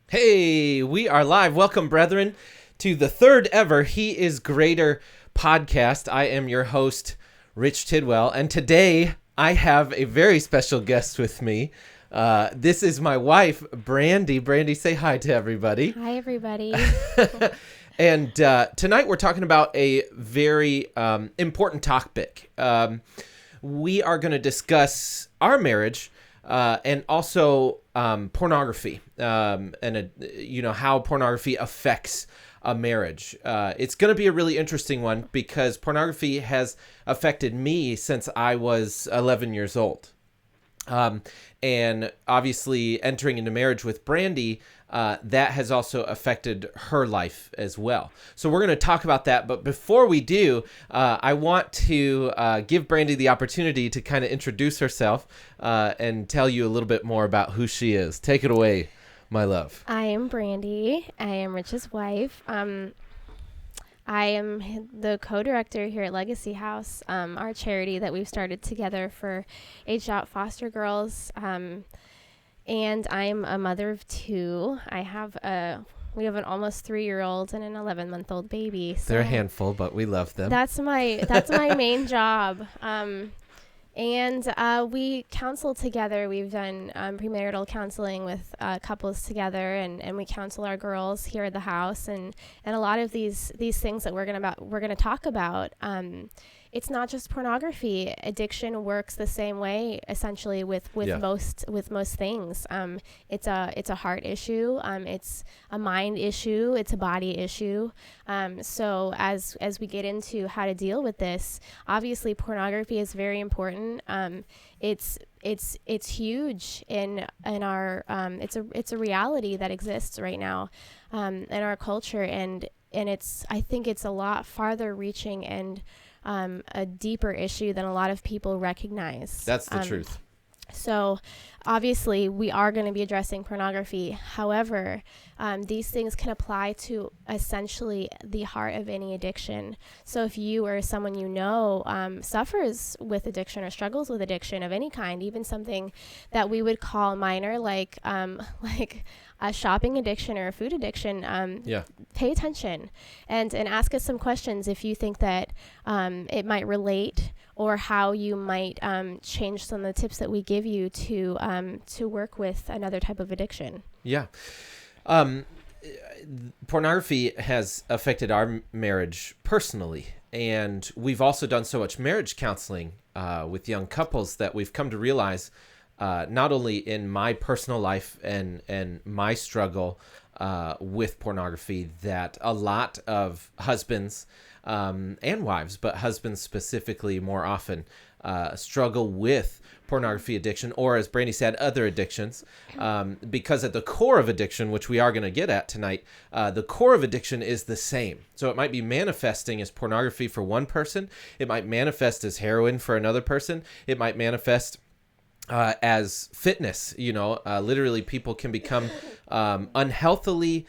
Hey, we are live. Welcome, brethren, to the third ever He is Greater podcast. I am your host, Rich Tidwell, and today I have a very special guest with me. This is my wife, Brandi. Brandi, say hi to everybody. Hi, everybody. And tonight we're talking about a very important topic. We are going to discuss our marriage and also pornography and how pornography affects a marriage. It's going to be a really interesting one because pornography has affected me since I was 11 years old. And obviously entering into marriage with Brandi, that has also affected her life as well. So we're going to talk about that. But before we do, I want to give Brandi the opportunity to kind of introduce herself and tell you a little bit more about who she is. Take it away, my love. I am Brandi. I am Rich's wife. I am the co-director here at Legacy House, our charity that we've started together for aged out foster girls. And I'm a mother of two. We have an almost 3-year-old and an 11-month-old baby. So They're a handful, but we love them. That's my main job. And we counsel together. We've done premarital counseling with couples together, and we counsel our girls here at the house. And a lot of these things that we're gonna talk about. It's not just pornography. Addiction works the same way, essentially, with most things. It's a heart issue. It's a mind issue. It's a body issue. So as we get into how to deal with this, obviously pornography is very important. It's huge in our it's a reality that exists right now in our culture, and I think it's a lot farther reaching and a deeper issue than a lot of people recognize. That's the truth. So obviously we are going to be addressing pornography. However, these things can apply to essentially the heart of any addiction. So if you or someone you know suffers with addiction or struggles with addiction of any kind, even something that we would call minor, like a shopping addiction or a food addiction, pay attention and ask us some questions if you think that it might relate, or how you might change some of the tips that we give you to work with another type of addiction. Yeah. Pornography has affected our marriage personally, and we've also done so much marriage counseling with young couples that we've come to realize not only in my personal life and my struggle with pornography, that a lot of husbands and wives, but husbands specifically more often, struggle with pornography addiction, or as Brandi said, other addictions, because at the core of addiction, which we are going to get at tonight, the core of addiction is the same. So it might be manifesting as pornography for one person. It might manifest as heroin for another person. It might manifest as fitness. Literally people can become unhealthily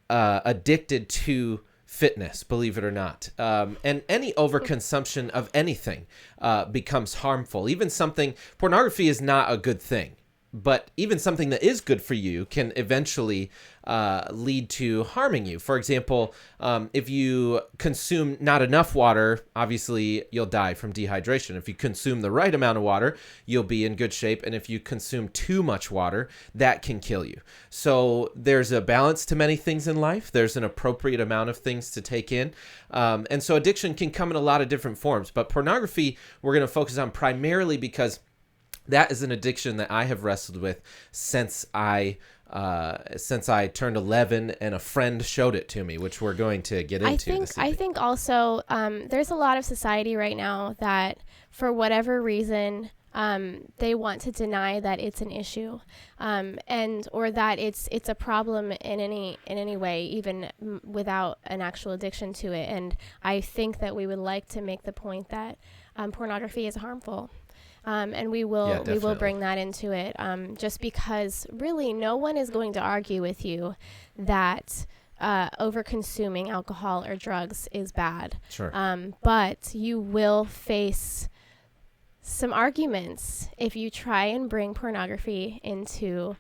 addicted to fitness, believe it or not. And any overconsumption of anything becomes harmful. Pornography is not a good thing, but even something that is good for you can eventually lead to harming you. For example, if you consume not enough water, obviously you'll die from dehydration. If you consume the right amount of water, you'll be in good shape. And if you consume too much water, that can kill you. So there's a balance to many things in life. There's an appropriate amount of things to take in. And so addiction can come in a lot of different forms. But pornography, we're going to focus on primarily because that is an addiction that I have wrestled with since I turned 11, and a friend showed it to me, which we're going to get into this evening. I think also there's a lot of society right now that, for whatever reason, they want to deny that it's an issue, or that it's a problem in any way, even without an actual addiction to it. And I think that we would like to make the point that pornography is harmful. And we will bring that into it, just because really no one is going to argue with you that over-consuming alcohol or drugs is bad. Sure. But you will face some arguments if you try and bring pornography into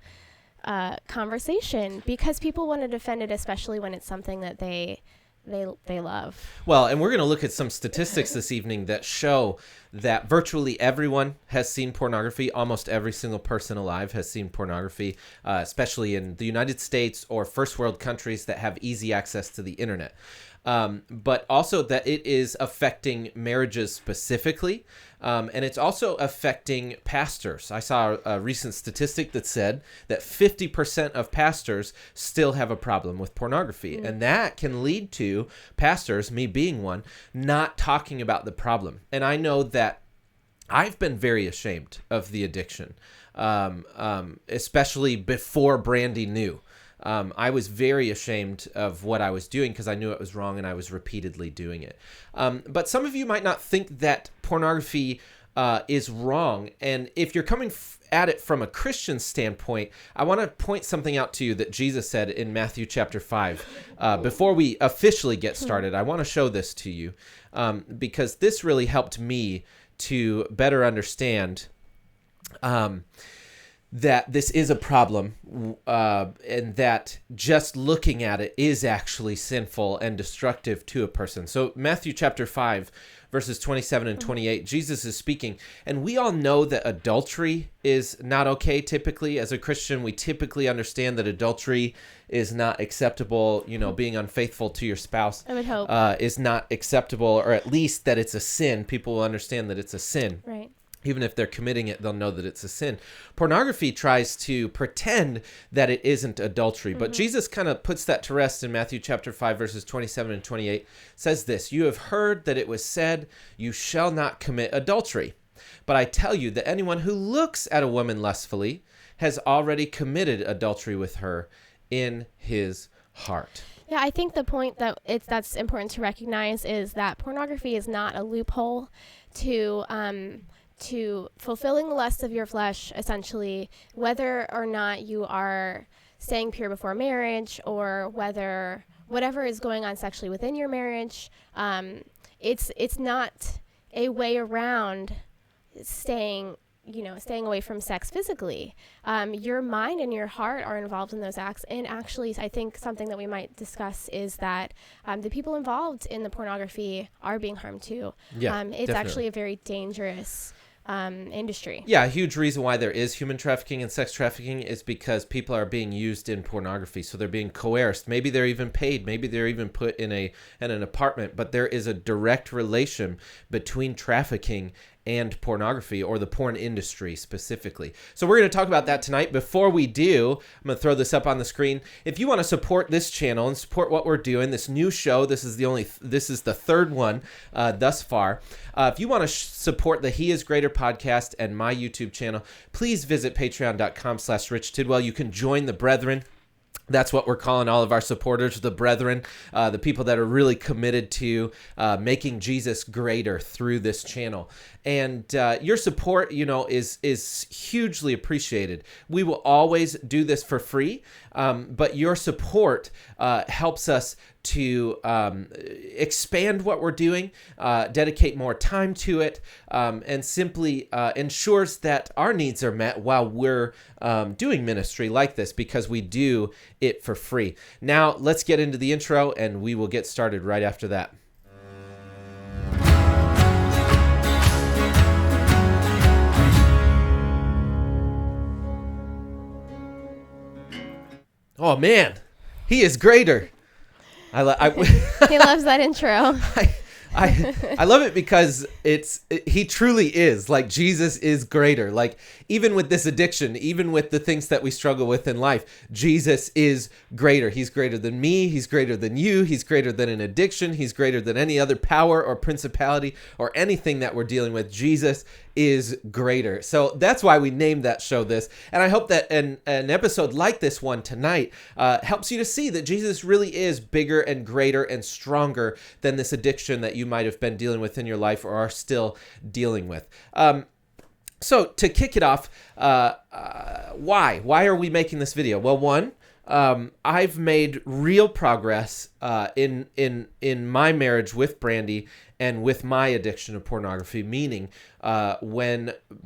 conversation because people want to defend it, especially when it's something that they love. Well, and we're going to look at some statistics this evening that show that virtually everyone has seen pornography. Almost every single person alive has seen pornography, especially in the United States or first world countries that have easy access to the internet. But also that it is affecting marriages specifically, and it's also affecting pastors. I saw a recent statistic that said that 50% of pastors still have a problem with pornography, and that can lead to pastors, me being one, not talking about the problem. And I know that I've been very ashamed of the addiction, especially before Brandi knew. I was very ashamed of what I was doing because I knew it was wrong and I was repeatedly doing it. But some of you might not think that pornography is wrong. And if you're coming at it from a Christian standpoint, I want to point something out to you that Jesus said in Matthew chapter 5. Before we officially get started, I want to show this to you because this really helped me to better understand that this is a problem, and that just looking at it is actually sinful and destructive to a person. So Matthew chapter 5, verses 27 and 28, Jesus is speaking, and we all know that adultery is not okay typically. As a Christian, we typically understand that adultery is not acceptable. You know, being unfaithful to your spouse, I would hope, is not acceptable, or at least that it's a sin. People will understand that it's a sin. Right. Even if they're committing it, they'll know that it's a sin. Pornography tries to pretend that it isn't adultery, but Jesus kind of puts that to rest in Matthew chapter 5, verses 27 and 28, says this: "You have heard that it was said, 'You shall not commit adultery.' But I tell you that anyone who looks at a woman lustfully has already committed adultery with her in his heart." Yeah, I think the point that's important to recognize is that pornography is not a loophole to fulfilling the lusts of your flesh, essentially, whether or not you are staying pure before marriage or whatever is going on sexually within your marriage. It's not a way around staying away from sex physically. Your mind and your heart are involved in those acts. And actually, I think something that we might discuss is that the people involved in the pornography are being harmed too. Yeah, it's definitely. actually a very dangerous industry. Yeah, a huge reason why there is human trafficking and sex trafficking is because people are being used in pornography. So they're being coerced. Maybe they're even paid. Maybe they're even put in an apartment. But there is a direct relation between trafficking and pornography, or the porn industry specifically. So we're going to talk about that tonight. Before we do, I'm going to throw this up on the screen. If you want to support this channel and support what we're doing, this new show, this is the third one thus far. If you want to support the He Is Greater podcast and my YouTube channel, please visit patreon.com/Rich Tidwell. You can join the brethren. That's what we're calling all of our supporters, the brethren, the people that are really committed to making Jesus greater through this channel. And your support, is hugely appreciated. We will always do this for free, but your support helps us to expand what we're doing, dedicate more time to it, and simply ensures that our needs are met while we're doing ministry like this, because we do it for free. Now, let's get into the intro, and we will get started right after that. Oh, man, He is greater. He loves that intro. I love it because he truly is, like, Jesus is greater. Like, even with this addiction, even with the things that we struggle with in life, Jesus is greater. He's greater than me. He's greater than you. He's greater than an addiction. He's greater than any other power or principality or anything that we're dealing with. Jesus is greater. So that's why we named that show this. And I hope that an episode like this one tonight helps you to see that Jesus really is bigger and greater and stronger than this addiction that you might have been dealing with in your life or are still dealing with. So to kick it off, why? Why are we making this video? Well, one, I've made real progress in my marriage with Brandi and with my addiction of pornography. Meaning,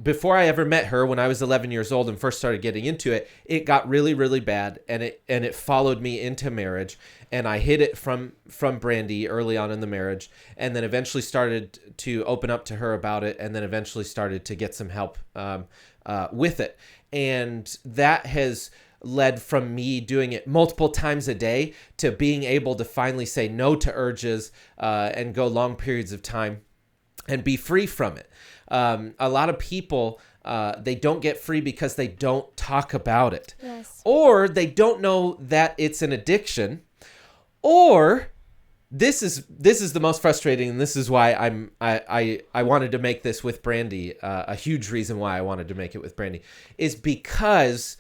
before I ever met her, when I was 11 years old and first started getting into it, it got really, really bad, and it followed me into marriage. And I hid it from Brandi early on in the marriage, and then eventually started to open up to her about it, and then eventually started to get some help with it, and that has led from me doing it multiple times a day to being able to finally say no to urges and go long periods of time and be free from it. A lot of people, they don't get free because they don't talk about it. Yes. Or they don't know that it's an addiction, or this is the most frustrating, and this is why I wanted to make this with Brandi. A huge reason why I wanted to make it with Brandi is because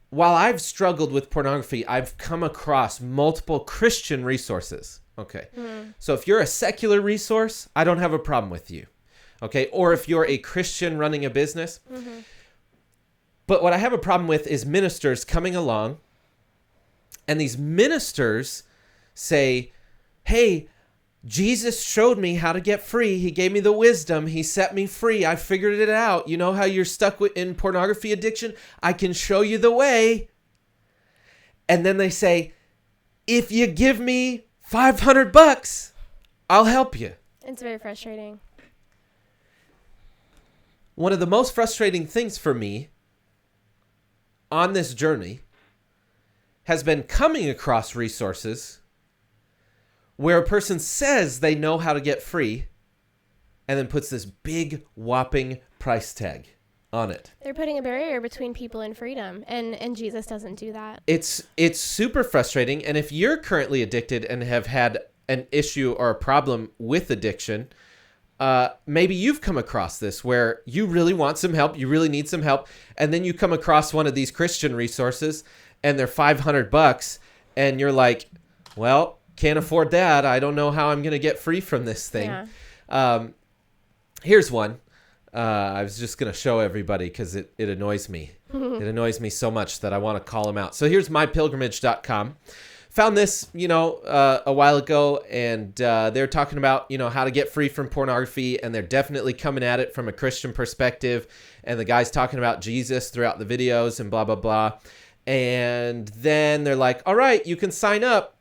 while I've struggled with pornography, I've come across multiple Christian resources. Okay. So if you're a secular resource, I don't have a problem with you. Okay. Or if you're a Christian running a business. But what I have a problem with is ministers coming along, and these ministers say, hey, Jesus showed me how to get free. He gave me the wisdom. He set me free. I figured it out. You know how you're stuck in pornography addiction? I can show you the way. And then they say, if you give me $500, I'll help you. It's very frustrating. One of the most frustrating things for me on this journey has been coming across resources where a person says they know how to get free and then puts this big whopping price tag on it. They're putting a barrier between people and freedom, and Jesus doesn't do that. It's super frustrating. And if you're currently addicted and have had an issue or a problem with addiction, maybe you've come across this where you really want some help, you really need some help, and then you come across one of these Christian resources and they're $500, and you're like, well, can't afford that. I don't know how I'm going to get free from this thing. Yeah. Here's one. I was just going to show everybody because it annoys me. It annoys me so much that I want to call them out. So here's mypilgrimage.com. Found this, a while ago, and they're talking about, how to get free from pornography, and they're definitely coming at it from a Christian perspective. And the guy's talking about Jesus throughout the videos and blah, blah, blah. And then they're like, all right, you can sign up.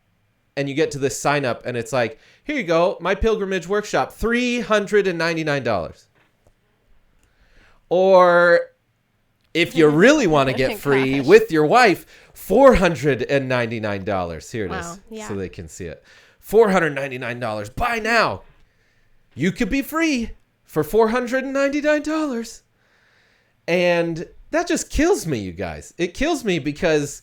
And you get to this sign up, and it's like, here you go, My Pilgrimage Workshop, $399. Or if you really want to get free with your wife, $499. Here it is, so they can see it. $499. Buy now. You could be free for $499. And that just kills me, you guys. It kills me because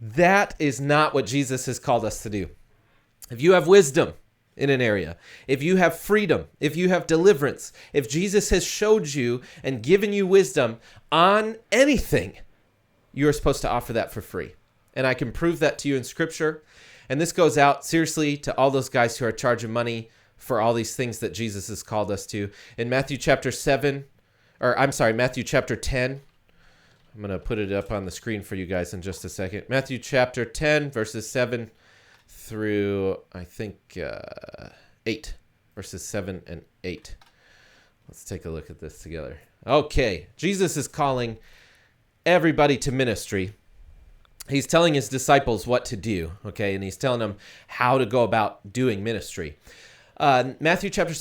that is not what Jesus has called us to do. If you have wisdom in an area, if you have freedom, if you have deliverance, if Jesus has showed you and given you wisdom on anything, you are supposed to offer that for free. And I can prove that to you in Scripture. And this goes out seriously to all those guys who are charging money for all these things that Jesus has called us to. In Matthew chapter 10, I'm going to put it up on the screen for you guys in just a second. Matthew chapter 10, verses 7 through, I think, 8. Verses 7 and 8. Let's take a look at this together. Okay, Jesus is calling everybody to ministry. He's telling his disciples what to do, okay? And he's telling them how to go about doing ministry. Matthew chapter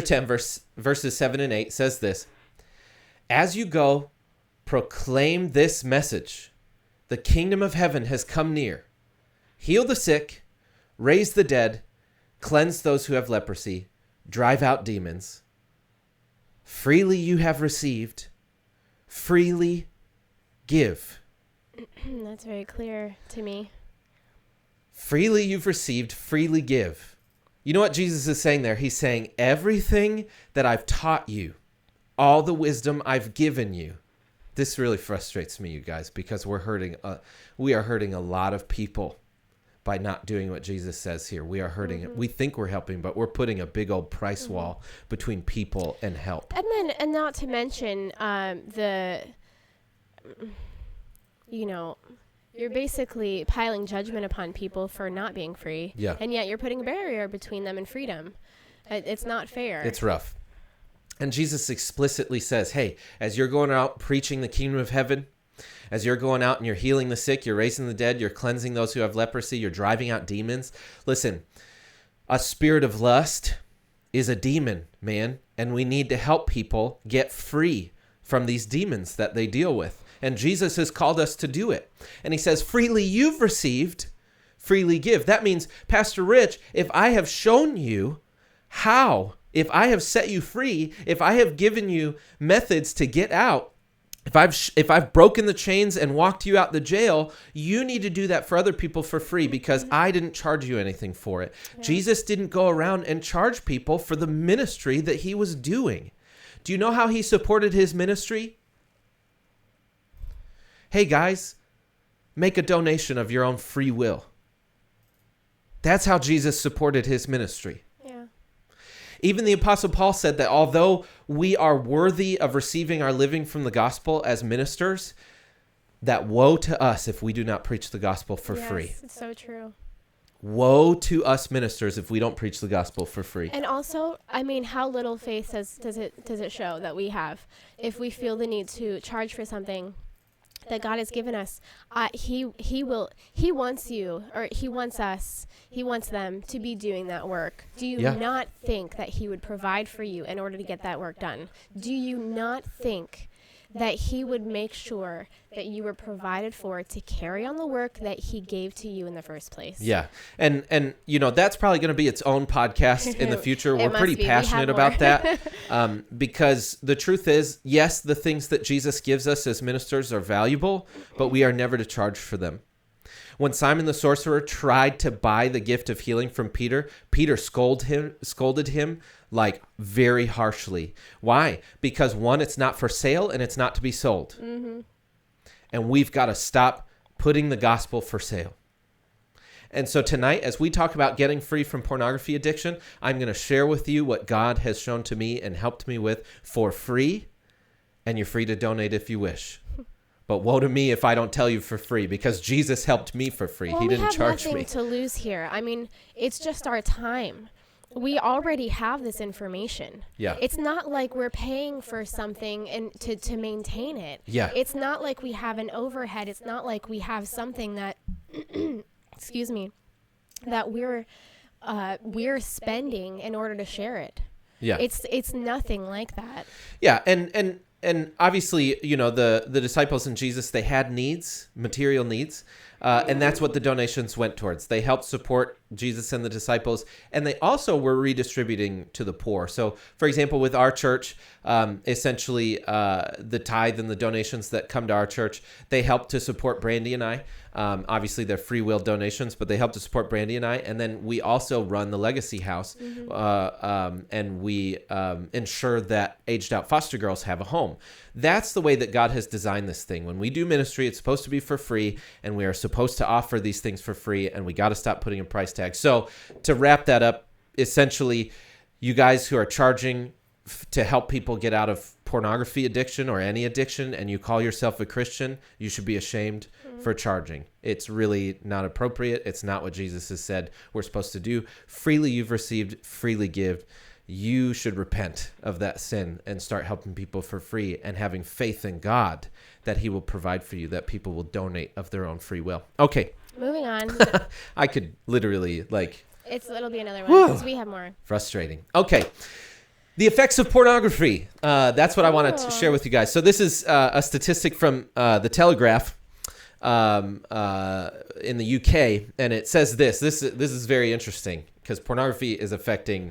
10, verses 7 and 8 says this: As you go, proclaim this message. The kingdom of heaven has come near. Heal the sick, raise the dead, cleanse those who have leprosy, drive out demons. Freely you have received, freely give. That's very clear to me. Freely you've received, freely give. You know what Jesus is saying there? He's saying everything that I've taught you, all the wisdom I've given you. This really frustrates me, you guys, because we are hurting a lot of people by not doing what Jesus says here. We are hurting. We think we're helping, but we're putting a big old price wall between people and help. And not to mention you're basically piling judgment upon people for not being free. Yeah. And yet you're putting a barrier between them and freedom. It's not fair. It's rough. And Jesus explicitly says, hey, as you're going out preaching the kingdom of heaven, as you're going out and you're healing the sick, you're raising the dead, you're cleansing those who have leprosy, you're driving out demons. Listen, a spirit of lust is a demon, man. And we need to help people get free from these demons that they deal with. And Jesus has called us to do it. And he says, freely you've received, freely give. That means, Pastor Rich, if I have shown you how, if I have set you free, if I have given you methods to get out, if I've broken the chains and walked you out the jail, you need to do that for other people for free because I didn't charge you anything for it. Yeah. Jesus didn't go around and charge people for the ministry that he was doing. Do you know how he supported his ministry? Hey guys, make a donation of your own free will. That's how Jesus supported his ministry. Yeah. Even the Apostle Paul said that although we are worthy of receiving our living from the gospel as ministers, that woe to us if we do not preach the gospel for free. It's so true. Woe to us ministers if we don't preach the gospel for free. And also, I mean, how little faith does it show that we have if we feel the need to charge for something that God has given us. He wants you, or he wants us, he wants them to be doing that work. Do you not think that he would provide for you in order to get that work done? Do you not think that he would make sure that you were provided for to carry on the work that he gave to you in the first place? Yeah. And that's probably going to be its own podcast in the future. We're pretty passionate about that because the truth is, yes, the things that Jesus gives us as ministers are valuable, but we are never to charge for them. When Simon the sorcerer tried to buy the gift of healing from Peter, Peter scolded him like very harshly. Why? Because one, it's not for sale and it's not to be sold. Mm-hmm. And we've got to stop putting the gospel for sale. And so tonight, as we talk about getting free from pornography addiction, I'm going to share with you what God has shown to me and helped me with for free. And you're free to donate if you wish. But woe to me if I don't tell you for free, because Jesus helped me for free. He didn't charge me. We have nothing to lose here. I mean, it's just our time. We already have this information. Yeah. It's not like we're paying for something and to maintain it. Yeah. It's not like we have an overhead. It's not like we have something that, excuse me, that we're spending in order to share it. Yeah. It's nothing like that. Yeah, and obviously, the disciples and Jesus, they had needs, material needs, and that's what the donations went towards. They helped support Jesus and the disciples, and they also were redistributing to the poor. So, for example, with our church, essentially the tithe and the donations that come to our church, they help to support Brandi and I. Obviously, they're free will donations, but they help to support Brandi and I. And then we also run the Legacy House, and we ensure that aged out foster girls have a home. That's the way that God has designed this thing. When we do ministry, it's supposed to be for free, and we are supposed to offer these things for free, and we got to stop putting a price tag. So to wrap that up, essentially, you guys who are charging to help people get out of pornography addiction or any addiction, and you call yourself a Christian, you should be ashamed for charging. It's really not appropriate. It's not what Jesus has said we're supposed to do. Freely you've received, freely give. You should repent of that sin and start helping people for free and having faith in God that he will provide for you, that people will donate of their own free will. Okay. Moving on. I could literally it'll be another one because we have more. Frustrating. Okay. The effects of pornography. That's what I want to share with you guys. So this is a statistic from the Telegraph in the UK, and it says this. This is very interesting because pornography is affecting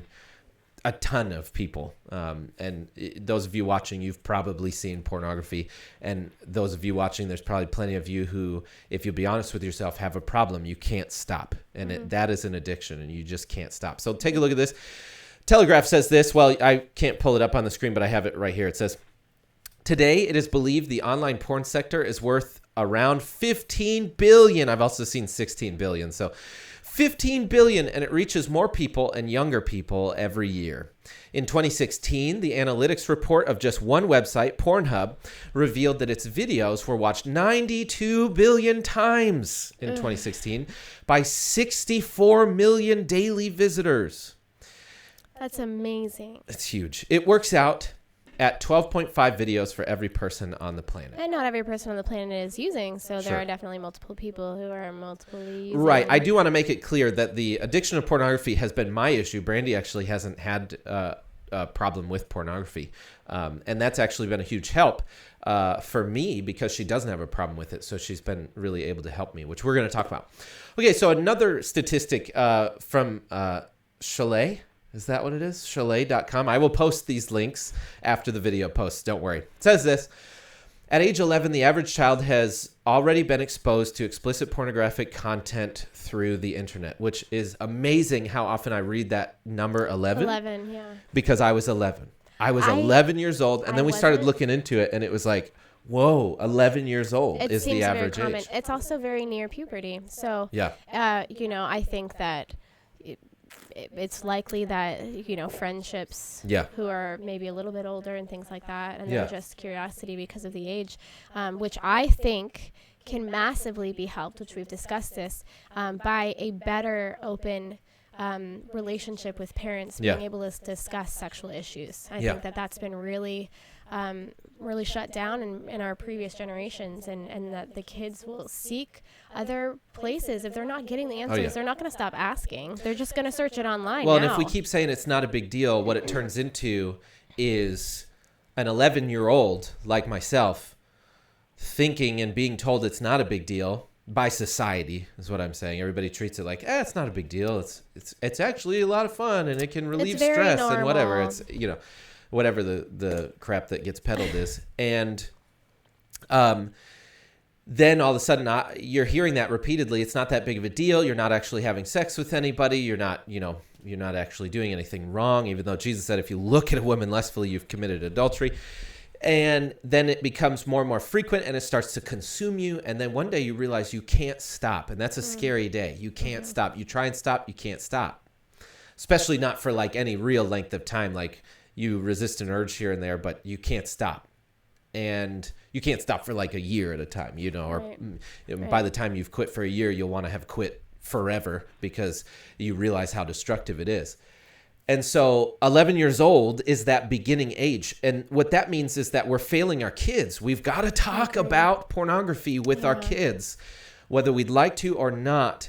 a ton of people. And those of you watching, you've probably seen pornography. And those of you watching, there's probably plenty of you who, if you'll be honest with yourself, have a problem. You can't stop. And that is an addiction, and you just can't stop. So take a look at this. Telegraph says this. Well, I can't pull it up on the screen, but I have it right here. It says, today it is believed the online porn sector is worth around $15 billion. I've also seen $16 billion. So 15 billion, and it reaches more people and younger people every year. In 2016, the analytics report of just one website, Pornhub, revealed that its videos were watched 92 billion times in 2016 by 64 million daily visitors. That's amazing. It's huge. It works out at 12.5 videos for every person on the planet. And not every person on the planet is using, so Sure. there are definitely multiple people who are multiply using. Right. I do want to make it clear that the addiction of pornography has been my issue. Brandi actually hasn't had a problem with pornography. And that's actually been a huge help for me because she doesn't have a problem with it. So she's been really able to help me, which we're going to talk about. Okay, so another statistic from Chalet. Is that what it is? Chalet.com. I will post these links after the video posts. Don't worry. It says this. At age 11, the average child has already been exposed to explicit pornographic content through the internet, which is amazing how often I read that number 11. 11, yeah. Because I was 11. I was 11 years old, and then we started looking into it, and it was like, whoa, 11 years old is the average age. It's also very near puberty. So, yeah. I think that it's likely that, friendships who are maybe a little bit older and things like that, and they're just curiosity because of the age, which I think can massively be helped, which we've discussed this, by a better open relationship with parents being able to discuss sexual issues. I think that's been really shut down in our previous generations, and that the kids will seek other places. If they're not getting the answers, they're not going to stop asking. They're just going to search it online. Well, now. And if we keep saying it's not a big deal, what it turns into is an 11-year-old like myself thinking and being told it's not a big deal by society is what I'm saying. Everybody treats it like, it's not a big deal. It's actually a lot of fun, and it can relieve stress and whatever. It's, whatever the crap that gets peddled is. And then all of a sudden you're hearing that repeatedly. It's not that big of a deal. You're not actually having sex with anybody. You're not actually doing anything wrong, even though Jesus said, if you look at a woman lustfully, you've committed adultery. And then it becomes more and more frequent, and it starts to consume you. And then one day you realize you can't stop. And that's a scary day. You can't stop. You try and stop. You can't stop. Especially not for like any real length of time. Like you resist an urge here and there, but you can't stop. And you can't stop for like a year at a time, or by the time you've quit for a year, you'll want to have quit forever because you realize how destructive it is. And so 11 years old is that beginning age. And what that means is that we're failing our kids. We've got to talk about pornography with our kids, whether we'd like to or not,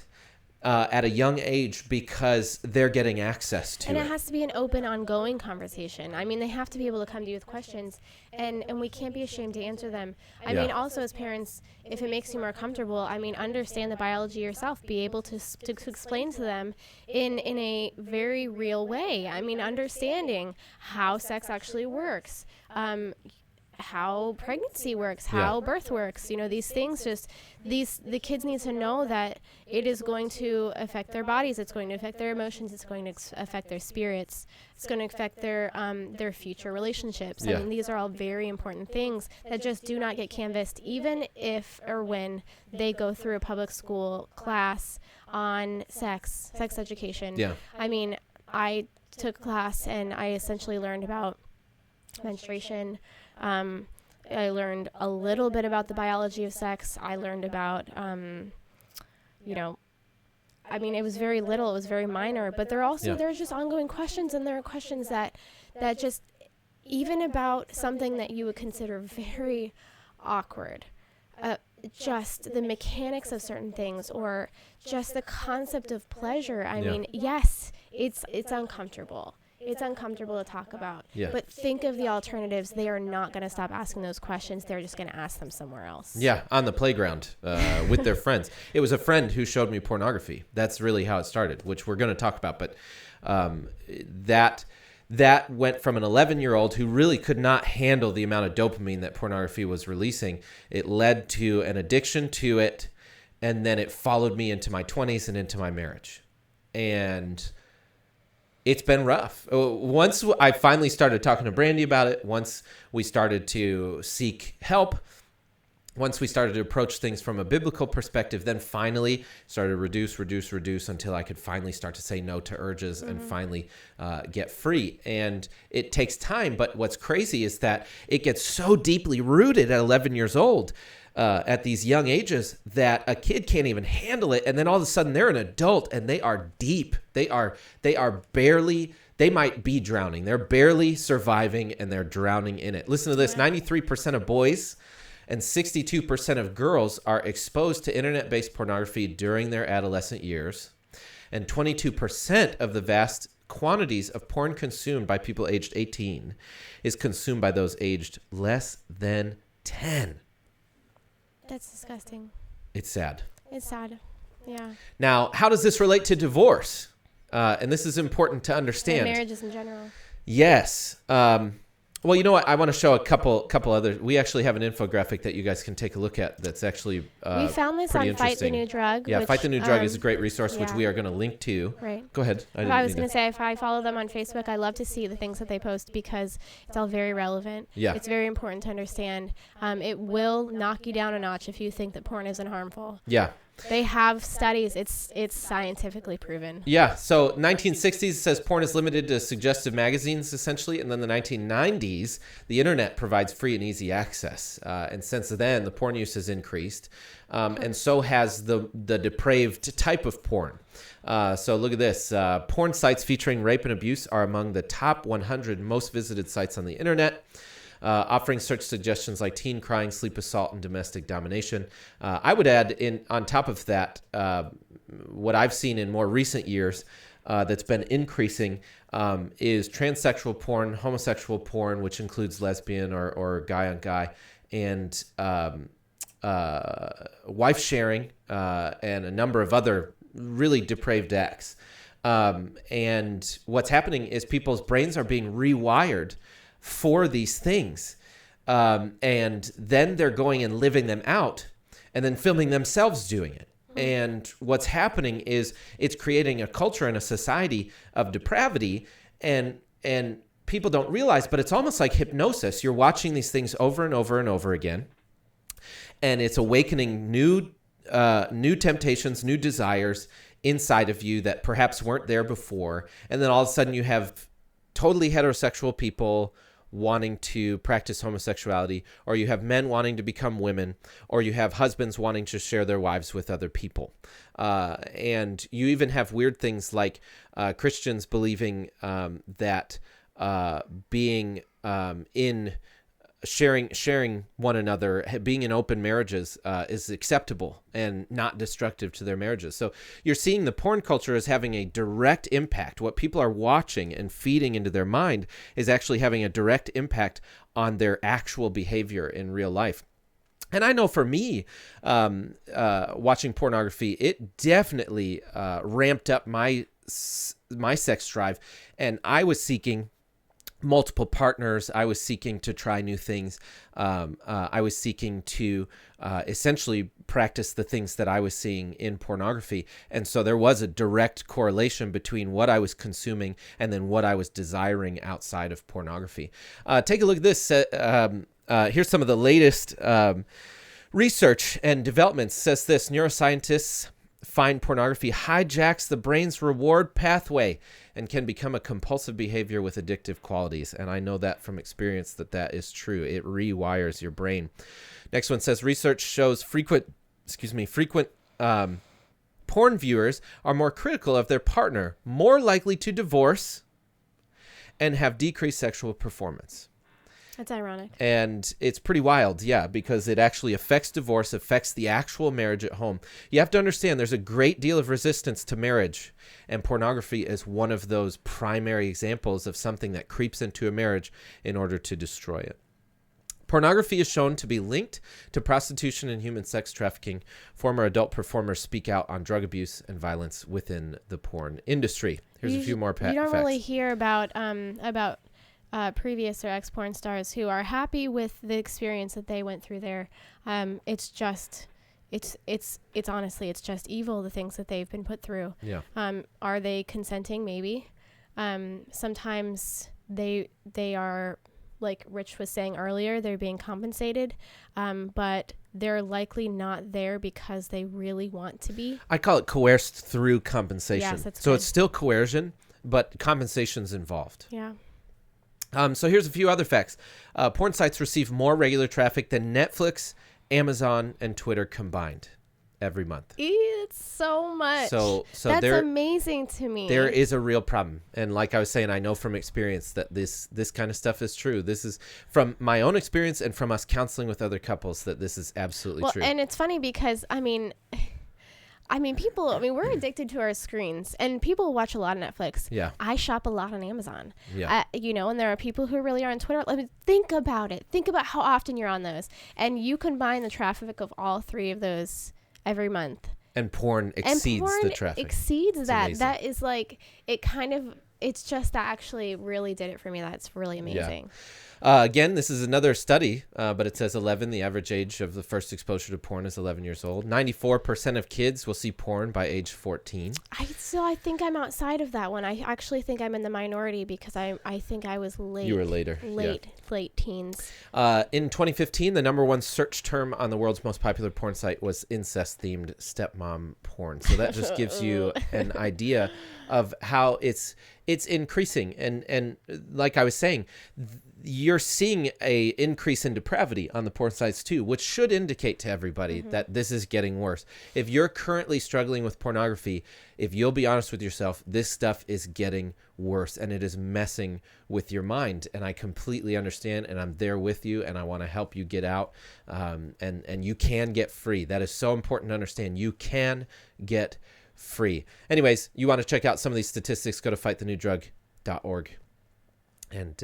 at a young age, because they're getting access to it. And it has to be an open, ongoing conversation. I mean, they have to be able to come to you with questions, and we can't be ashamed to answer them. I mean, also as parents, if it makes you more comfortable, understand the biology yourself. Be able to explain to them in a very real way. Understanding how sex actually works. How pregnancy works, how birth works, these things, the kids need to know that it is going to affect their bodies, it's going to affect their emotions, it's going to affect their spirits, it's going to affect their future relationships. These are all very important things that just do not get canvassed, even if or when they go through a public school class on sex education. I took a class and I essentially learned about menstruation. I learned a little bit about the biology of sex. I learned about, it was very little. It was very minor. But there's just ongoing questions, and there are questions that just, even about something that you would consider very awkward, just the mechanics of certain things, or just the concept of pleasure. Yes, it's uncomfortable. It's uncomfortable to talk about. But think of the alternatives. They are not going to stop asking those questions. They're just going to ask them somewhere else. Yeah, on the playground with their friends. It was a friend who showed me pornography. That's really how it started, which we're going to talk about. But that went from an 11-year-old who really could not handle the amount of dopamine that pornography was releasing. It led to an addiction to it, and then it followed me into my 20s and into my marriage. And it's been rough. Once I finally started talking to Brandi about it, once we started to seek help, once we started to approach things from a biblical perspective, then finally started to reduce until I could finally start to say no to urges and finally get free. And it takes time, but what's crazy is that it gets so deeply rooted at 11 years old, at these young ages, that a kid can't even handle it. And then all of a sudden they're an adult and they are deep. They are barely... They might be drowning. They're barely surviving and they're drowning in it. Listen to this. 93% of boys and 62% of girls are exposed to internet-based pornography during their adolescent years. And 22% of the vast quantities of porn consumed by people aged 18 is consumed by those aged less than 10. That's disgusting. It's sad. It's sad. Yeah. Now, how does this relate to divorce? And this is important to understand. And marriages in general. Yes. Well, you know what? I want to show a couple other. We actually have an infographic that you guys can take a look at. That's actually we found this on Fight the New Drug. Yeah, Fight the New Drug is a great resource, which we are going to link to. Right. Go ahead. I was going to say, if I follow them on Facebook, I love to see the things that they post because it's all very relevant. Yeah. It's very important to understand. It will knock you down a notch if you think that porn isn't harmful. Yeah. They have studies. It's scientifically proven. Yeah. So 1960s says porn is limited to suggestive magazines, essentially. And then the 1990s, the internet provides free and easy access. And since then, the porn use has increased. And so has the depraved type of porn. So look at this. Porn sites featuring rape and abuse are among the top 100 most visited sites on the internet. Offering search suggestions like teen crying, sleep assault, and domestic domination. I would add on top of that, what I've seen in more recent years that's been increasing is transsexual porn, homosexual porn, which includes lesbian or guy on guy, and wife sharing, and a number of other really depraved acts. And what's happening is people's brains are being rewired for these things, and then they're going and living them out and then filming themselves doing it. And what's happening is it's creating a culture and a society of depravity, and people don't realize, but it's almost like hypnosis. You're watching these things over and over and over again, and it's awakening new temptations, new desires inside of you that perhaps weren't there before. And then all of a sudden you have totally heterosexual people wanting to practice homosexuality, or you have men wanting to become women, or you have husbands wanting to share their wives with other people. And you even have weird things like Christians believing that being in sharing one another, being in open marriages is acceptable and not destructive to their marriages. So you're seeing the porn culture as having a direct impact. What people are watching and feeding into their mind is actually having a direct impact on their actual behavior in real life. And I know for me, watching pornography, it definitely ramped up my sex drive, and I was seeking multiple partners. I was seeking to try new things. I was seeking to essentially practice the things that I was seeing in pornography. And so there was a direct correlation between what I was consuming and then what I was desiring outside of pornography. Take a look at this. Here's some of the latest research and developments. It says this: neuroscientists find pornography hijacks the brain's reward pathway and can become a compulsive behavior with addictive qualities. And I know that from experience that is true. It rewires your brain. Next one says research shows frequent porn viewers are more critical of their partner, more likely to divorce, and have decreased sexual performance. That's ironic. And it's pretty wild, yeah, because it actually affects divorce, affects the actual marriage at home. You have to understand there's a great deal of resistance to marriage, and pornography is one of those primary examples of something that creeps into a marriage in order to destroy it. Pornography is shown to be linked to prostitution and human sex trafficking. Former adult performers speak out on drug abuse and violence within the porn industry. Here's a few more facts. You don't really hear about previous or ex-porn stars who are happy with the experience that they went through there. It's honestly, it's just evil, the things that they've been put through. Yeah. Are they consenting? Maybe. Sometimes they are like Rich was saying earlier, they're being compensated, but they're likely not there because they really want to be. I call it coerced through compensation. Yes, that's so good. It's still coercion, but compensation's involved. Yeah. So here's a few other facts. Porn sites receive more regular traffic than Netflix, Amazon, and Twitter combined every month. It's so much. So that's amazing to me. There is a real problem. And like I was saying, I know from experience that this kind of stuff is true. This is from my own experience and from us counseling with other couples that this is absolutely true. And it's funny because, people, we're addicted to our screens, and people watch a lot of Netflix. Yeah. I shop a lot on Amazon. Yeah. And there are people who really are on Twitter. Think about it. Think about how often you're on those. And you combine the traffic of all three of those every month. And porn exceeds the traffic. Exceeds it's that. Amazing. That is like, it's just that actually really did it for me. That's really amazing. Again, this is another study, but it says 11. The average age of the first exposure to porn is 11 years old. 94% of kids will see porn by age 14. I think I'm outside of that one. I actually think I'm in the minority because I think I was late. You were later. Late teens. In 2015, the number one search term on the world's most popular porn site was incest-themed stepmom porn. So that just gives you an idea of how it's increasing. And like I was saying, you're seeing a increase in depravity on the porn sites too, which should indicate to everybody that this is getting worse. If you're currently struggling with pornography, if you'll be honest with yourself, this stuff is getting worse and it is messing with your mind. And I completely understand, and I'm there with you, and I want to help you get out. And you can get free. That is so important to understand. You can get free. Anyways, you want to check out some of these statistics, go to fightthenewdrug.org and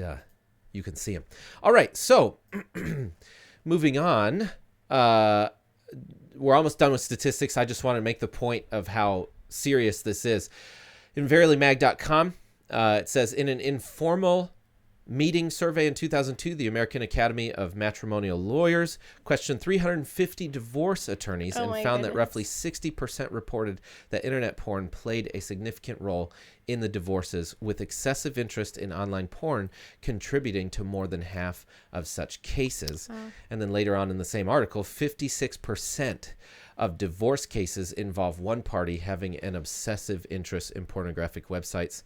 you can see them. All right, so moving on. We're almost done with statistics. I just want to make the point of how serious this is. In verylymag.com, it says, in an informal meeting survey in 2002, the American Academy of Matrimonial Lawyers questioned 350 divorce attorneys and found that roughly 60% reported that internet porn played a significant role in the divorces, with excessive interest in online porn contributing to more than half of such cases. And then later on in the same article, 56% of divorce cases involve one party having an obsessive interest in pornographic websites.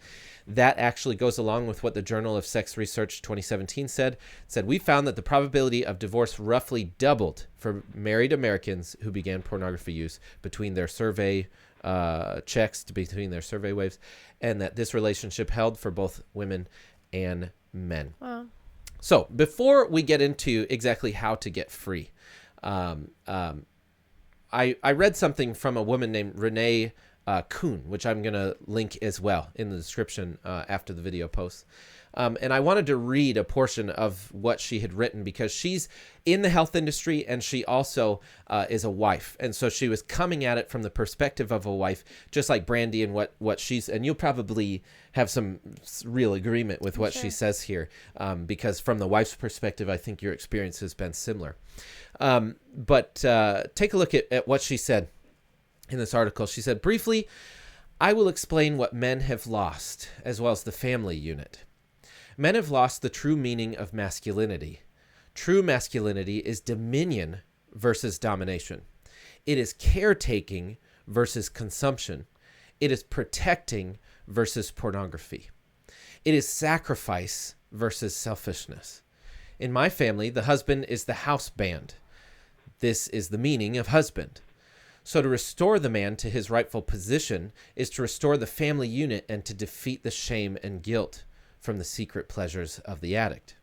That actually goes along with what the Journal of Sex Research 2017 said. It said, we found that the probability of divorce roughly doubled for married Americans who began pornography use between their survey checks, between their survey waves, and that this relationship held for both women and men. Wow. So before we get into exactly how to get free, I read something from a woman named Renee Kuhn, which I'm going to link as well in the description after the video posts. And I wanted to read a portion of what she had written because she's in the health industry and she also is a wife. And so she was coming at it from the perspective of a wife, just like Brandi and what she's, and you'll probably have some real agreement with what she says here because from the wife's perspective, I think your experience has been similar. But take a look at what she said in this article. She said, briefly, I will explain what men have lost, as well as the family unit. Men have lost the true meaning of masculinity. True masculinity is dominion versus domination. It is caretaking versus consumption. It is protecting versus pornography. It is sacrifice versus selfishness. In my family, the husband is the house band. This is the meaning of husband. So to restore the man to his rightful position is to restore the family unit and to defeat the shame and guilt from the secret pleasures of the addict.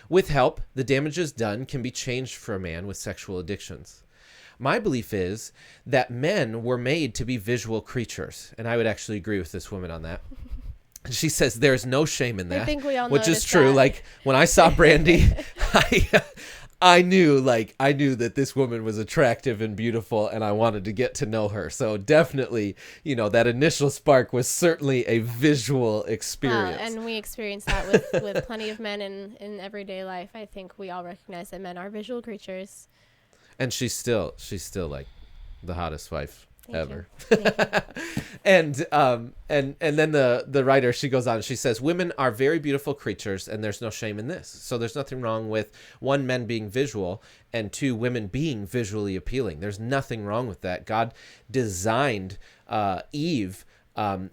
With help, the damages done can be changed for a man with sexual addictions. My belief is that men were made to be visual creatures, and I would actually agree with this woman on that. She says there's no shame in that, I think we all which is true. That. Like when I saw Brandi, I knew that this woman was attractive and beautiful and I wanted to get to know her. So definitely, that initial spark was certainly a visual experience. And we experience that with plenty of men in everyday life. I think we all recognize that men are visual creatures. And she's still like the hottest wife ever. Thank you. And then the writer, she goes on, she says, women are very beautiful creatures, and there's no shame in this. So there's nothing wrong with, one, men being visual, and two, women being visually appealing. There's nothing wrong with that. God designed Eve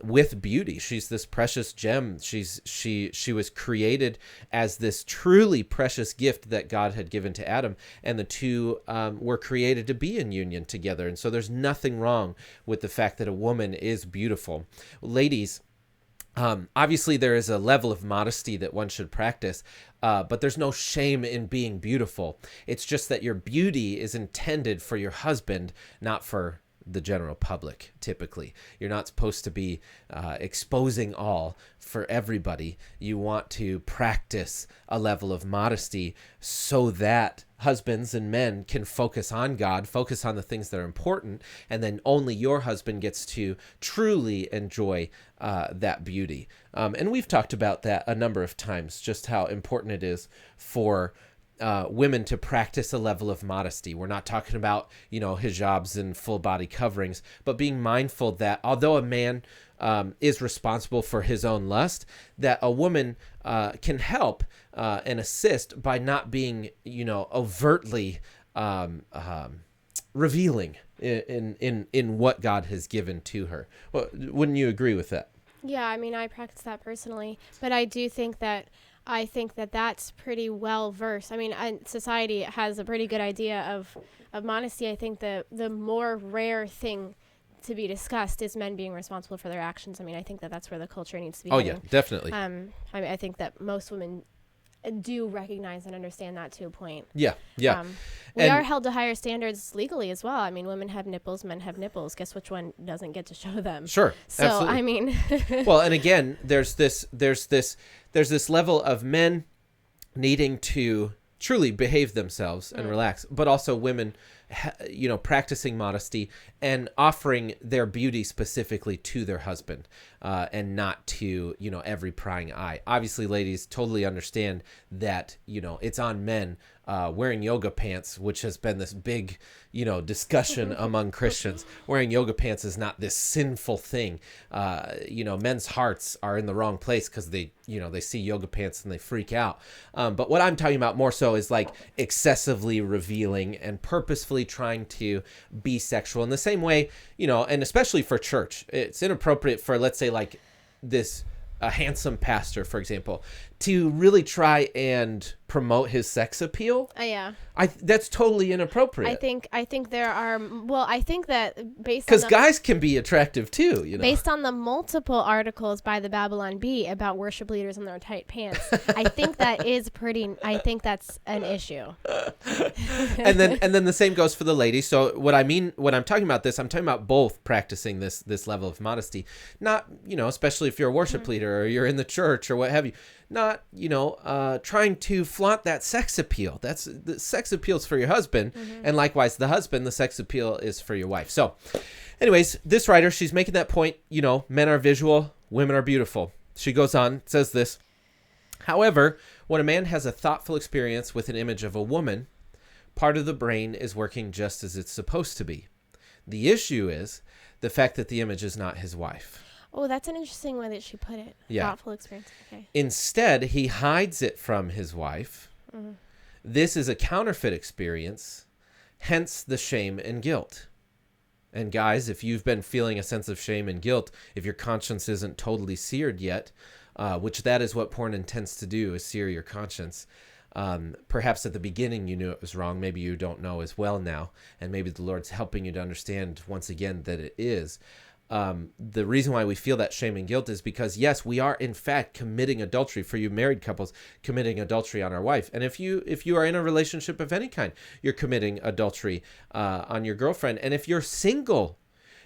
with beauty. She's this precious gem. She was created as this truly precious gift that God had given to Adam, and the two were created to be in union together. And so there's nothing wrong with the fact that a woman is beautiful. Ladies, obviously there is a level of modesty that one should practice, but there's no shame in being beautiful. It's just that your beauty is intended for your husband, not for the general public. Typically, you're not supposed to be exposing all for everybody. You want to practice a level of modesty so that husbands and men can focus on God, focus on the things that are important, and then only your husband gets to truly enjoy that beauty. And we've talked about that a number of times, just how important it is for women to practice a level of modesty. We're not talking about, hijabs and full body coverings, but being mindful that although a man is responsible for his own lust, that a woman can help and assist by not being, overtly revealing in what God has given to her. Well, wouldn't you agree with that? Yeah, I mean, I practice that personally, but I do think that that's pretty well versed. I mean, society has a pretty good idea of modesty. I think the more rare thing to be discussed is men being responsible for their actions. I mean, I think that's where the culture needs to be heading. Yeah, definitely. I think that most women do recognize and understand that to a point. Yeah. We are held to higher standards legally as well. I mean, women have nipples, men have nipples. Guess which one doesn't get to show them? Sure. So, absolutely. I mean. Well, and again, there's this level of men needing to truly behave themselves and relax, but also women, practicing modesty and offering their beauty specifically to their husband, and not to, every prying eye. Obviously, ladies totally understand that, it's on men wearing yoga pants, which has been this big, discussion among Christians. Wearing yoga pants is not this sinful thing. Men's hearts are in the wrong place because they see yoga pants and they freak out. But what I'm talking about more so is like excessively revealing and purposefully trying to be sexual in the same way, and especially for church. It's inappropriate for, let's say, like a handsome pastor, for example, to really try and promote his sex appeal. Yeah. That's totally inappropriate. I think there are, I think that based on because guys can be attractive too, Based on the multiple articles by the Babylon Bee about worship leaders in their tight pants, I think that's an issue. and then the same goes for the ladies. So what I'm talking about I'm talking about both practicing this level of modesty, not, especially if you're a worship leader or you're in the church or what have you, not, trying to flaunt that sex appeal. That's the sex appeals for your husband. And likewise, the husband, the sex appeal is for your wife. So anyways, this writer, she's making that point, men are visual, women are beautiful. She goes on, says this: however, when a man has a thoughtful experience with an image of a woman, part of the brain is working just as it's supposed to be. The issue is the fact that the image is not his wife. Oh, that's an interesting way that she put it. Yeah. Thoughtful experience. Okay. Instead, he hides it from his wife. This is a counterfeit experience, hence the shame and guilt. And guys, if you've been feeling a sense of shame and guilt, if your conscience isn't totally seared yet, which that is what porn intends to do, is sear your conscience. Perhaps at the beginning you knew it was wrong. Maybe you don't know as well now. And maybe the Lord's helping you to understand once again that it is. The reason why we feel that shame and guilt is because, yes, we are in fact committing adultery. For you married couples, committing adultery on our wife. And if you are in a relationship of any kind, you're committing adultery on your girlfriend. And if you're single,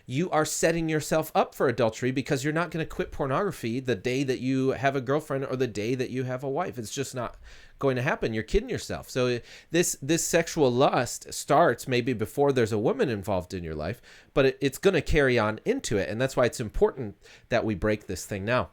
you are setting yourself up for adultery, because you're not going to quit pornography the day that you have a girlfriend or the day that you have a wife. It's just not going to happen. You're kidding yourself. So this sexual lust starts maybe before there's a woman involved in your life, but it's going to carry on into it. And that's why it's important that we break this thing now.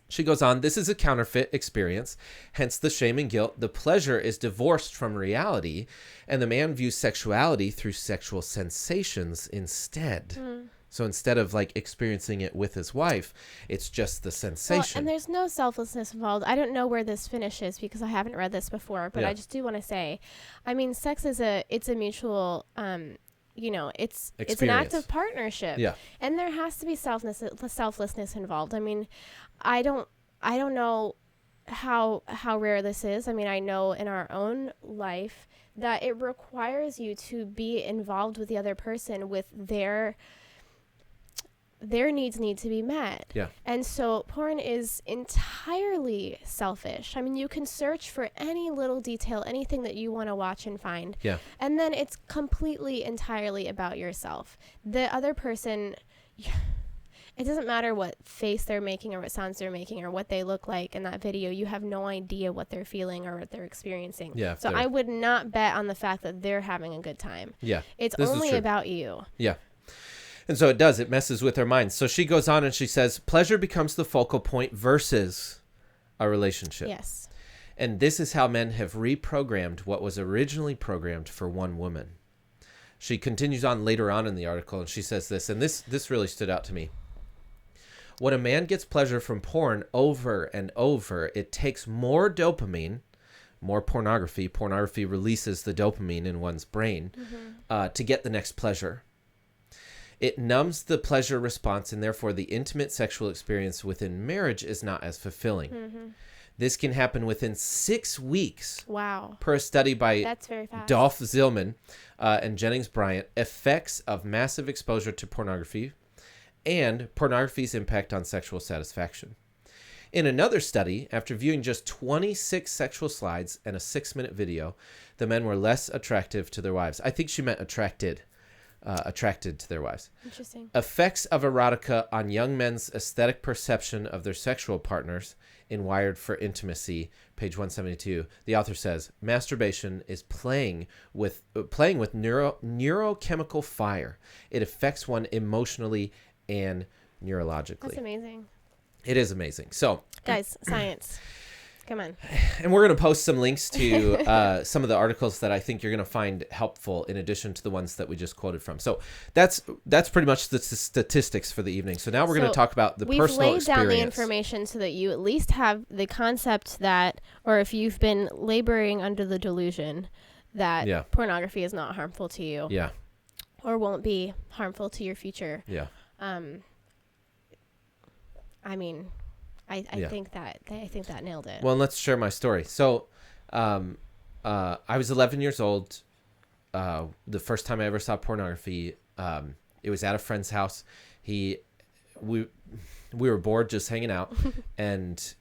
She goes on, this is a counterfeit experience, hence the shame and guilt. The pleasure is divorced from reality, and the man views sexuality through sexual sensations instead. So instead of like experiencing it with his wife, it's just the sensation. And there's no selflessness involved. I don't know where this finishes because I haven't read this before, but Yeah. I just do want to say, I mean, sex is a mutual, it's an act of partnership. Yeah. And there has to be selflessness involved. I mean, I don't know how rare this is. I mean, I know in our own life that it requires you to be involved with the other person with their needs need to be met. Yeah. And so porn is entirely selfish. I mean, you can search for any little detail, anything that you want to watch and find. Yeah. And then it's completely entirely about yourself. The other person, it doesn't matter what face they're making or what sounds they're making or what they look like in that video. You have no idea what they're feeling or what they're experiencing. Yeah. So I would not bet on the fact that they're having a good time. Yeah. It's This is only true. about you. Yeah. And so it messes with their minds. So she goes on and she says, pleasure becomes the focal point versus a relationship. Yes. And this is how men have reprogrammed what was originally programmed for one woman. She continues on later on in the article and she says this, and this really stood out to me. When a man gets pleasure from porn over and over, it takes more dopamine, more pornography. Pornography releases the dopamine in one's brain to get the next pleasure. It numbs the pleasure response, and therefore the intimate sexual experience within marriage is not as fulfilling. This can happen within 6 weeks. Wow. Per a study by That's very fast. Dolph Zillman and Jennings Bryant, effects of massive exposure to pornography and pornography's impact on sexual satisfaction. In another study, after viewing just 26 sexual slides and a 6-minute video, the men were less attractive to their wives. I think she meant attracted to their wives. Interesting. Effects of erotica on young men's aesthetic perception of their sexual partners in Wired for Intimacy, page 172. The author says, masturbation is playing with neurochemical fire. It affects one emotionally and neurologically. That's amazing. It is amazing. So, guys, science. Come on. And we're going to post some links to some of the articles that I think you're going to find helpful in addition to the ones that we just quoted from. So that's pretty much the statistics for the evening. So now we're going to talk about the personal experience. We've laid down the information so that you at least have the concept that, or if you've been laboring under the delusion that pornography is not harmful to you. Yeah. Or won't be harmful to your future. Yeah. I mean, I think that nailed it. Well, let's share my story. So, I was 11 years old. The first time I ever saw pornography, it was at a friend's house. We were bored just hanging out, and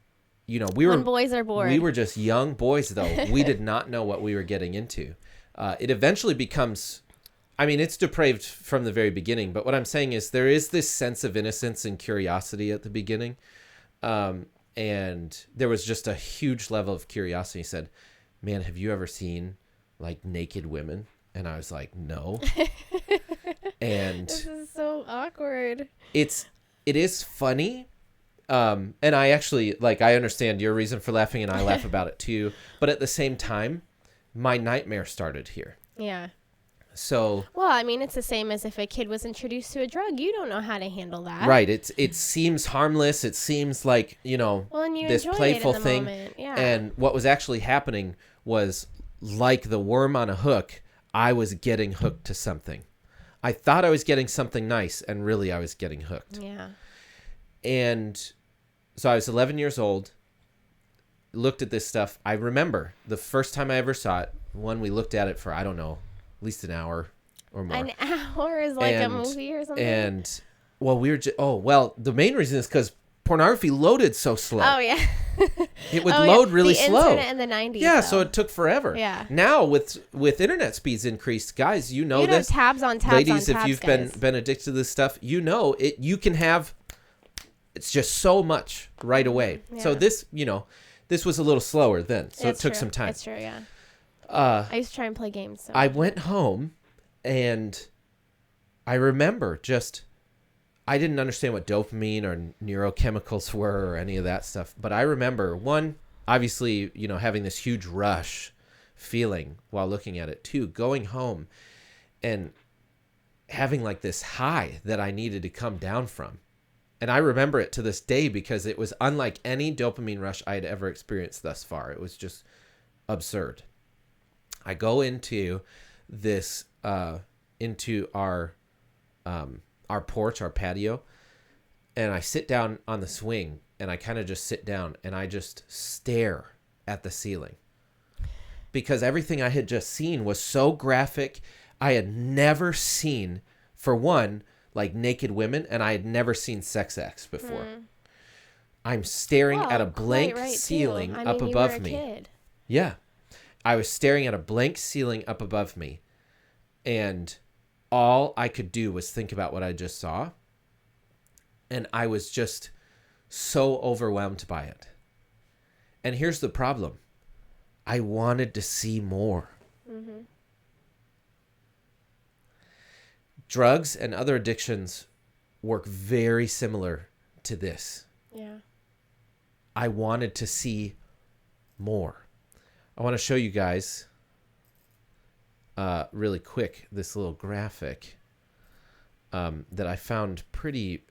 when boys are bored. We were just young boys, though. We did not know what we were getting into. It eventually becomes, I mean, it's depraved from the very beginning. But what I'm saying is there is this sense of innocence and curiosity at the beginning. And there was just a huge level of curiosity. He said, man, have you ever seen like naked women? And I was like, no. And this is so awkward. It is funny. And I actually, I understand your reason for laughing and I laugh about it too. But at the same time, my nightmare started here. Yeah. So, well, I mean, it's the same as if a kid was introduced to a drug. You don't know how to handle that. Right. It seems harmless. It seems like, and you this playful thing. Yeah. And what was actually happening was like the worm on a hook. I was getting hooked to something. I thought I was getting something nice, and really I was getting hooked. Yeah. And so I was 11 years old, looked at this stuff. I remember the first time I ever saw it, when we looked at it for, I don't know, at least an hour or more. An hour is like a movie or something? And, well, the main reason is because pornography loaded so slow. Oh, yeah. It would load really slow. The internet in the 90s. Yeah, though. so it took forever. Yeah. Now, with internet speeds increased, guys, you know this. Tabs on tabs Ladies, on tabs, if you've guys. been addicted to this stuff, you can have, it's just so much right away. Yeah. So this was a little slower then. So it took some time. It's true, yeah. I used to try and play games. So. I went home, and I remember I didn't understand what dopamine or neurochemicals were or any of that stuff. But I remember, one, obviously, having this huge rush feeling while looking at it. Two, going home and having like this high that I needed to come down from. And I remember it to this day because it was unlike any dopamine rush I had ever experienced thus far. It was just absurd. I go into this, into our porch, our patio, and I sit down on the swing, and I kind of just sit down and I just stare at the ceiling because everything I had just seen was so graphic. I had never seen, for one, like naked women, and I had never seen sex acts before. I'm staring at a blank ceiling up above me. Kid. Yeah. I was staring at a blank ceiling up above me, and all I could do was think about what I just saw, and I was just so overwhelmed by it. And here's the problem. I wanted to see more. Mm-hmm. Drugs and other addictions work very similar to this. Yeah. I wanted to see more. I want to show you guys really quick this little graphic that I found pretty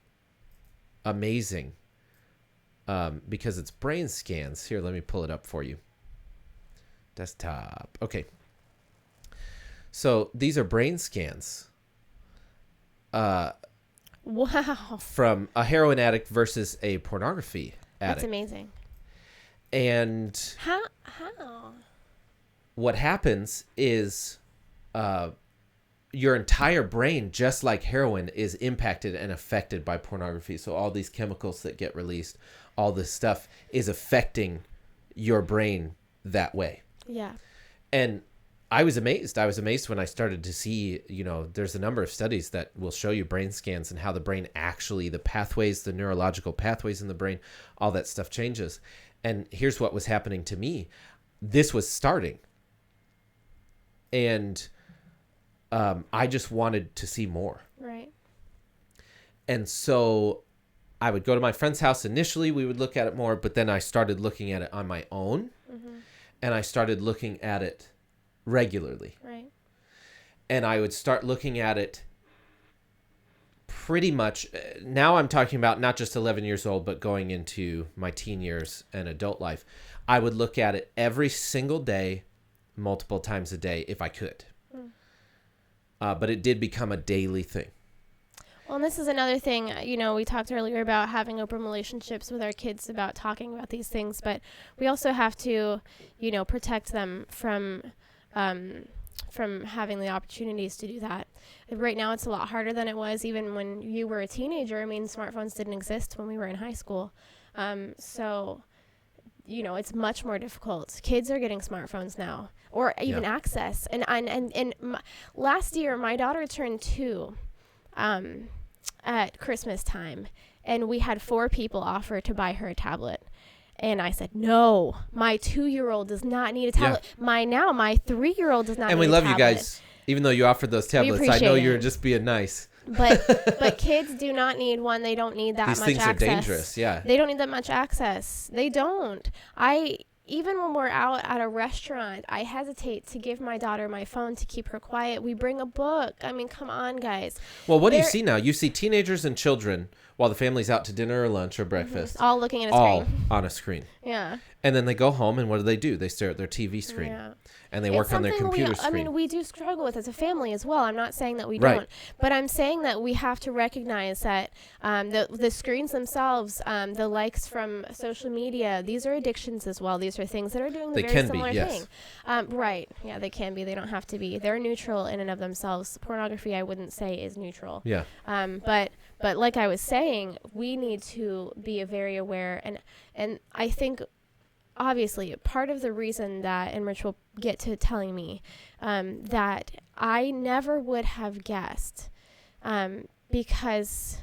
amazing because it's brain scans. Here, let me pull it up for you. Desktop. Okay. So these are brain scans. Wow. From a heroin addict versus a pornography addict. That's amazing. And how? What happens is your entire brain, just like heroin, is impacted and affected by pornography. So all these chemicals that get released, all this stuff is affecting your brain that way. Yeah. And I was amazed. I was amazed when I started to see, there's a number of studies that will show you brain scans and how the brain actually, the pathways, the neurological pathways in the brain, all that stuff changes. And here's what was happening to me. This was starting. And I just wanted to see more. Right. And so I would go to my friend's house. Initially, we would look at it more, but then I started looking at it on my own. Mm-hmm. And I started looking at it regularly. Right. And I would start looking at it pretty much. Now I'm talking about not just 11 years old, but going into my teen years and adult life. I would look at it every single day, multiple times a day if I could. But it did become a daily thing. Well, and this is another thing, we talked earlier about having open relationships with our kids about talking about these things, but we also have to, protect them from having the opportunities to do that. Right now, it's a lot harder than it was even when you were a teenager. I mean, smartphones didn't exist when we were in high school. So, it's much more difficult. Kids are getting smartphones now, or even access. And last year, my daughter turned 2 at Christmas time, and we had 4 people offer to buy her a tablet. And I said, no, my 2-year-old does not need a tablet. Yeah. My 3-year-old does not need a tablet. And we love you guys, even though you offered those tablets. I know you're just being nice. But kids do not need one. They don't need that much access. These things are dangerous, yeah. They don't need that much access. They don't. Even when we're out at a restaurant, I hesitate to give my daughter my phone to keep her quiet. We bring a book. I mean, come on, guys. Well, what do you see now? You see teenagers and children while the family's out to dinner or lunch or breakfast. All looking at a screen. All on a screen. Yeah. And then they go home, and what do? They stare at their TV screen. Yeah. And they work on their computer screen. I mean, we do struggle with as a family as well. I'm not saying that we don't. But I'm saying that we have to recognize that the screens themselves, the likes from social media, these are addictions as well. These are things that are doing the very similar thing. Right. Yeah, they can be. They don't have to be. They're neutral in and of themselves. Pornography, I wouldn't say, is neutral. Yeah. But like I was saying, we need to be very aware. And I think, obviously, part of the reason that, and Rich will get to telling me, that I never would have guessed, because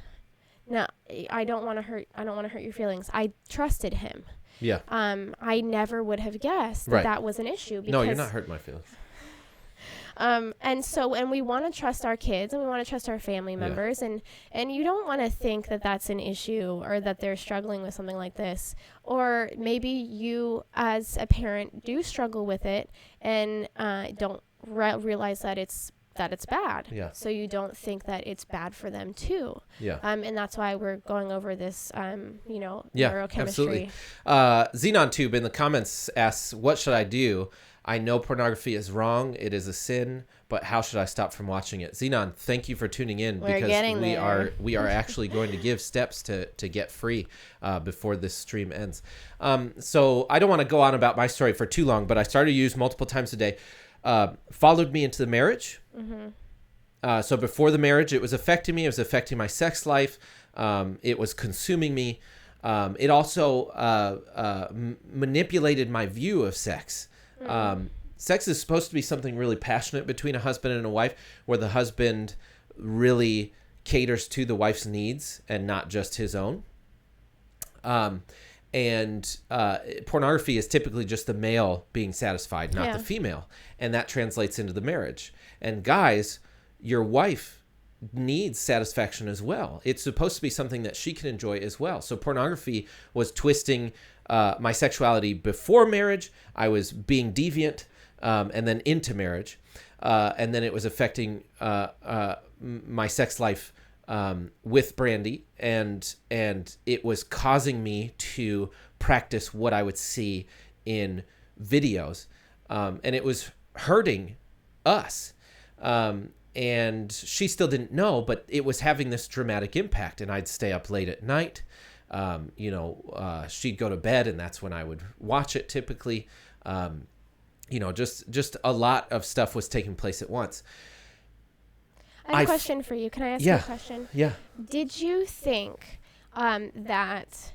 no, I don't want to hurt your feelings. I trusted him. Yeah. I never would have guessed that was an issue. Because, no, you're not hurting my feelings. And we want to trust our kids, and we want to trust our family members, and you don't want to think that that's an issue, or that they're struggling with something like this, or maybe you as a parent do struggle with it and don't realize that it's that it's bad. Yeah. So you don't think that it's bad for them too. Yeah. And that's why we're going over this, Yeah, neurochemistry. absolutely. Xenon Tube in the comments asks, what should I do? I know pornography is wrong. It is a sin, but how should I stop from watching it? Xenon, thank you for tuning in, We're because getting we there. are actually going to give steps to get free before this stream ends. So I don't want to go on about my story for too long, but I started to use multiple times a day. Followed me into the marriage. Mm-hmm. So before the marriage, it was affecting me. It was affecting my sex life. It was consuming me. It also manipulated my view of sex. Sex is supposed to be something really passionate between a husband and a wife, where the husband really caters to the wife's needs and not just his own. And pornography is typically just the male being satisfied, not the female. And that translates into the marriage. And guys, your wife needs satisfaction as well. It's supposed to be something that she can enjoy as well. So pornography was twisting my sexuality before marriage. I was being deviant, and then into marriage. And then it was affecting my sex life with Brandi, and it was causing me to practice what I would see in videos, and it was hurting us. And she still didn't know, but it was having this dramatic impact. And I'd stay up late at night. She'd go to bed, and that's when I would watch it typically. Just a lot of stuff was taking place at once. I have a question for you. Can I ask you a question? Yeah. Did you think that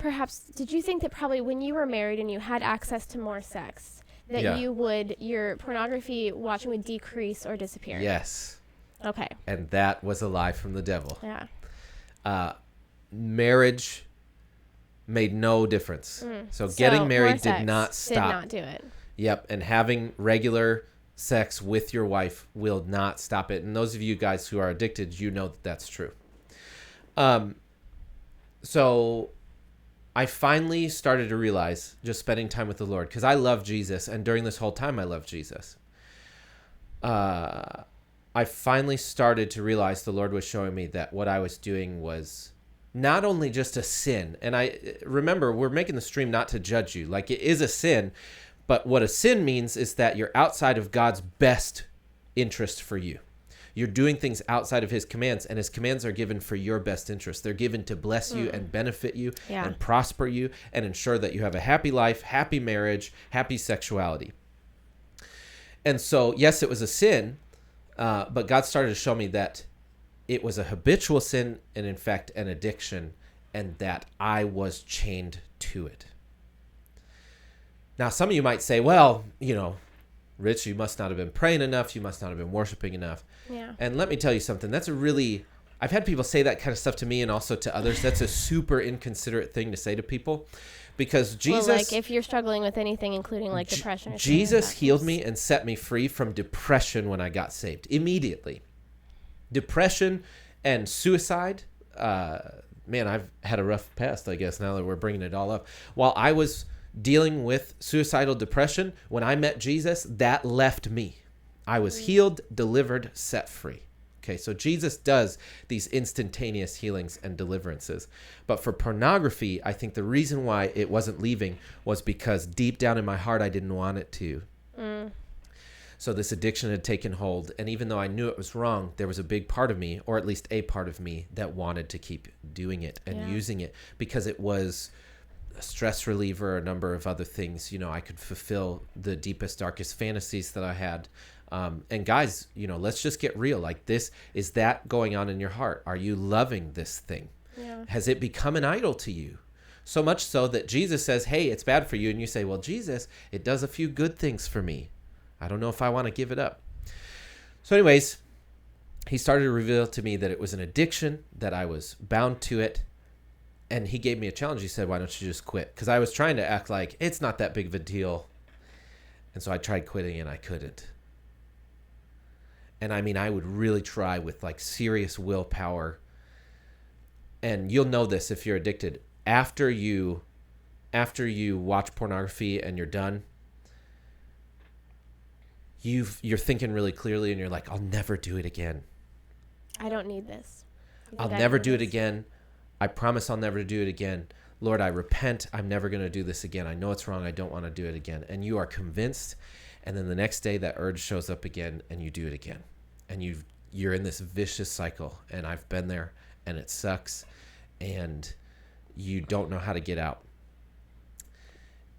probably when you were married and you had access to more sex, that your pornography watching would decrease or disappear? Yes. Okay. And that was a lie from the devil. Yeah. Marriage made no difference. So getting married did not stop. Did not do it. Yep. And having regular sex with your wife will not stop it. And those of you guys who are addicted, you know that that's true. So I finally started to realize, just spending time with the Lord, because I love Jesus, and during this whole time I love Jesus. I finally started to realize the Lord was showing me that what I was doing was not only just a sin. And I remember, we're making the stream not to judge you. Like, it is a sin, but what a sin means is that you're outside of God's best interest for you. You're doing things outside of his commands, and his commands are given for your best interest. They're given to bless you and benefit you and prosper you and ensure that you have a happy life, happy marriage, happy sexuality. And so, yes, it was a sin, but God started to show me that it was a habitual sin and, in fact, an addiction, and that I was chained to it. Now, some of you might say, well, Rich, you must not have been praying enough. You must not have been worshiping enough. Yeah. And let me tell you something. I've had people say that kind of stuff to me and also to others. That's a super inconsiderate thing to say to people, because Jesus... Well, like if you're struggling with anything, including like depression. Or Jesus healed me and set me free from depression when I got saved. Immediately. Depression and suicide. Man, I've had a rough past, I guess, now that we're bringing it all up. While I was dealing with suicidal depression, when I met Jesus, that left me. I was healed, delivered, set free. Okay, so Jesus does these instantaneous healings and deliverances. But for pornography, I think the reason why it wasn't leaving was because deep down in my heart, I didn't want it to. So this addiction had taken hold. And even though I knew it was wrong, there was a big part of me, or at least a part of me, that wanted to keep doing it and using it, because it was a stress reliever, a number of other things. I could fulfill the deepest, darkest fantasies that I had. And guys, let's just get real. Like, is that going on in your heart? Are you loving this thing? Yeah. Has it become an idol to you? So much so that Jesus says, hey, it's bad for you. And you say, well, Jesus, it does a few good things for me. I don't know if I want to give it up. So anyways, he started to reveal to me that it was an addiction, that I was bound to it. And he gave me a challenge. He said, why don't you just quit? Because I was trying to act like it's not that big of a deal. And so I tried quitting, and I couldn't. And I mean, I would really try with like serious willpower. And you'll know this if you're addicted. After you watch pornography and you're done, you're thinking really clearly and you're like, I'll never do it again. I don't need this. I'll never do it again. I promise I'll never do it again. Lord, I repent. I'm never going to do this again. I know it's wrong. I don't want to do it again. And you are convinced. And then the next day that urge shows up again and you do it again. And you're in this vicious cycle. And I've been there and it sucks. And you don't know how to get out.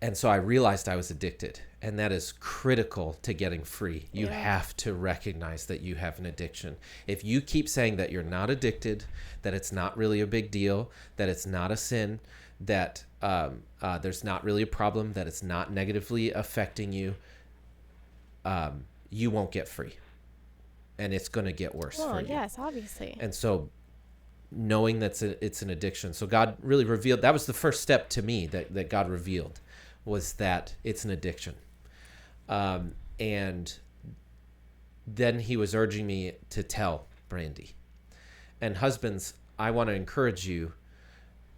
And so I realized I was addicted. And that is critical to getting free. You have to recognize that you have an addiction. If you keep saying that you're not addicted, that it's not really a big deal, that it's not a sin, that there's not really a problem, that it's not negatively affecting you, you won't get free. And it's going to get worse for you. Yes, obviously. And so knowing that it's an addiction. So God really revealed, that was the first step to me that God revealed, was that it's an addiction. And then he was urging me to tell Brandi. And husbands, I want to encourage you,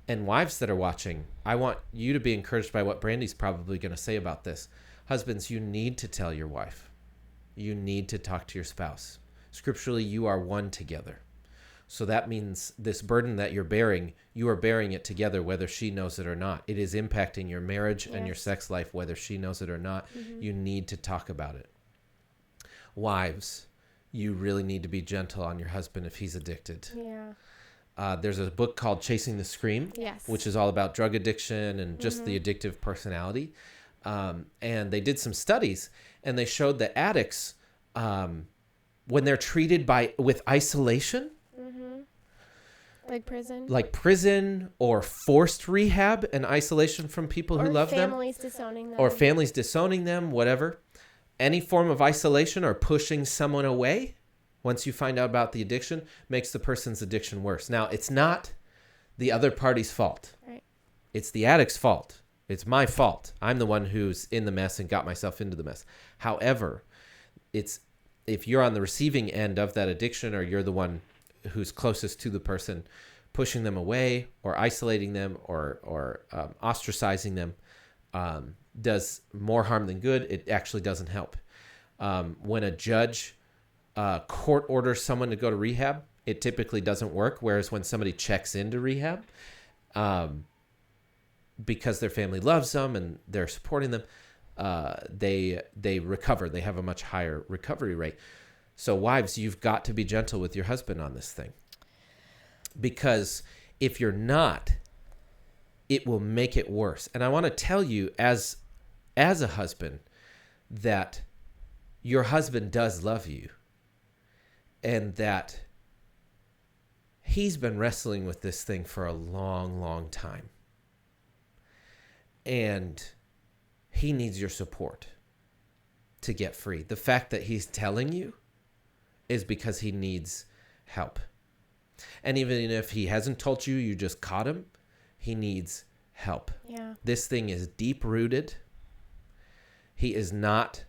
and wives that are watching, I want you to be encouraged by what Brandi's probably going to say about this. Husbands, you need to tell your wife. You need to talk to your spouse. Scripturally, you are one together. So that means this burden that you're bearing, you are bearing it together, whether she knows it or not. It is impacting your marriage and your sex life, whether she knows it or not. Mm-hmm. You need to talk about it. Wives, you really need to be gentle on your husband if he's addicted. Yeah. There's a book called Chasing the Scream, which is all about drug addiction and just the addictive personality. And they did some studies, and they showed that addicts, when they're treated with isolation, like prison or forced rehab and isolation from people who love them, or families disowning them, whatever, any form of isolation or pushing someone away, once you find out about the addiction, makes the person's addiction worse. Now, it's not the other party's fault. Right. It's the addict's fault. It's my fault. I'm the one who's in the mess and got myself into the mess. However, if you're on the receiving end of that addiction, or you're the one who's closest to the person, pushing them away or isolating them or ostracizing them does more harm than good. It actually doesn't help. When a judge court orders someone to go to rehab, it typically doesn't work. Whereas when somebody checks into rehab, because their family loves them and they're supporting them, they recover. They have a much higher recovery rate. So wives, you've got to be gentle with your husband on this thing. Because if you're not, it will make it worse. And I want to tell you as a husband that your husband does love you, and that he's been wrestling with this thing for a long, long time. And he needs your support to get free. The fact that he's telling you is because he needs help. And even if he hasn't told you, you just caught him, he needs help. Yeah. This thing is deep rooted. He is not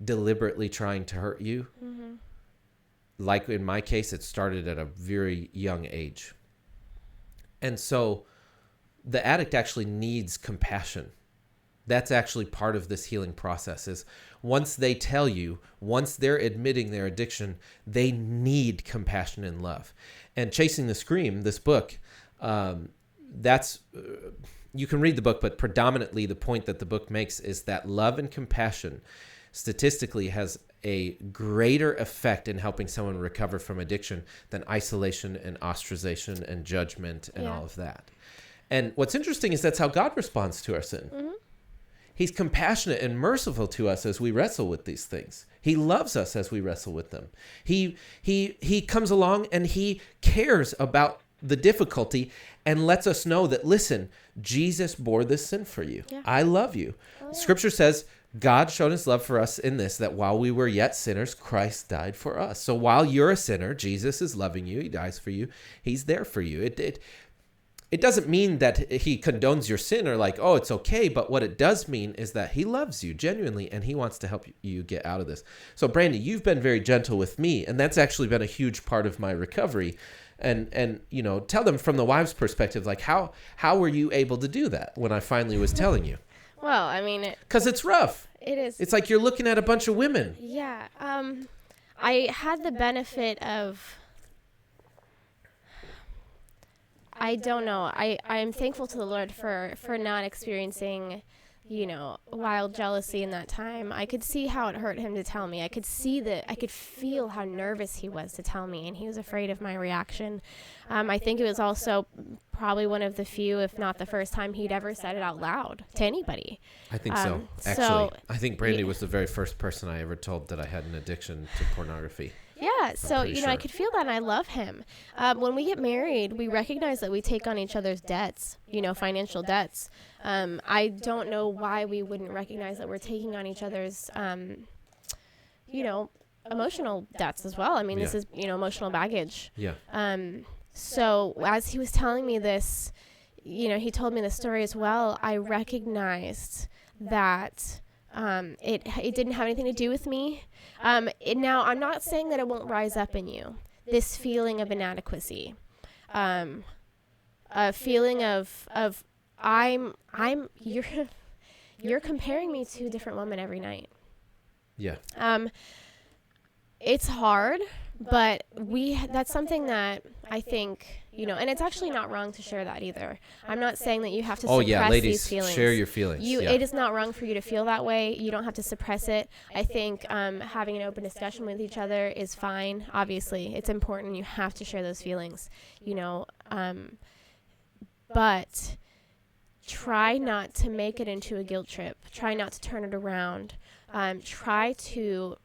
deliberately trying to hurt you. Mm-hmm. Like in my case, it started at a very young age. And so the addict actually needs compassion. That's actually part of this healing process, is once they tell you, once they're admitting their addiction, they need compassion and love. And Chasing the Scream, this book, you can read the book, but predominantly the point that the book makes is that love and compassion statistically has a greater effect in helping someone recover from addiction than isolation and ostracization and judgment and all of that. And what's interesting is that's how God responds to our sin. Mm-hmm. He's compassionate and merciful to us as we wrestle with these things. He loves us as we wrestle with them. He comes along and he cares about the difficulty and lets us know that, listen, Jesus bore this sin for you. Yeah. I love you. Oh, yeah. Scripture says God showed his love for us in this, that while we were yet sinners, Christ died for us. So while you're a sinner, Jesus is loving you. He dies for you. He's there for you. It doesn't mean that he condones your sin or like, oh, it's okay. But what it does mean is that he loves you genuinely and he wants to help you get out of this. So Brandi, you've been very gentle with me, and that's actually been a huge part of my recovery. And you know, tell them from the wife's perspective, like how were you able to do that when I finally was telling you? Well, I mean, because it's rough. It is. It's like you're looking at a bunch of women. Yeah. I had the benefit of, I don't know. I'm thankful to the Lord for not experiencing, wild jealousy in that time. I could see how it hurt him to tell me. I could feel how nervous he was to tell me, and he was afraid of my reaction. I think it was also probably one of the few, if not the first time he'd ever said it out loud to anybody. I think so. Actually, I think Brandi was the very first person I ever told that I had an addiction to pornography. Yeah, so, I could feel that, and I love him. When we get married, we recognize that we take on each other's debts, financial debts. I don't know why we wouldn't recognize that we're taking on each other's, emotional debts as well. I mean, this is, emotional baggage. Yeah. So as he was telling me this, he told me the story as well, I recognized that it didn't have anything to do with me. Now, I'm not saying that it won't rise up in you, this feeling of inadequacy, a feeling of you're comparing me to a different woman every night. Yeah. It's hard, but that's something that I think, and it's actually not wrong to share that either. I'm not saying that you have to suppress ladies, these feelings. Share your feelings. It is not wrong for you to feel that way. You don't have to suppress it. I think having an open discussion with each other is fine. Obviously, it's important. You have to share those feelings, but try not to make it into a guilt trip. Try not to turn it around. Try to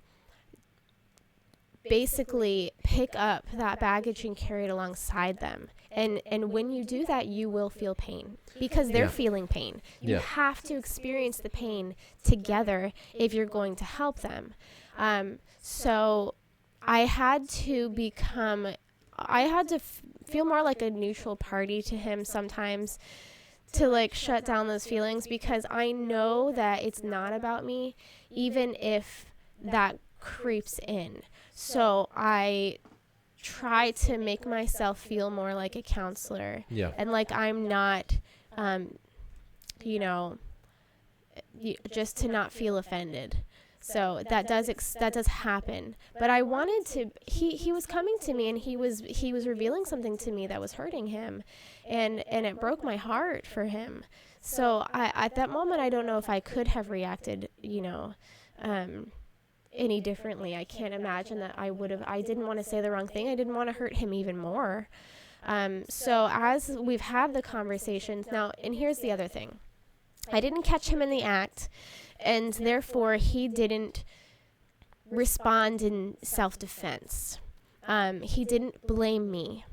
basically pick up that baggage and carry it alongside them. And when you do that, you will feel pain because they're feeling pain. You have to experience the pain together if you're going to help them. So I had to feel more like a neutral party to him sometimes, to shut down those feelings, because I know that it's not about me, even if that creeps in. So I try to make myself feel more like a counselor, and like I'm not, just to not feel offended. So that does happen. But I wanted to. He was coming to me, and he was revealing something to me that was hurting him, and it broke my heart for him. So at that moment, I don't know if I could have reacted, any differently. I can't imagine that I would have. I didn't want to say the wrong thing. I didn't want to hurt him even more. So as we've had the conversations now, and here's the other thing. I didn't catch him in the act, and therefore he didn't respond in self-defense. He didn't blame me.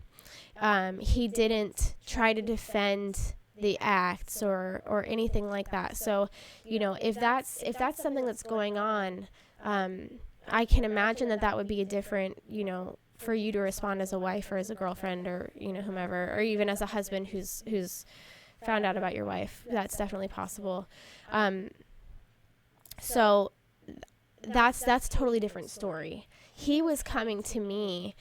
He didn't try to defend the acts or anything like that. So, if that's something that's going on, I can imagine that would be a different, for you to respond as a wife or as a girlfriend or, whomever, or even as a husband who's found out about your wife. That's definitely possible. So that's a totally different story. He was coming to me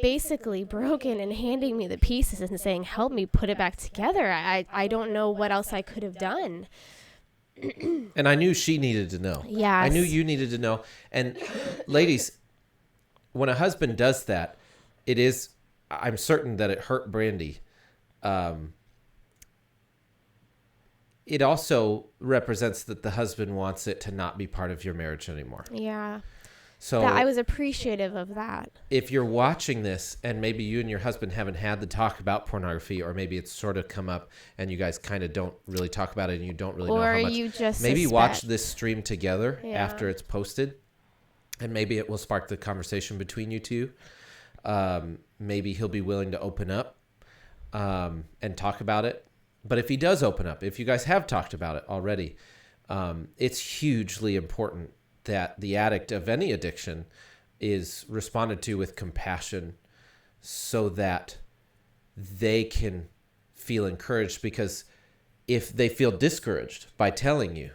basically broken and handing me the pieces and saying, help me put it back together. I don't know what else I could have done. And I knew she needed to know. Yes. I knew you needed to know. And ladies, when a husband does that, I'm certain that it hurt Brandi. It also represents that the husband wants it to not be part of your marriage anymore. Yeah. So I was appreciative of that. If you're watching this and maybe you and your husband haven't had the talk about pornography, or maybe it's sort of come up and you guys kind of don't really talk about it and you don't really know how much. Or you just maybe suspect. Watch this stream together after it's posted, and maybe it will spark the conversation between you two. Maybe he'll be willing to open up and talk about it. But if he does open up, if you guys have talked about it already, it's hugely important that the addict of any addiction is responded to with compassion so that they can feel encouraged. Because if they feel discouraged by telling you,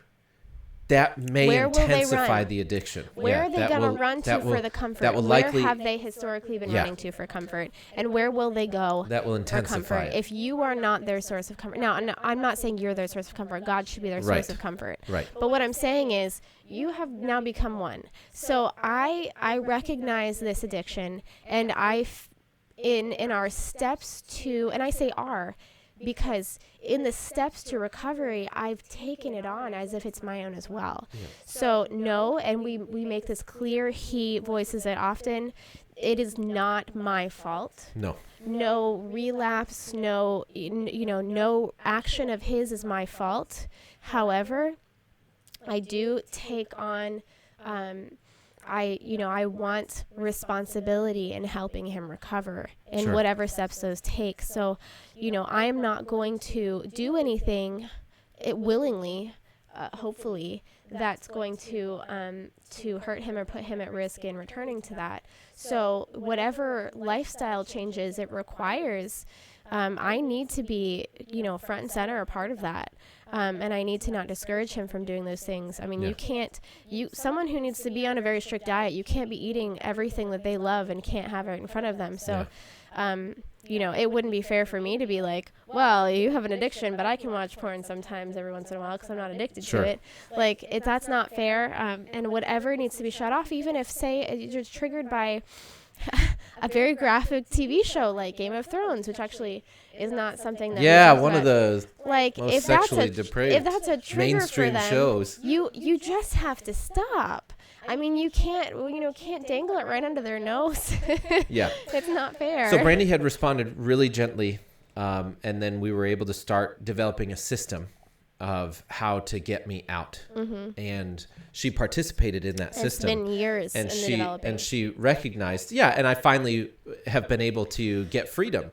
that may Where will they intensify run? the addiction. Where are they that going to will- run to that will- for the comfort? That will where likely have they historically been Yeah. running to for comfort? And where will they go that will for intensify comfort it. if you are not their source of comfort? Now, I'm not saying you're their source of comfort. God should be their Right. source of comfort. Right. But what I'm saying is you have now become one. So I recognize this addiction, and in our steps to, and I say our, because in the steps to recovery, I've taken it on as if it's my own as well. Yeah. So no, and we make this clear, he voices it often, it is not my fault. No relapse, no action of his is my fault. However, I do take on, I want responsibility in helping him recover in Sure. whatever steps those take. So, I am not going to do anything willingly, hopefully, that's going to hurt him or put him at risk in returning to that. So whatever lifestyle changes it requires, I need to be, front and center, a part of that. And I need to not discourage him from doing those things. I mean, Yeah. someone who needs to be on a very strict diet, you can't be eating everything that they love and can't have it in front of them. So, it wouldn't be fair for me to be like, well, you have an addiction, but I can watch porn sometimes every once in a while because I'm not addicted Sure. to it. Like, that's not fair. And whatever needs to be shut off, even if, say, you're triggered by a very graphic TV show like Game of Thrones, which actually is not something that one of the like most if that's sexually a depraved if that's a trigger mainstream for them, shows. you just have to stop. I mean, you can't dangle it right under their nose. Yeah. It's not fair. So Brandi had responded really gently, and then we were able to start developing a system of how to get me out. Mm-hmm. And she participated in that system. It's been years in the developing. And she recognized, and I finally have been able to get freedom.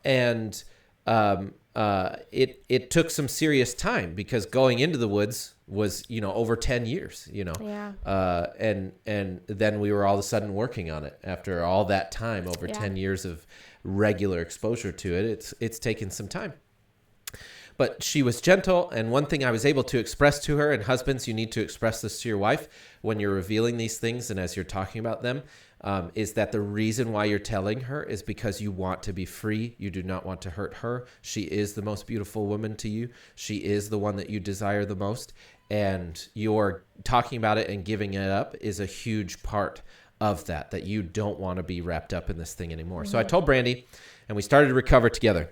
And it took some serious time because going into the woods was, over 10 years, Yeah. and then we were all of a sudden working on it after all that time, over 10 years of regular exposure to it. It's taken some time. But she was gentle, and one thing I was able to express to her, and husbands, you need to express this to your wife when you're revealing these things and as you're talking about them, is that the reason why you're telling her is because you want to be free. You do not want to hurt her. She is the most beautiful woman to you. She is the one that you desire the most, and your talking about it and giving it up is a huge part of that you don't want to be wrapped up in this thing anymore. Mm-hmm. So I told Brandi, and we started to recover together.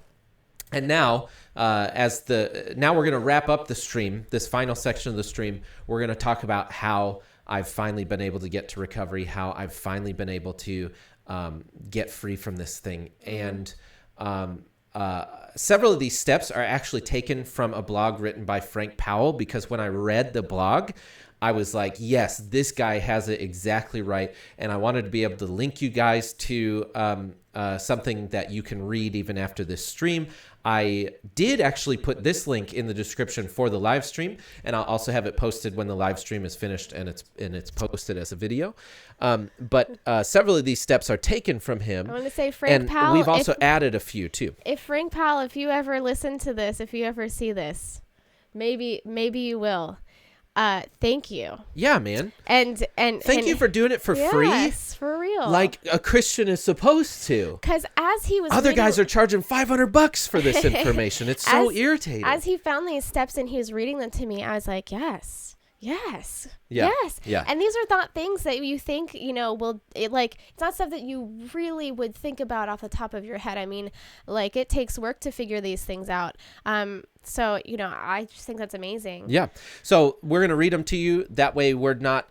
And now, now we're going to wrap up the stream, this final section of the stream. We're going to talk about how I've finally been able to get to recovery, how I've finally been able to get free from this thing. And several of these steps are actually taken from a blog written by Frank Powell, because when I read the blog, I was like, yes, this guy has it exactly right. And I wanted to be able to link you guys to something that you can read even after this stream. I did actually put this link in the description for the live stream, and I'll also have it posted when the live stream is finished and it's posted as a video. But several of these steps are taken from him. I want to say Frank Powell. And we've also added a few too. If Frank Powell, if you ever listen to this, if you ever see this, maybe you will. Thank you. Yeah, man. And thank you for doing it for free. Yes, for real. Like a Christian is supposed to. Because as he was other guys are charging $500 for this information. It's so irritating. As he found these steps and he was reading them to me, I was like, yes. Yeah. And these are not things that you think, it's not stuff that you really would think about off the top of your head. I mean, like, it takes work to figure these things out. So, I just think that's amazing. Yeah. So we're going to read them to you. That way we're not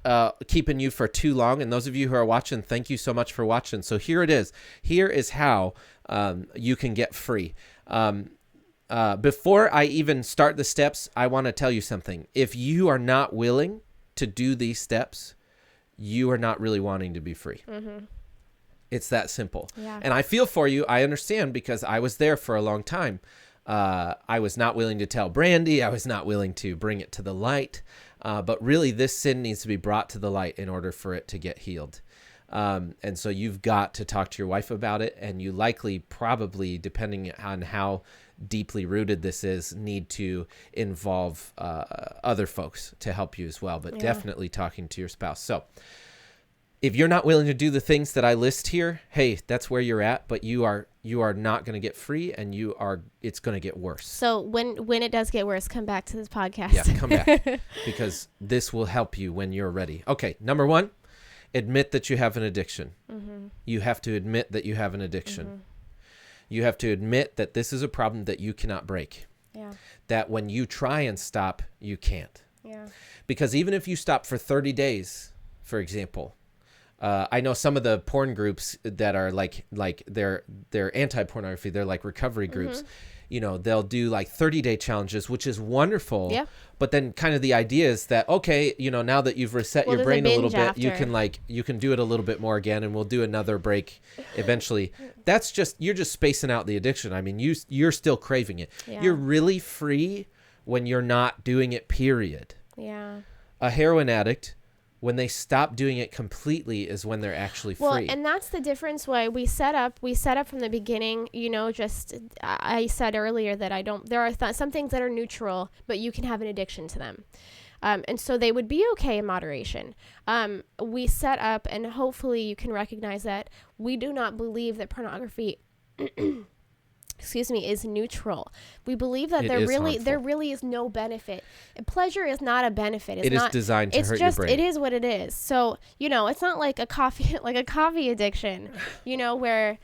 keeping you for too long. And those of you who are watching, thank you so much for watching. So here it is. Here is how you can get free. Before I even start the steps, I want to tell you something. If you are not willing to do these steps, you are not really wanting to be free. Mm-hmm. It's that simple. Yeah. And I feel for you. I understand, because I was there for a long time. I was not willing to tell Brandi. I was not willing to bring it to the light. But really, this sin needs to be brought to the light in order for it to get healed. And so you've got to talk to your wife about it, and you likely, probably, depending on how deeply rooted this is, need to involve other folks to help you as well, but definitely talking to your spouse. So if you're not willing to do the things that I list here, hey, that's where you're at, but you are not going to get free, and it's going to get worse. So when it does get worse, come back to this podcast. Yeah, come back, because this will help you when you're ready. Okay, number 1, admit that you have an addiction. Mm-hmm. You have to admit that you have an addiction. Mm-hmm. You have to admit that this is a problem that you cannot break. Yeah. That when you try and stop, you can't. Yeah. Because even if you stop for 30 days, for example, I know some of the porn groups that are like they're anti-pornography. They're like recovery groups. Mm-hmm. You know, they'll do like 30-day challenges, which is wonderful. Yeah. But then kind of the idea is that, okay, you know, now that you've reset your brain a little bit, you can do it a little bit more again, and we'll do another break eventually. You're just spacing out the addiction. I mean, you're still craving it. Yeah. You're really free when you're not doing it, period. Yeah. A heroin addict, when they stop doing it completely, is when they're actually free. Well, and that's the difference why we set up from the beginning, you know, just, I said earlier that there are some things that are neutral, but you can have an addiction to them. And so they would be okay in moderation. We set up, and hopefully you can recognize that we do not believe that pornography is neutral. We believe that there really is no benefit. Pleasure is not a benefit. It is designed to hurt your brain. It is what it is. So, you know, it's not like a coffee addiction, you know, where,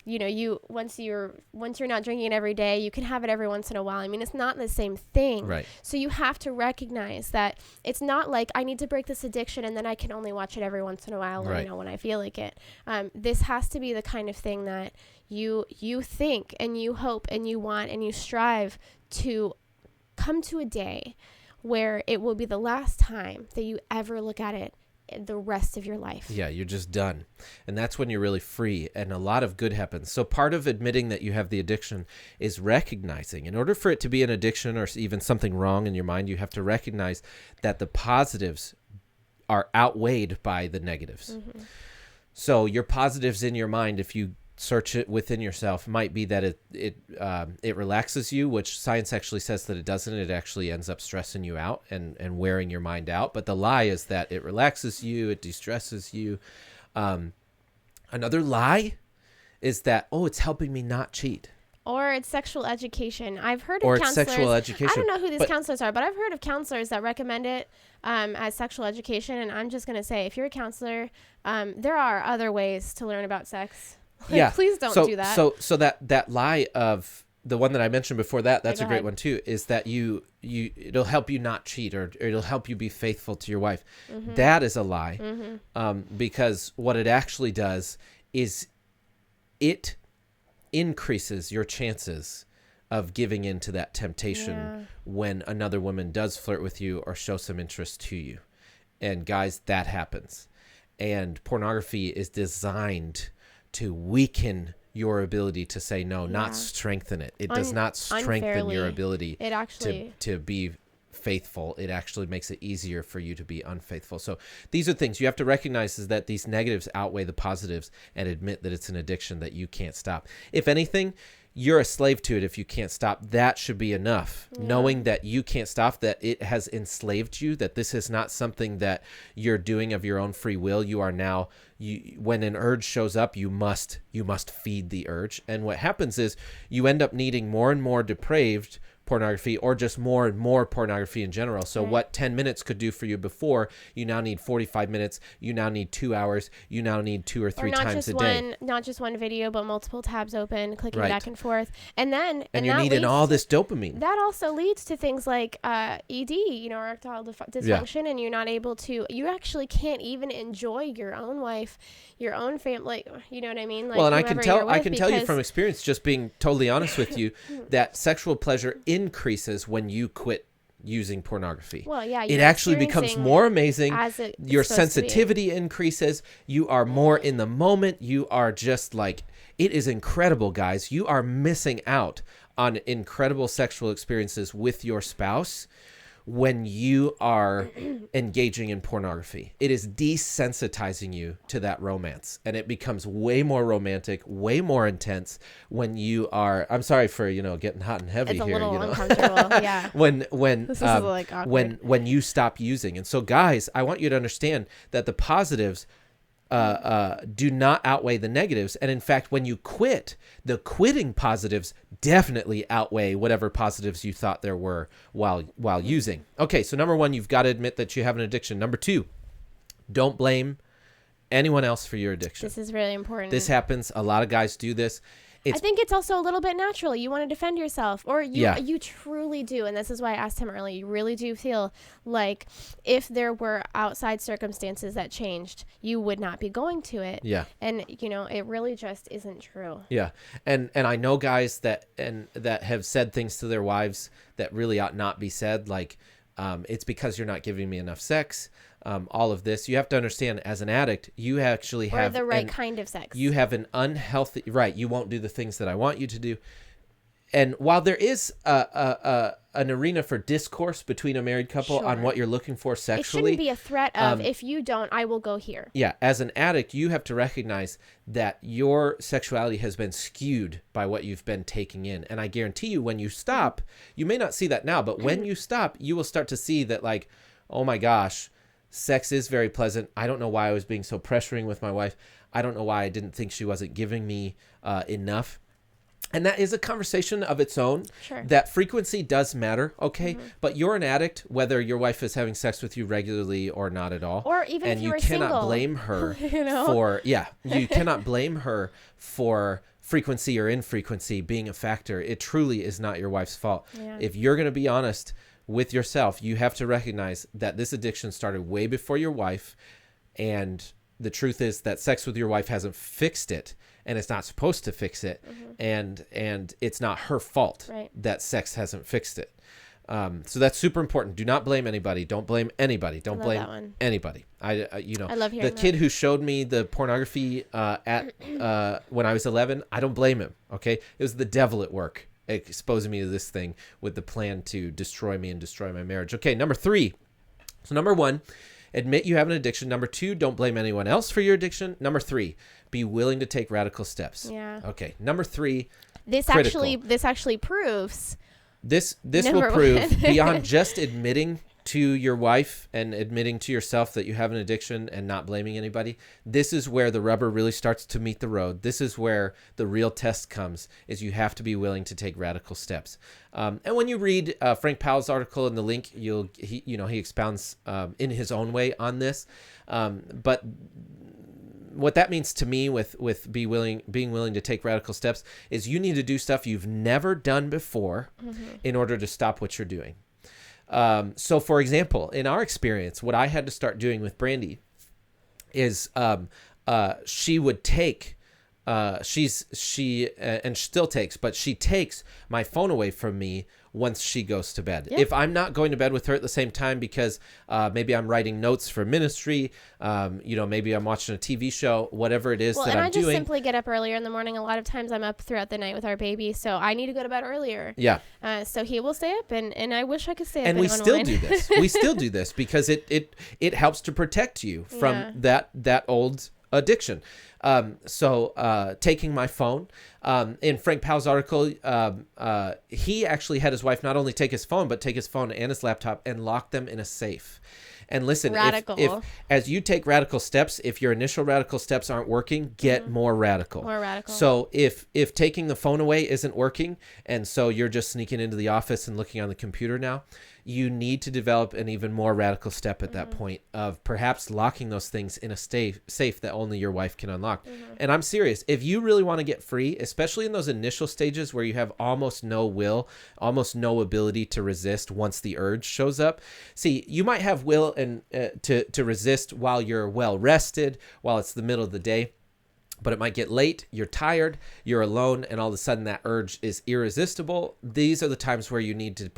you know, once you're not drinking it every day, you can have it every once in a while. I mean, it's not the same thing. Right. So you have to recognize that it's not like I need to break this addiction and then I can only watch it every once in a while, or, you know, when I feel like it. This has to be the kind of thing that you think and you hope and you want and you strive to come to a day where it will be the last time that you ever look at it the rest of your life. Yeah, you're just done. And that's when you're really free, and a lot of good happens. So part of admitting that you have the addiction is recognizing, in order for it to be an addiction or even something wrong in your mind, you have to recognize that the positives are outweighed by the negatives. Mm-hmm. So your positives in your mind, if you search it within yourself, might be that it relaxes you, which science actually says that it doesn't. It actually ends up stressing you out and wearing your mind out. But the lie is that it relaxes you, it de-stresses you. Another lie is that, it's helping me not cheat. Or it's sexual education. I've heard of counselors. Or sexual education. I don't know who these counselors are, but I've heard of counselors that recommend it as sexual education. And I'm just going to say, if you're a counselor, there are other ways to learn about sex. Yeah. Please don't do that. So that lie of the one that I mentioned before that's a great one too, is that it'll help you not cheat, or it'll help you be faithful to your wife. Mm-hmm. That is a lie. Mm-hmm. Because what it actually does is it increases your chances of giving in to that temptation when another woman does flirt with you or show some interest to you. And guys, that happens. And pornography is designed to weaken your ability to say no, not strengthen it. It does not strengthen your ability to be faithful. It actually makes it easier for you to be unfaithful. So these are things you have to recognize, is that these negatives outweigh the positives, and admit that it's an addiction that you can't stop. If anything, you're a slave to it if you can't stop. That should be enough. Yeah. Knowing that you can't stop, that it has enslaved you, that this is not something that you're doing of your own free will. You are now, when an urge shows up, you must feed the urge. And what happens is you end up needing more and more depraved pornography, or just more and more pornography in general. So what 10 minutes could do for you before, you now need 45 minutes, you now need 2 hours, you now need 2 or 3 times a day. Not just one video, but multiple tabs open, clicking back and forth. And you're needing all this dopamine. That also leads to things like ED, erectile dysfunction, and you're not able to, you actually can't even enjoy your own wife, your own family, you know what I mean? Like, well, and I can tell you from experience, just being totally honest with you, that sexual pleasure increases when you quit using pornography. Well, yeah, it actually becomes more amazing. Your sensitivity increases. You are more in the moment. You are just like, it is incredible, guys. You are missing out on incredible sexual experiences with your spouse when you are engaging in pornography. It is desensitizing you to that romance, and it becomes way more romantic, way more intense when you are, I'm sorry for, getting hot and heavy It's a here, little uncomfortable. Yeah. when This is like awkward. when you stop using. And so guys, I want you to understand that the positives do not outweigh the negatives. And in fact, when you quit, the quitting positives definitely outweigh whatever positives you thought there were while using. Okay, so number one, you've got to admit that you have an addiction. Number two, don't blame anyone else for your addiction. This is really important. This happens. A lot of guys do this. I think it's also a little bit natural. You want to defend yourself, or you truly do. And this is why I asked him earlier. You really do feel like if there were outside circumstances that changed, you would not be going to it. Yeah. And, it really just isn't true. Yeah. And I know guys that have said things to their wives that really ought not be said. Like, it's because you're not giving me enough sex. All of this, you have to understand, as an addict, you actually have the right kind of sex. You have an unhealthy, right? You won't do the things that I want you to do. And while there is an arena for discourse between a married couple on what you're looking for sexually, it shouldn't be a threat of if you don't, I will go here. Yeah, as an addict, you have to recognize that your sexuality has been skewed by what you've been taking in. And I guarantee you, when you stop, you may not see that now, but when you stop, you will start to see that, like, oh my gosh, sex is very pleasant. I don't know why I was being so pressuring with my wife. I don't know why I didn't think she wasn't giving me enough. And that is a conversation of its own. Sure. That frequency does matter, okay? Mm-hmm. But you're an addict, whether your wife is having sex with you regularly or not at all. Or even if you were cannot single. Blame her you cannot blame her for frequency or infrequency being a factor. It truly is not your wife's fault. Yeah. If you're going to be honest with yourself, you have to recognize that this addiction started way before your wife, and the truth is that sex with your wife hasn't fixed it, and it's not supposed to fix it, and it's not her fault that sex hasn't fixed it. So that's super important. Do not blame anybody. Don't blame anybody. Don't blame anybody. I love hearing the kid who showed me the pornography when I was 11. I don't blame him. Okay, it was the devil at work, exposing me to this thing with the plan to destroy me and destroy my marriage. Okay, number 3. So number 1, admit you have an addiction. Number 2, don't blame anyone else for your addiction. Number 3, be willing to take radical steps. Yeah. Okay. Number 3, this actually proves. This will prove beyond just admitting to your wife and admitting to yourself that you have an addiction and not blaming anybody. This is where the rubber really starts to meet the road. This is where the real test comes, is you have to be willing to take radical steps. And when you read Frank Powell's article in the link, he expounds in his own way on this. But what that means to me with being willing to take radical steps is you need to do stuff you've never done before in order to stop what you're doing. So for example, in our experience, what I had to start doing with Brandi is she would take she still takes, but she takes my phone away from me once she goes to bed. Yeah. If I'm not going to bed with her at the same time because maybe I'm writing notes for ministry, maybe I'm watching a TV show, whatever it is that I'm doing. And I just simply get up earlier in the morning. A lot of times I'm up throughout the night with our baby, so I need to go to bed earlier. Yeah. So he will stay up, and I wish I could stay up. And we still do this. We still do this because it helps to protect you from that old addiction. So taking my phone, in Frank Powell's article, he actually had his wife not only take his phone, but take his phone and his laptop and lock them in a safe. And listen, if as you take radical steps, if your initial radical steps aren't working, get more radical. More radical. So if taking the phone away isn't working, and so you're just sneaking into the office and looking on the computer now, you need to develop an even more radical step at that point of perhaps locking those things in a safe that only your wife can unlock. And I'm serious. If you really want to get free, especially in those initial stages where you have almost no will, almost no ability to resist once the urge shows up. See, you might have will and to resist while you're well rested, while it's the middle of the day. But it might get late, you're tired, you're alone, and all of a sudden that urge is irresistible. These are the times where you need to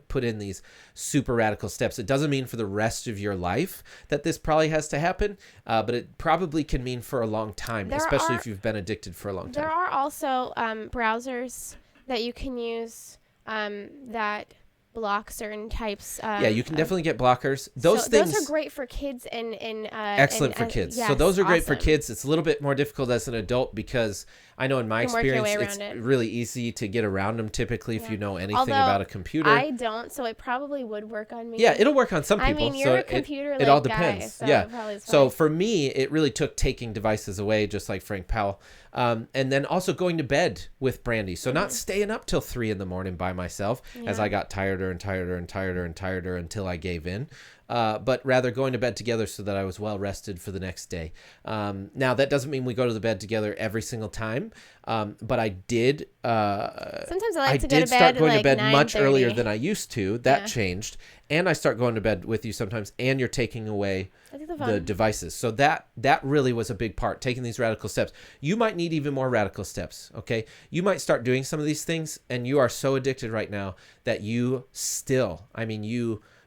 put in these super radical steps. It doesn't mean for the rest of your life that this probably has to happen, but it probably can mean for a long time, especially if you've been addicted for a long time. There are also browsers that you can use that block certain types. Yeah, you can definitely get blockers. Those things are great for kids and excellent for kids. Yes, so those are great for awesome. kids. It's a little bit more difficult as an adult because I know in my You can work your experience way it's around it. really easy to get around them typically if you know anything Although about a computer. I don't, so it probably would work on me. Yeah, it'll work on some people. I mean, you're so a computer it all depends. guy, so yeah. it probably is So fine. for me, it really took taking devices away, just like Frank Powell. And then also going to bed with Brandi. So not staying up till 3 a.m. by myself as I got tireder and tireder and tireder and tireder until I gave in. But rather going to bed together so that I was well rested for the next day. Now, that doesn't mean we go to the bed together every single time. But I did. Sometimes I like to go to bed start going at to bed much 9:30. earlier than I used to. That changed. And I start going to bed with you sometimes, and you're taking away the devices. So that really was a big part, taking these radical steps. You might need even more radical steps, okay? You might start doing some of these things, and you are so addicted right now that you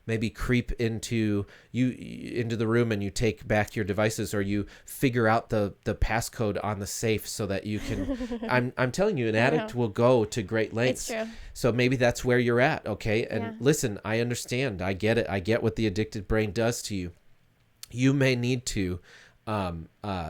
maybe creep into the room and you take back your devices, or you figure out the passcode on the safe so that you can I'm telling you, an addict will go to great lengths. It's true. So maybe that's where you're at, okay? And listen, I understand. I get it. I get what the addicted brain does to you. You may need to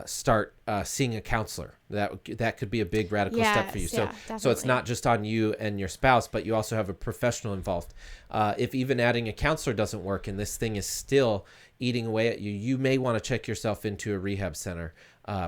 start seeing a counselor. That could be a big radical step for you. So it's not just on you and your spouse, but you also have a professional involved. If even adding a counselor doesn't work and this thing is still eating away at you, you may want to check yourself into a rehab center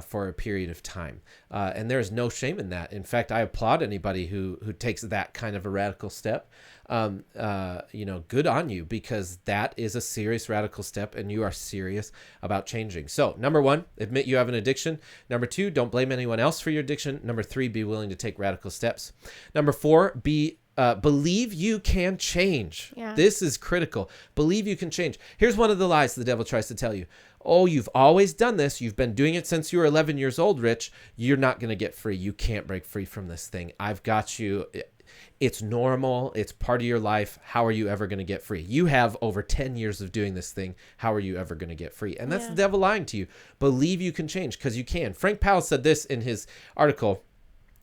for a period of time. And there is no shame in that. In fact, I applaud anybody who takes that kind of a radical step. Good on you, because that is a serious radical step and you are serious about changing. So 1, admit you have an addiction. 2, don't blame anyone else for your addiction. 3, be willing to take radical steps. 4, believe you can change. Yeah. This is critical. Believe you can change. Here's one of the lies the devil tries to tell you. Oh, you've always done this. You've been doing it since you were 11 years old, Rich. You're not going to get free. You can't break free from this thing. I've got you. It's normal. It's part of your life. How are you ever going to get free? You have over 10 years of doing this thing. How are you ever going to get free? And that's the devil lying to you. Believe you can change, because you can. Frank Powell said this in his article.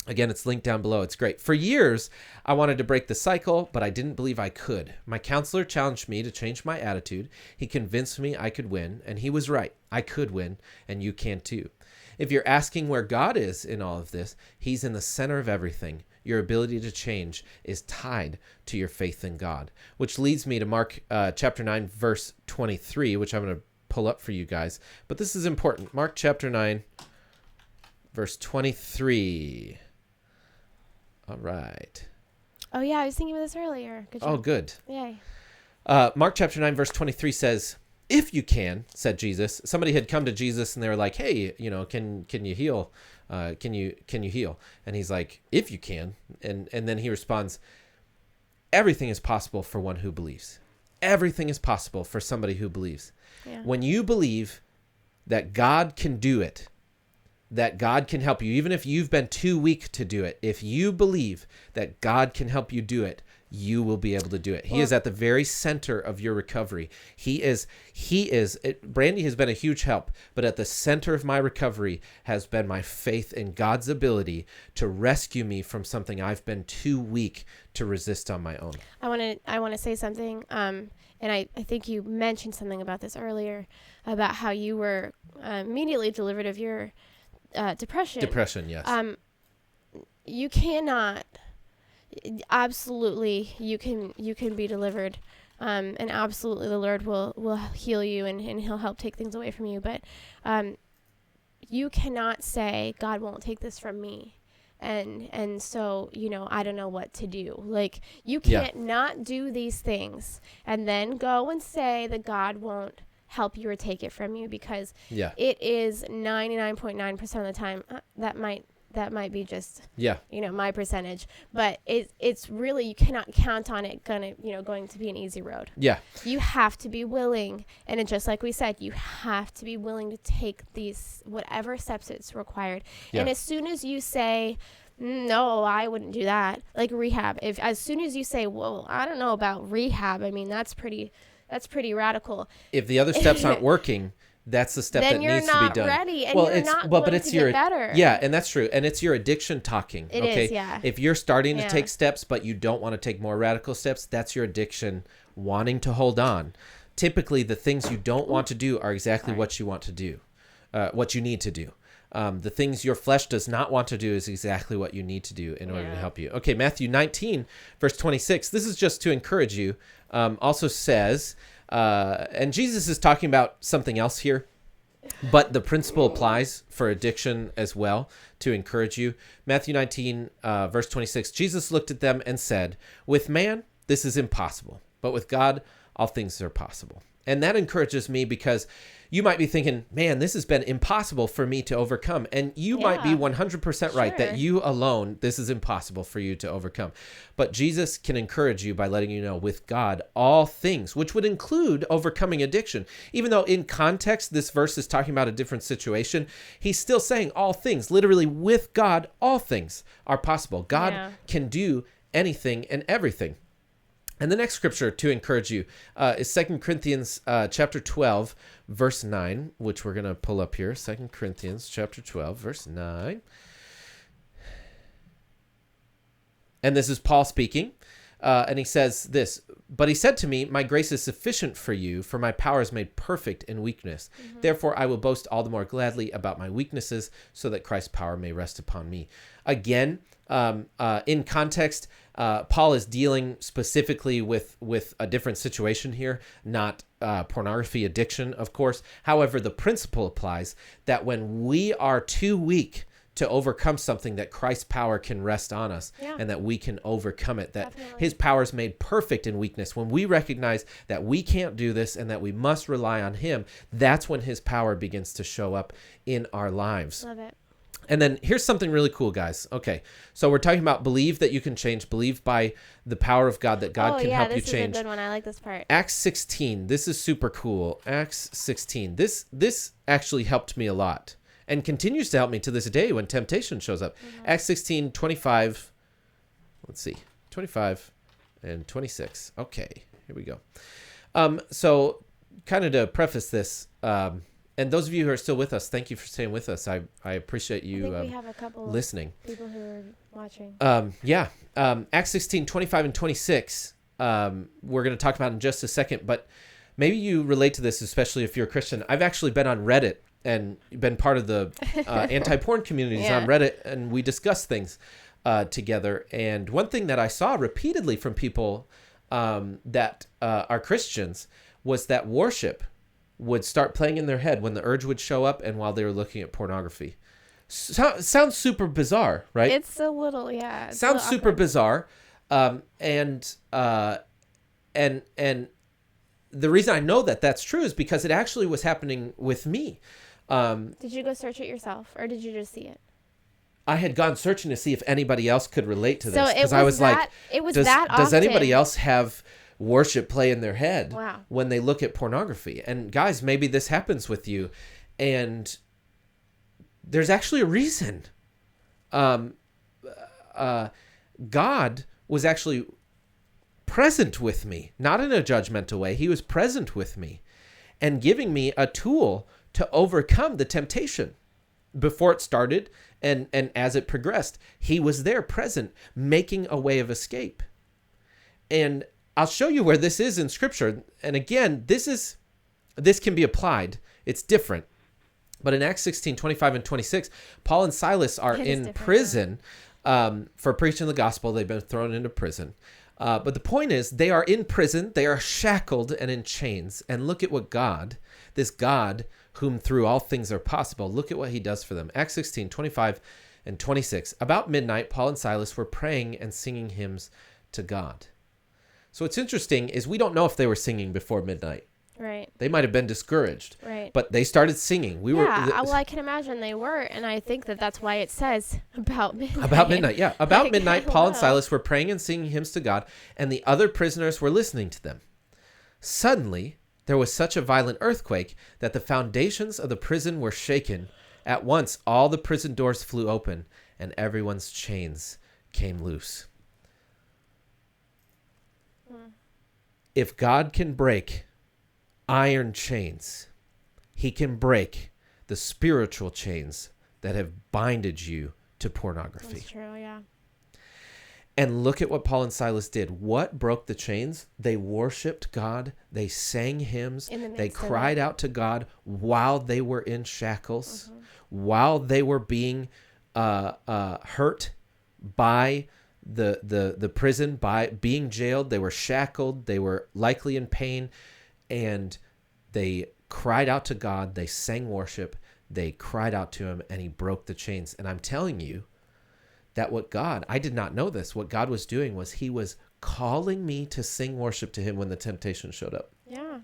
Again, it's linked down below. It's great. For years, I wanted to break the cycle, but I didn't believe I could. My counselor challenged me to change my attitude. He convinced me I could win, and he was right. I could win, and you can too. If you're asking where God is in all of this, he's in the center of everything. Your ability to change is tied to your faith in God, which leads me to Mark chapter 9, verse 23, which I'm going to pull up for you guys. But this is important. Mark chapter 9, verse 23. All right. Oh, yeah, I was thinking of this earlier. Good job. Oh, good. Yay. Mark chapter 9, verse 23 says, if you can, said Jesus. Somebody had come to Jesus and they were like, hey, can you heal? Can you heal? And he's like, if you can. And then he responds, everything is possible for one who believes. Everything is possible for somebody who believes. Yeah. When you believe that God can do it, that God can help you, even if you've been too weak to do it, if you believe that God can help you do it, you will be able to do it. He is at the very center of your recovery. Brandi has been a huge help, but at the center of my recovery has been my faith in God's ability to rescue me from something I've been too weak to resist on my own. I want to say something. And I think you mentioned something about this earlier, about how you were immediately delivered of your depression. Depression, yes. You cannot. Absolutely, you can be delivered, and absolutely the Lord will heal you and he'll help take things away from you. But you cannot say, God won't take this from me, and so I don't know what to do. Like, you can't not do these things and then go and say that God won't help you or take it from you, because it is 99.9% of the time. That might be just my percentage, but it's really, you cannot count on it going to be an easy road. You have to be willing, and just like we said, you have to be willing to take these whatever steps it's required. And as soon as you say, no, I wouldn't do that, like rehab, as soon as you say, well, I don't know about rehab, I mean, that's pretty radical. If the other steps aren't working, that's the step then that you're needs to be not done. ready, and you're not but going it's to your get better. Yeah, and that's true. And it's your addiction talking. It okay? is, yeah. If you're starting to Yeah. take steps, but you don't want to take more radical steps, that's your addiction wanting to hold on. Typically, the things you don't want to do are exactly what you want to do, what you need to do. The things your flesh does not want to do is exactly what you need to do in order to help you. Okay, Matthew 19, verse 26. This is just to encourage you. Also says, and Jesus is talking about something else here, but the principle applies for addiction as well to encourage you. Matthew 19, verse 26. Jesus looked at them and said, with man, this is impossible, but with God, all things are possible. And that encourages me because you might be thinking, man, this has been impossible for me to overcome. And you might be 100% right that you alone, this is impossible for you to overcome. But Jesus can encourage you by letting you know with God, all things, which would include overcoming addiction. Even though in context, this verse is talking about a different situation, he's still saying all things. Literally, with God, all things are possible. God can do anything and everything. And the next scripture to encourage you is 2 Corinthians chapter 12, verse 9, which we're going to pull up here. 2 Corinthians chapter 12, verse 9. And this is Paul speaking. And he says this, but he said to me, my grace is sufficient for you, for my power is made perfect in weakness. Therefore, I will boast all the more gladly about my weaknesses so that Christ's power may rest upon me. Again, in context, Paul is dealing specifically with a different situation here, not pornography addiction, of course. However, the principle applies that when we are too weak to overcome something, that Christ's power can rest on us and that we can overcome it, that his power is made perfect in weakness. When we recognize that we can't do this and that we must rely on him, that's when his power begins to show up in our lives. Love it. And then here's something really cool, guys. Okay, so we're talking about believe that you can change, believe by the power of God that God can help you change. Oh, yeah, this is a good one. I like this part. Acts 16, this is super cool. Acts 16, this actually helped me a lot and continues to help me to this day when temptation shows up. Acts 16, 25, let's see, 25 and 26. Okay, here we go. So kind of to preface this, and those of you who are still with us, thank you for staying with us. I appreciate you I think we have a couple listening. People who are watching. Acts 16, 25 and 26, we're going to talk about in just a second, but maybe you relate to this, especially if you're a Christian. I've actually been on Reddit and been part of the anti-porn communities on Reddit, and we discuss things together. And one thing that I saw repeatedly from people that are Christians was that worship would start playing in their head when the urge would show up and while they were looking at pornography. Sounds super bizarre, right? It's a little, Sounds super bizarre. And the reason I know that that's true is because it actually was happening with me. Did you go search it yourself or did you just see it? I had gone searching to see if anybody else could relate to this. So because I was like, does anybody else have worship play in their head when they look at pornography? And guys, maybe this happens with you, and there's actually a reason. God was actually present with me, not in a judgmental way. He was present with me and giving me a tool to overcome the temptation before it started and as it progressed. He was there present, making a way of escape. And I'll show you where this is in Scripture. And again, this can be applied. It's different. But in Acts 16, 25 and 26, Paul and Silas are in prison for preaching the gospel. They've been thrown into prison. But the point is, they are in prison. They are shackled and in chains. And look at what God, this God whom through all things are possible, look at what he does for them. Acts 16, 25 and 26. About midnight, Paul and Silas were praying and singing hymns to God. So what's interesting is we don't know if they were singing before midnight. Right. They might have been discouraged. Right. But they started singing. Well, I can imagine they were, and I think that's why it says about midnight. About midnight, yeah. About midnight, Paul and Silas were praying and singing hymns to God, and the other prisoners were listening to them. Suddenly, there was such a violent earthquake that the foundations of the prison were shaken. At once, all the prison doors flew open, and everyone's chains came loose. If God can break iron chains, He can break the spiritual chains that have binded you to pornography. That's true, yeah. And look at what Paul and Silas did. What broke the chains? They worshiped God. They sang hymns. They cried out to God while they were in shackles, while they were being hurt by the prison, by being jailed. They were shackled. They were likely in pain. And they cried out to God. They sang worship. They cried out to him, and he broke the chains. And I'm telling you, that I did not know this. What God was doing was he was calling me to sing worship to him when the temptation showed up. Yeah.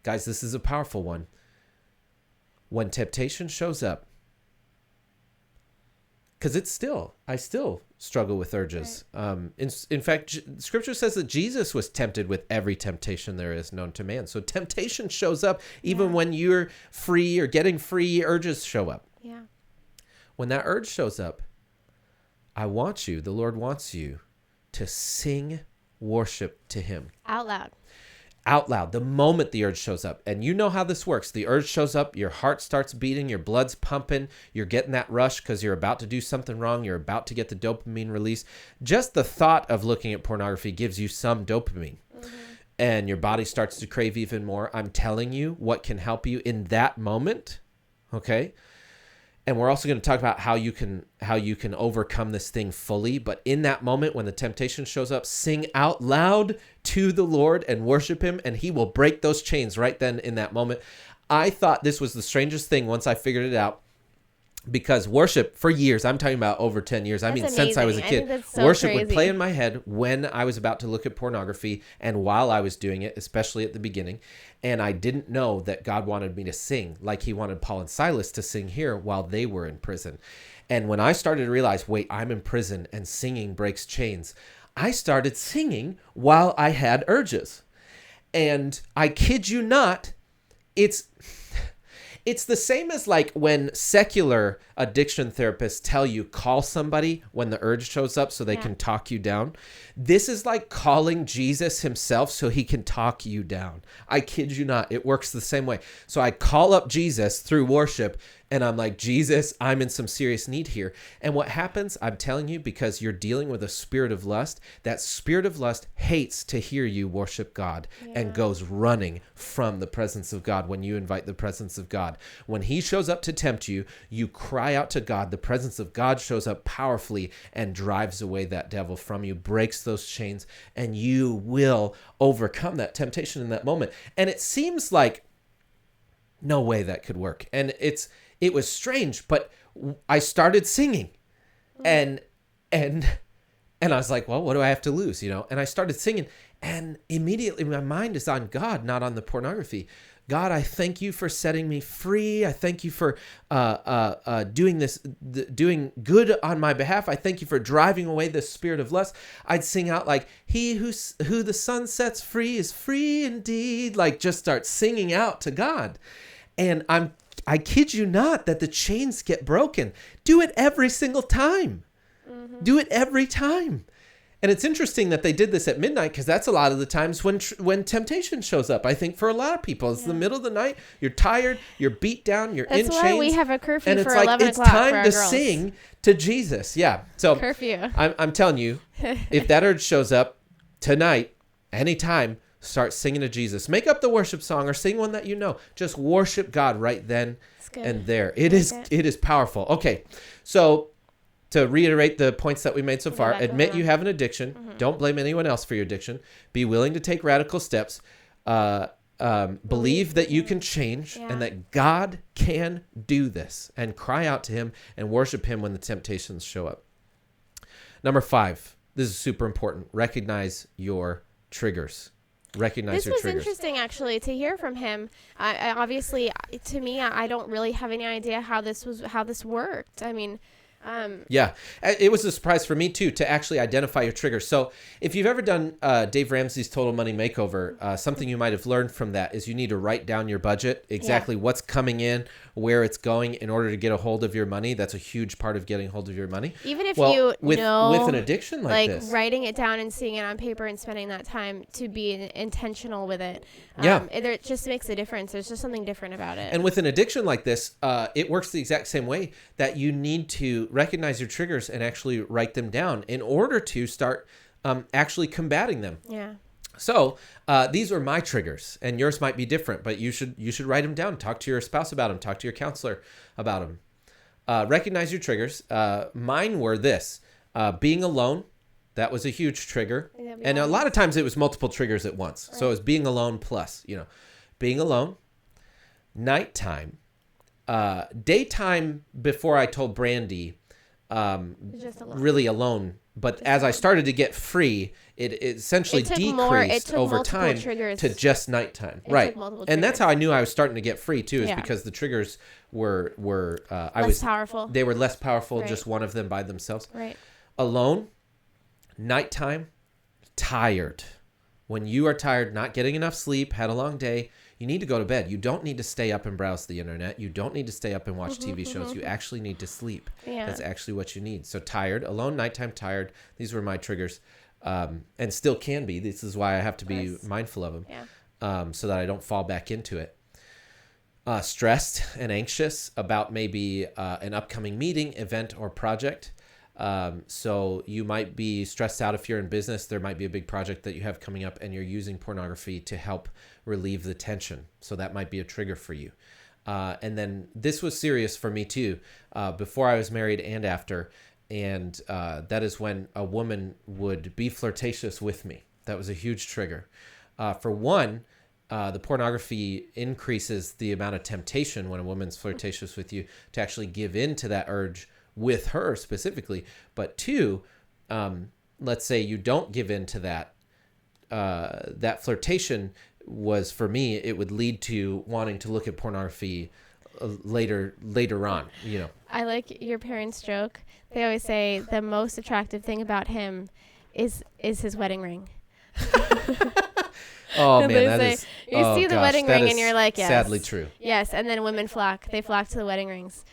Guys, this is a powerful one. When temptation shows up, because I still struggle with urges. Right. In fact, Scripture says that Jesus was tempted with every temptation there is known to man. So temptation shows up even when you're free or getting free, urges show up. Yeah. When that urge shows up, the Lord wants you to sing worship to him. Out loud. Out loud, the moment the urge shows up. And you know how this works. The urge shows up, your heart starts beating, your blood's pumping, you're getting that rush because you're about to do something wrong, you're about to get the dopamine release. Just the thought of looking at pornography gives you some dopamine. And your body starts to crave even more. I'm telling you what can help you in that moment, okay? And we're also going to talk about how you can overcome this thing fully. But in that moment, when the temptation shows up, sing out loud to the Lord and worship him, and he will break those chains right then in that moment. I thought this was the strangest thing once I figured it out, because worship for years, I'm talking about over 10 years. That's amazing. Since I was a kid, worship would play in my head when I was about to look at pornography and while I was doing it, especially at the beginning. And I didn't know that God wanted me to sing like he wanted Paul and Silas to sing here while they were in prison. And when I started to realize, wait, I'm in prison and singing breaks chains, I started singing while I had urges. And I kid you not, it's the same as like when secular addiction therapists tell you call somebody when the urge shows up so they can talk you down. This is like calling Jesus himself so he can talk you down. I kid you not. It works the same way. So I call up Jesus through worship and I'm like, Jesus, I'm in some serious need here. And what happens, I'm telling you, because you're dealing with a spirit of lust, that spirit of lust hates to hear you worship God and goes running from the presence of God when you invite the presence of God. When he shows up to tempt you, you cry out to God. The presence of God shows up powerfully and drives away that devil from you, breaks those chains, and you will overcome that temptation in that moment. And it seems like no way that could work. And it was strange, but I started singing and I was like, well, what do I have to lose? And I started singing, and immediately my mind is on God, not on the pornography. God, I thank you for setting me free. I thank you for doing good on my behalf. I thank you for driving away the spirit of lust. I'd sing out like, he who the sun sets free is free indeed. Like, just start singing out to God. And I kid you not that the chains get broken. Do it every single time. Mm-hmm. Do it every time. And it's interesting that they did this at midnight, because that's a lot of the times when temptation shows up. I think for a lot of people, it's the middle of the night. You're tired. You're beat down. You're in chains. That's why we have a curfew and for it's 11 it's o'clock for our time to girls. sing to Jesus. Yeah. So curfew. I'm telling you, if that urge shows up tonight, anytime, start singing to Jesus. Make up the worship song or sing one that you know. Just worship God right then and there. It is powerful. Okay, so to reiterate the points that we made so far, admit you have an addiction. Mm-hmm. Don't blame anyone else for your addiction. Be willing to take radical steps. Believe that you can change and that God can do this, and cry out to him and worship him when the temptations show up. Number 5, this is super important. Recognize your triggers. Recognize your triggers. This was interesting, actually, to hear from him. I obviously, to me, I don't really have any idea how this worked. I mean, Yeah, it was a surprise for me too to actually identify your triggers. So if you've ever done Dave Ramsey's Total Money Makeover, something you might have learned from that is you need to write down your budget, exactly what's coming in, where it's going in order to get a hold of your money. That's a huge part of getting hold of your money. Even if with an addiction like this. Writing it down and seeing it on paper and spending that time to be intentional with it. It just makes a difference. There's just something different about it. And with an addiction like this, it works the exact same way, that you need to recognize your triggers and actually write them down in order to start actually combating them. Yeah. So these are my triggers, and yours might be different, but you should write them down. Talk to your spouse about them. Talk to your counselor about them. Recognize your triggers. Mine were this: being alone. That was a huge trigger, and a lot of times it was multiple triggers at once. Right. So it was being alone plus, being alone, nighttime, daytime. Before I told Brandi, just alone. Really alone. But as I started to get free, it essentially decreased over time to just nighttime. Right. And that's how I knew I was starting to get free too, is because the triggers were less powerful. They were less powerful, just one of them by themselves. Right. Alone, nighttime, tired. When you are tired, not getting enough sleep, had a long day, you need to go to bed. You don't need to stay up and browse the internet. You don't need to stay up and watch TV shows. You actually need to sleep. Yeah. That's actually what you need. So tired, alone, nighttime, tired. These were my triggers, and still can be. This is why I have to be mindful of them, so that I don't fall back into it. Stressed and anxious about maybe an upcoming meeting, event, or project. So you might be stressed out if you're in business. There might be a big project that you have coming up and you're using pornography to help relieve the tension. So that might be a trigger for you. And then this was serious for me too, before I was married and after. And that is when a woman would be flirtatious with me. That was a huge trigger. For one, the pornography increases the amount of temptation when a woman's flirtatious with you to actually give in to that urge with her specifically. But two, let's say you don't give in to that, that flirtation was, for me, it would lead to wanting to look at pornography later on, I like your parents' joke. They always say the most attractive thing about him is his wedding ring. Oh man, that say, is. You see the wedding ring and you're like, yes. Sadly true. Yes, and then women flock. They flock to the wedding rings.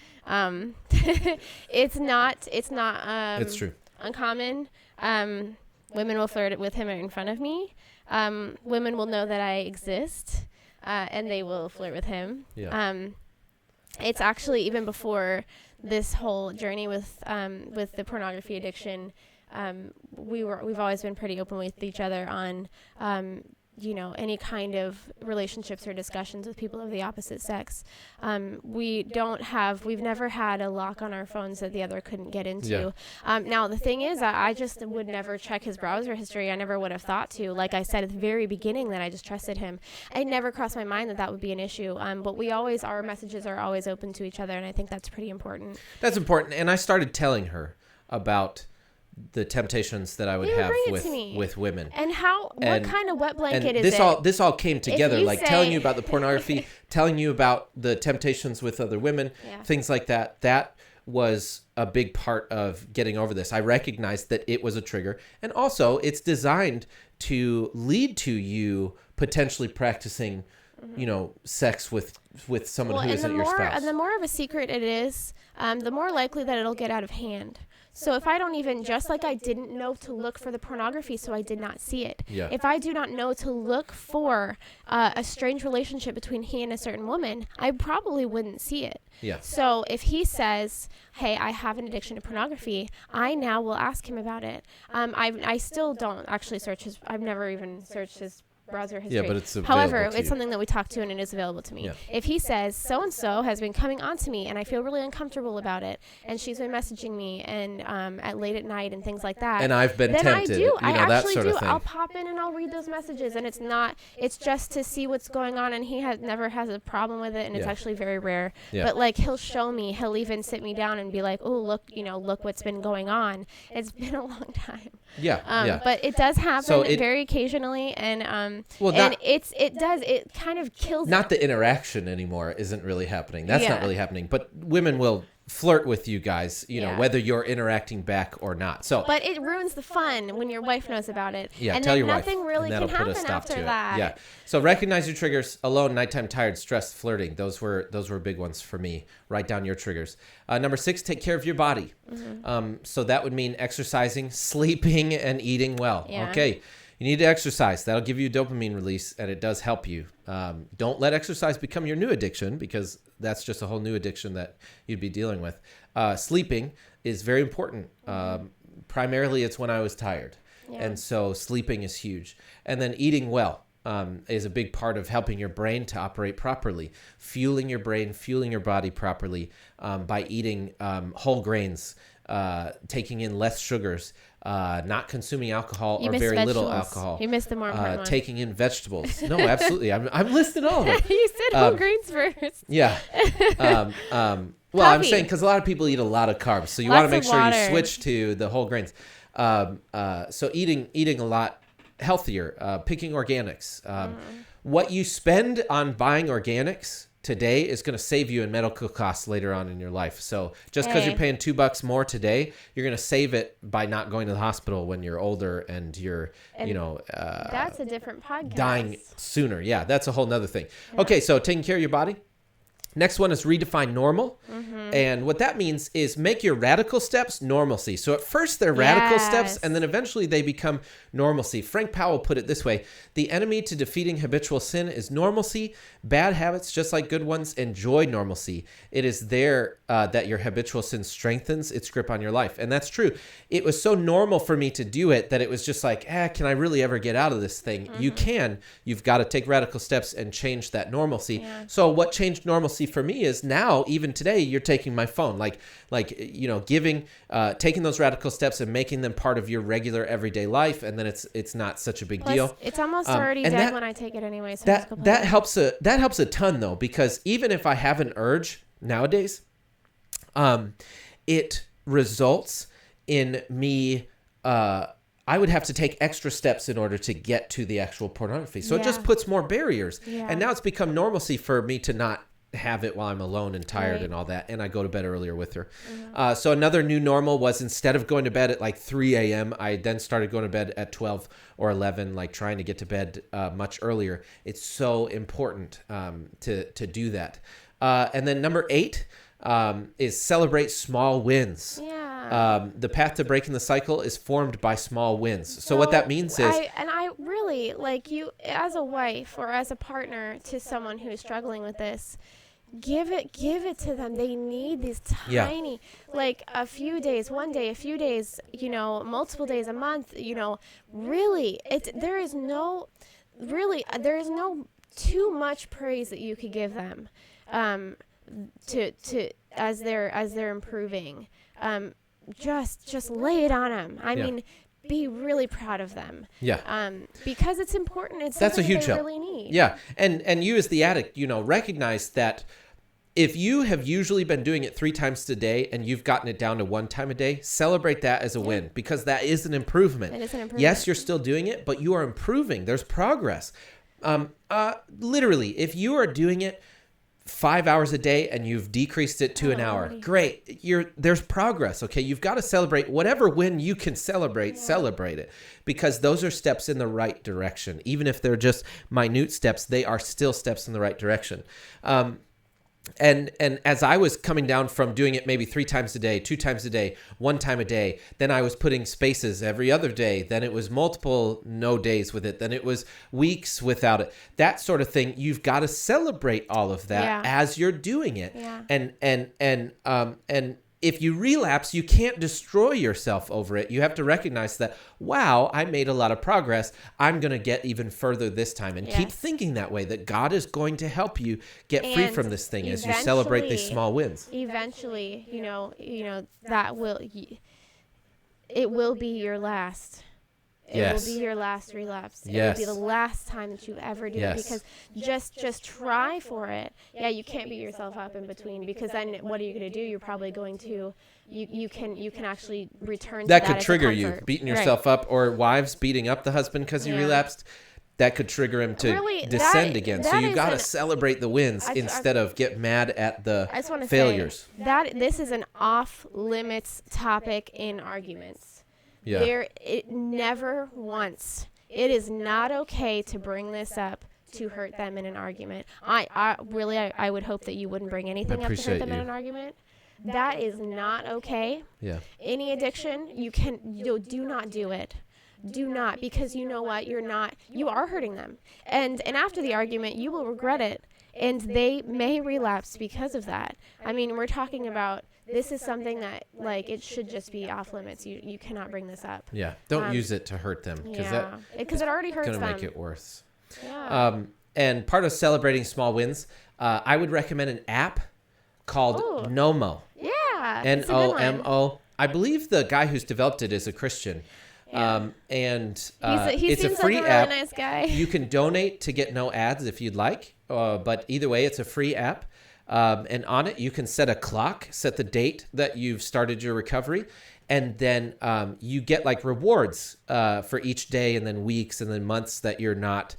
It's not. It's true. Uncommon. Women will flirt with him in front of me. Women will know that I exist, and they will flirt with him. Yeah. It's actually even before this whole journey with the pornography addiction. We've always been pretty open with each other on any kind of relationships or discussions with people of the opposite sex. We've never had a lock on our phones that the other couldn't get into. Yeah. Now the thing is, I just would never check his browser history. I never would have thought to. Like I said at the very beginning, that I just trusted him. It never crossed my mind that would be an issue. But our messages are always open to each other, and I think that's pretty important. That's important. And I started telling her about the temptations that I would have with women. And what kind of wet blanket is it? This all came together, telling you about the pornography, telling you about the temptations with other women, things like that. That was a big part of getting over this. I recognized that it was a trigger, and also it's designed to lead to you potentially practicing, sex with someone who isn't your spouse. And the more of a secret it is, the more likely that it'll get out of hand. So if I don't even, just like I didn't know to look for the pornography, so I did not see it. Yeah. If I do not know to look for a strange relationship between he and a certain woman, I probably wouldn't see it. Yeah. So if he says, hey, I have an addiction to pornography, I now will ask him about it. I still don't actually I've never even searched his browser history. Yeah, but it's available. However, it's something that we talk to, and it is available to me. Yeah. If he says so-and-so has been coming on to me and I feel really uncomfortable about it, and she's been messaging me and at late at night and things like that, and I've been tempted, I actually that sort of thing. I'll pop in and I'll read those messages, and it's just to see what's going on, and he never has a problem with it, and it's actually very rare. Yeah. But he'll show me, he'll even sit me down and be like, oh, look what's been going on. It's been a long time. Yeah. But it does happen very occasionally, and it kind of kills not it. The interaction anymore isn't really happening. That's not really happening. But women will flirt with you guys, whether you're interacting back or not. So, but it ruins the fun when your wife knows about it. Yeah, and tell then your wife. Nothing really can happen after after that. Yeah. So recognize your triggers: alone, nighttime, tired, stressed, flirting. Those were big ones for me. Write down your triggers. Number 6, take care of your body. So that would mean exercising, sleeping, and eating well. Yeah. Okay. You need to exercise. That'll give you dopamine release, and it does help you. Don't let exercise become your new addiction, because that's just a whole new addiction that you'd be dealing with. Sleeping is very important. Primarily, it's when I was tired. Yeah. And so sleeping is huge. And then eating well is a big part of helping your brain to operate properly. Fueling your brain, fueling your body properly by eating whole grains, taking in less sugars, not consuming alcohol or very little alcohol. You missed the more important one. Taking in vegetables. No, absolutely. I'm listing all of them. You said whole grains first. Yeah. Well, I'm saying because a lot of people eat a lot of carbs, so you want to make sure you switch to the whole grains. So eating a lot healthier, picking organics. What you spend on buying organics today is going to save you in medical costs later on in your life. So just because you're paying $2 more today, you're going to save it by not going to the hospital when you're older and you're, that's a different podcast. Dying sooner. Yeah, that's a whole nother thing. Yeah. Okay, so taking care of your body. Next one is redefine normal. And what that means is make your radical steps normalcy. So at first they're radical steps, and then eventually they become normalcy. Frank Powell put it this way: the enemy to defeating habitual sin is normalcy. Bad habits, just like good ones, enjoy normalcy. It is there that your habitual sin strengthens its grip on your life. And that's true. It was so normal for me to do it that it was just like, can I really ever get out of this thing? You can. You've got to take radical steps and change that normalcy. Yeah. So what changed normalcy for me is now, even today, you're taking my phone, taking those radical steps and making them part of your regular everyday life, and then it's not such a big deal. It's almost already dead when I take it anyway. So that helps a ton though, because even if I have an urge nowadays, it results in me. I would have to take extra steps in order to get to the actual pornography. So it just puts more barriers, and now it's become normalcy for me to not have it while I'm alone and tired and all that, and I go to bed earlier with her. So another new normal was, instead of going to bed at like 3 a.m., I then started going to bed at 12 or 11, like trying to get to bed much earlier. It's so important to do that. And then number 8 is celebrate small wins. The path to breaking the cycle is formed by small wins. So what that means is... I really, like, you as a wife or as a partner to someone who is struggling with this, give it to them. They need these tiny, like a few days, one day, a few days, multiple days, a month, really, there is no too much praise that you could give them, to as they're improving. Just lay it on them. I mean, be really proud of them. Yeah. Because it's important. It's that's a huge they help. Really need. Yeah. And you as the addict, recognize that if you have usually been doing it 3 times a day and you've gotten it down to 1 time a day, celebrate that as a win, because that is an improvement. It is an improvement. Yes, you're still doing it, but you are improving. There's progress. Literally, if you are doing it 5 hours a day and you've decreased it to an hour, great. There's progress. Okay. You've got to celebrate whatever win you can celebrate it, because those are steps in the right direction. Even if they're just minute steps, they are still steps in the right direction. And as I was coming down from doing it maybe 3 times a day, 2 times a day, 1 time a day, then I was putting spaces every other day. Then it was multiple no days with it. Then it was weeks without it. That sort of thing. You've got to celebrate all of that as you're doing it. Yeah. And if you relapse, you can't destroy yourself over it. You have to recognize that, wow, I made a lot of progress. I'm going to get even further this time. And keep thinking that way, that God is going to help you get free from this thing as you celebrate these small wins. Eventually, that it will be your last. It will be your last relapse. It will be the last time that you ever do it, because just try for it. Yeah, you can't beat yourself up in between, because then what are you going to do? You're probably going to you can actually return to that could trigger you, beating yourself up, or wives beating up the husband because you relapsed. that could trigger him to Really, descend again. So that you is got to celebrate the wins instead of get mad at the I just want to failures. say that this is an off-limits topic in arguments. Yeah. It never once. It is not okay to bring this up to hurt them in an argument. I would hope that you wouldn't bring anything up to hurt them in an argument. That is not okay. Yeah. Any addiction, do not do it. Do not, because you know what? You are hurting them. And after the argument, you will regret it. And they may relapse because of that. I mean, we're talking about, this is something that, like, it should just be off limits. You cannot bring this up. Yeah. Don't use it to hurt them. Because it already hurts them. It's going to make it worse. Yeah. And part of celebrating small wins, I would recommend an app called Nomo. Yeah. Nomo. I believe the guy who's developed it is a Christian. Yeah. He it's a seems free like a app. really nice guy. You can donate to get no ads if you'd like. But either way, it's a free app. And on it, you can set a clock, set the date that you've started your recovery. And then you get like rewards for each day and then weeks and then months that you're not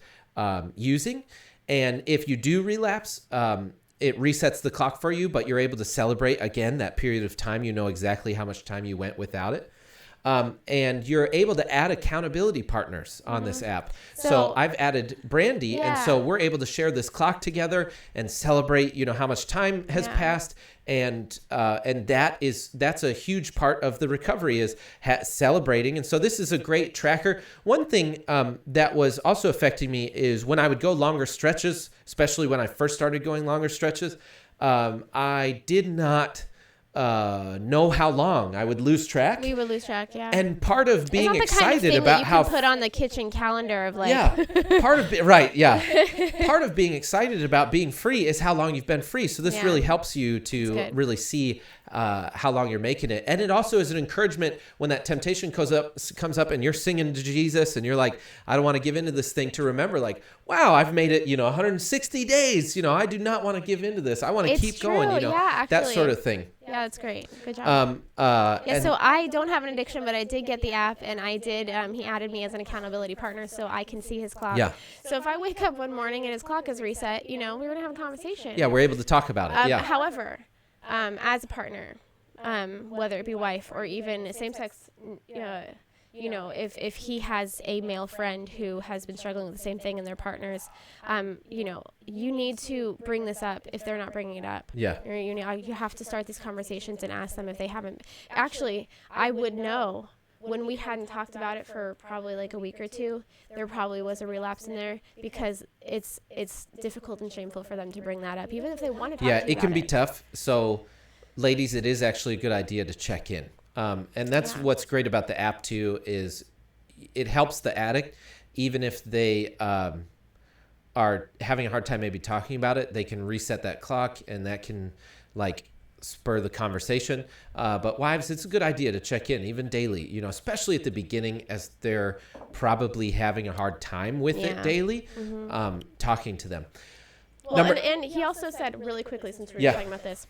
using. And if you do relapse, it resets the clock for you, but you're able to celebrate again that period of time. You know exactly how much time you went without it. And you're able to add accountability partners on this app. So I've added Brandi, and so we're able to share this clock together and celebrate, how much time has passed. And that's a huge part of the recovery is celebrating. And so this is a great tracker. One thing that was also affecting me is when I would go longer stretches, especially when I first started going longer stretches, I did not know how long. I would lose track. We would lose track, yeah. And part of being it's not the excited kind of thing about that you how can put on the kitchen calendar of like part of being excited about being free is how long you've been free. So this really helps you to really see how long you're making it. And it also is an encouragement when that temptation comes up and you're singing to Jesus and you're like, I don't want to give into this thing, to remember like, wow, I've made it, 160 days. I do not want to give into this. I want to keep going, that sort of thing. Yeah, that's great. Good job. So I don't have an addiction, but I did get the app, and I did. He added me as an accountability partner, so I can see his clock. Yeah. So if I wake up one morning and his clock is reset, we're gonna have a conversation. Yeah, we're able to talk about it. However, as a partner, whether it be wife or even same-sex, if he has a male friend who has been struggling with the same thing in their partners, you need to bring this up if they're not bringing it up. Yeah. Or, you have to start these conversations and ask them if they haven't. Actually, I would know when we hadn't talked about it for probably like a week or two, there probably was a relapse in there because it's difficult and shameful for them to bring that up, even if they want to talk to you about it. Yeah, it can be tough. So, ladies, it is actually a good idea to check in. And that's what's great about the app too, is it helps the addict, even if they are having a hard time maybe talking about it, they can reset that clock and that can like spur the conversation. But wives, it's a good idea to check in even daily, especially at the beginning as they're probably having a hard time with it daily, talking to them. Well, and he also said really quickly, since we were talking about this,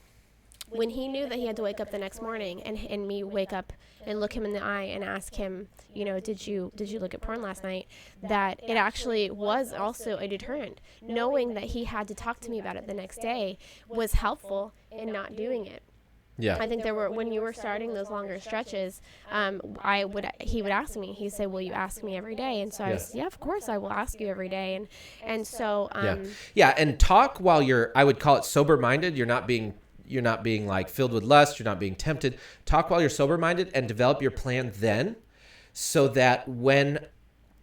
when he knew that he had to wake up the next morning and me wake up and look him in the eye and ask him, did you look at porn last night, that it actually was also a deterrent. Knowing that he had to talk to me about it the next day was helpful in not doing it. Yeah. I think when you were starting those longer stretches, he would ask me, he'd say, will you ask me every day? And so I was, of course I will ask you every day. And so, and talk while I would call it sober-minded. You're not being like filled with lust. You're not being tempted. Talk while you're sober-minded and develop your plan then, so that when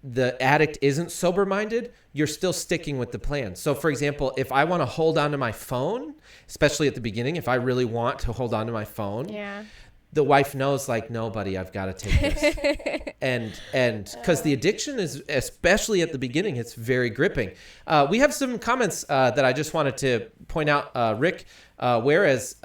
the addict isn't sober-minded, you're still sticking with the plan. So for example, if I want to hold on to my phone, especially at the beginning, if I really want to hold on to my phone, the wife knows like, no, buddy, I've got to take this. and because the addiction is, especially at the beginning, it's very gripping. We have some comments that I just wanted to point out. Rick, whereas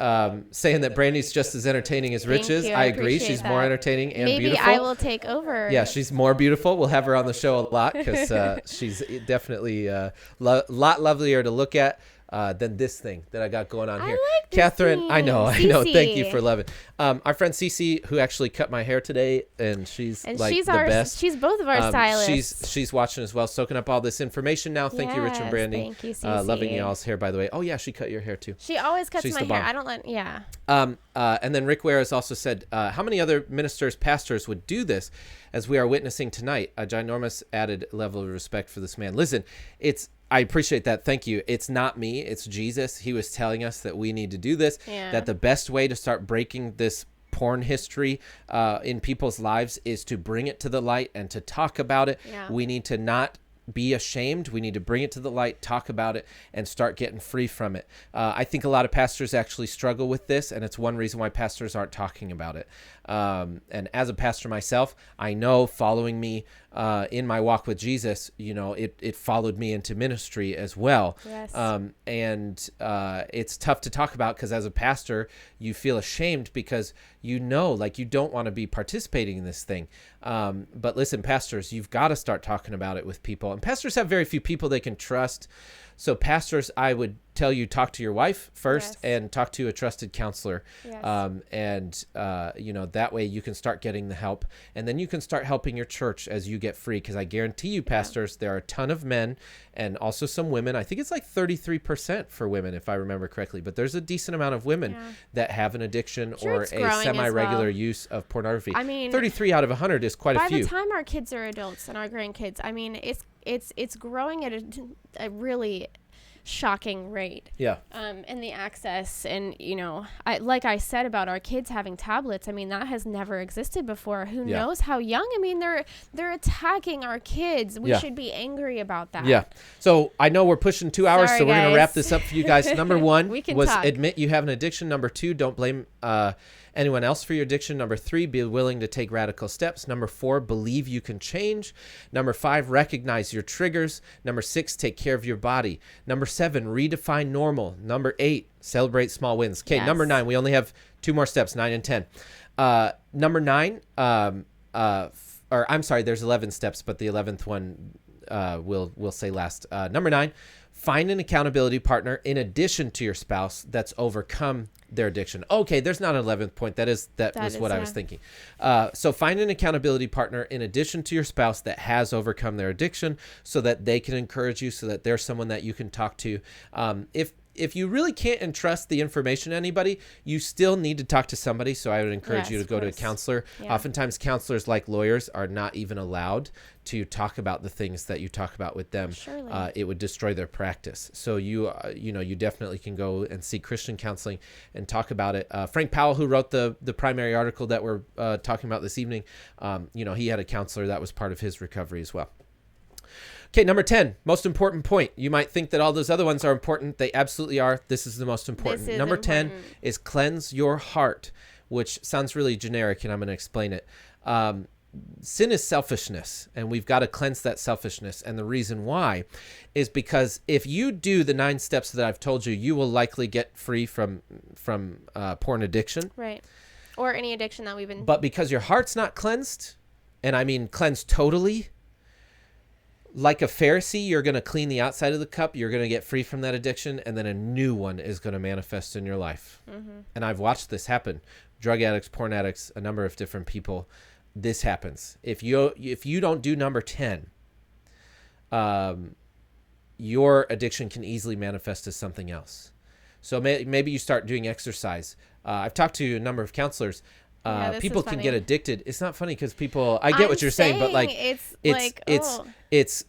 saying that Brandi's just as entertaining as Rich is, I agree. She's more entertaining and beautiful. Maybe I will take over. Yeah, she's more beautiful. We'll have her on the show a lot because she's definitely a lot lovelier to look at. than this thing that I got going on here. like this Catherine, thing. I know. Thank you Cece. for loving. Our friend Cece, who actually cut my hair today, and she's the best. She's both of our stylists. She's watching as well, soaking up all this information now. Thank you, Rich and Brandi. Thank you, Cece. Loving y'all's hair, by the way. Oh yeah, she cut your hair too. She always cuts my hair. I don't let. Yeah. And then Rick Ware has also said, how many other ministers, pastors would do this, as we are witnessing tonight? A ginormous added level of respect for this man. Listen, I appreciate that. Thank you. It's not me. It's Jesus. He was telling us that we need to do this, that the best way to start breaking this porn history in people's lives is to bring it to the light and to talk about it. Yeah. We need to not be ashamed. We need to bring it to the light, talk about it, and start getting free from it. I think a lot of pastors actually struggle with this, and it's one reason why pastors aren't talking about it. And as a pastor myself, I know following me in my walk with Jesus, it followed me into ministry as well. Yes. And it's tough to talk about because as a pastor, you feel ashamed because you don't want to be participating in this thing. But listen, pastors, you've got to start talking about it with people. And pastors have very few people they can trust. So pastors, I would tell you, talk to your wife first and talk to a trusted counselor. Yes. That way you can start getting the help, and then you can start helping your church as you get free. Because I guarantee you, pastors, there are a ton of men and also some women. I think it's like 33% for women, if I remember correctly, but there's a decent amount of women that have an addiction or a semi-regular use of pornography. I mean, 33 out of 100 is quite a few. By the time our kids are adults and our grandkids, I mean, it's growing at a really shocking rate. Yeah. And the access, and like I said about our kids having tablets, I mean, that has never existed before. Who knows how young? I mean, they're attacking our kids. We should be angry about that. Yeah. So I know we're pushing 2 hours, so we're going to wrap this up for you guys. Number 1 was admit you have an addiction. Number 2, don't blame anyone else for your addiction. Number 3, be willing to take radical steps. Number 4, believe you can change. Number 5, recognize your triggers. Number 6, take care of your body. Number 7, redefine normal. Number 8, celebrate small wins. Okay, Number 9, we only have 2 more steps, 9 and 10. Number 9, I'm sorry, there's 11 steps, but the 11th one we'll say last. Number 9, find an accountability partner in addition to your spouse that's overcome their addiction. Okay, there's not an 11th point. That was what I was thinking. So find an accountability partner in addition to your spouse that has overcome their addiction, so that they can encourage you, so that there's someone that you can talk to. If you really can't entrust the information to anybody, you still need to talk to somebody. So I would encourage you to go to a counselor. Yeah. Oftentimes counselors, like lawyers, are not even allowed to talk about the things that you talk about with them. Surely. It would destroy their practice. So you definitely can go and seek Christian counseling and talk about it. Frank Powell, who wrote the primary article that we're talking about this evening, he had a counselor that was part of his recovery as well. Okay, number 10, most important point. You might think that all those other ones are important. They absolutely are. This is the most important. Number 10 is cleanse your heart, which sounds really generic, and I'm going to explain it. Sin is selfishness, and we've got to cleanse that selfishness. And the reason why is because if you do the 9 steps that I've told you, you will likely get free from porn addiction. Right. Or any addiction that we've been... But because your heart's not cleansed, and I mean cleansed totally... Like a Pharisee, you're going to clean the outside of the cup. You're going to get free from that addiction, and then a new one is going to manifest in your life. Mm-hmm. And I've watched this happen. Drug addicts, porn addicts, a number of different people. This happens. If you don't do number 10, your addiction can easily manifest as something else. So maybe you start doing exercise. I've talked to a number of counselors. People can get addicted. It's not funny because people, I get what you're saying, but like,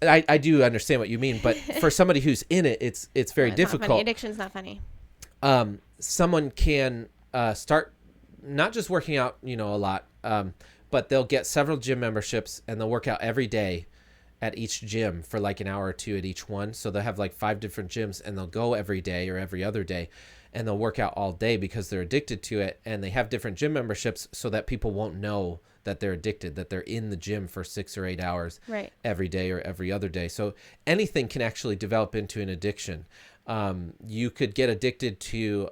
I do understand what you mean, but for somebody who's in it, it's very difficult. Addiction's not funny. Someone can start not just working out, a lot, but they'll get several gym memberships and they'll work out every day at each gym for like an hour or 2 at each one. So they'll have like 5 different gyms and they'll go every day or every other day. And they'll work out all day because they're addicted to it. And they have different gym memberships so that people won't know that they're addicted, that they're in the gym for 6 or 8 hours every day or every other day. So anything can actually develop into an addiction. You could get addicted to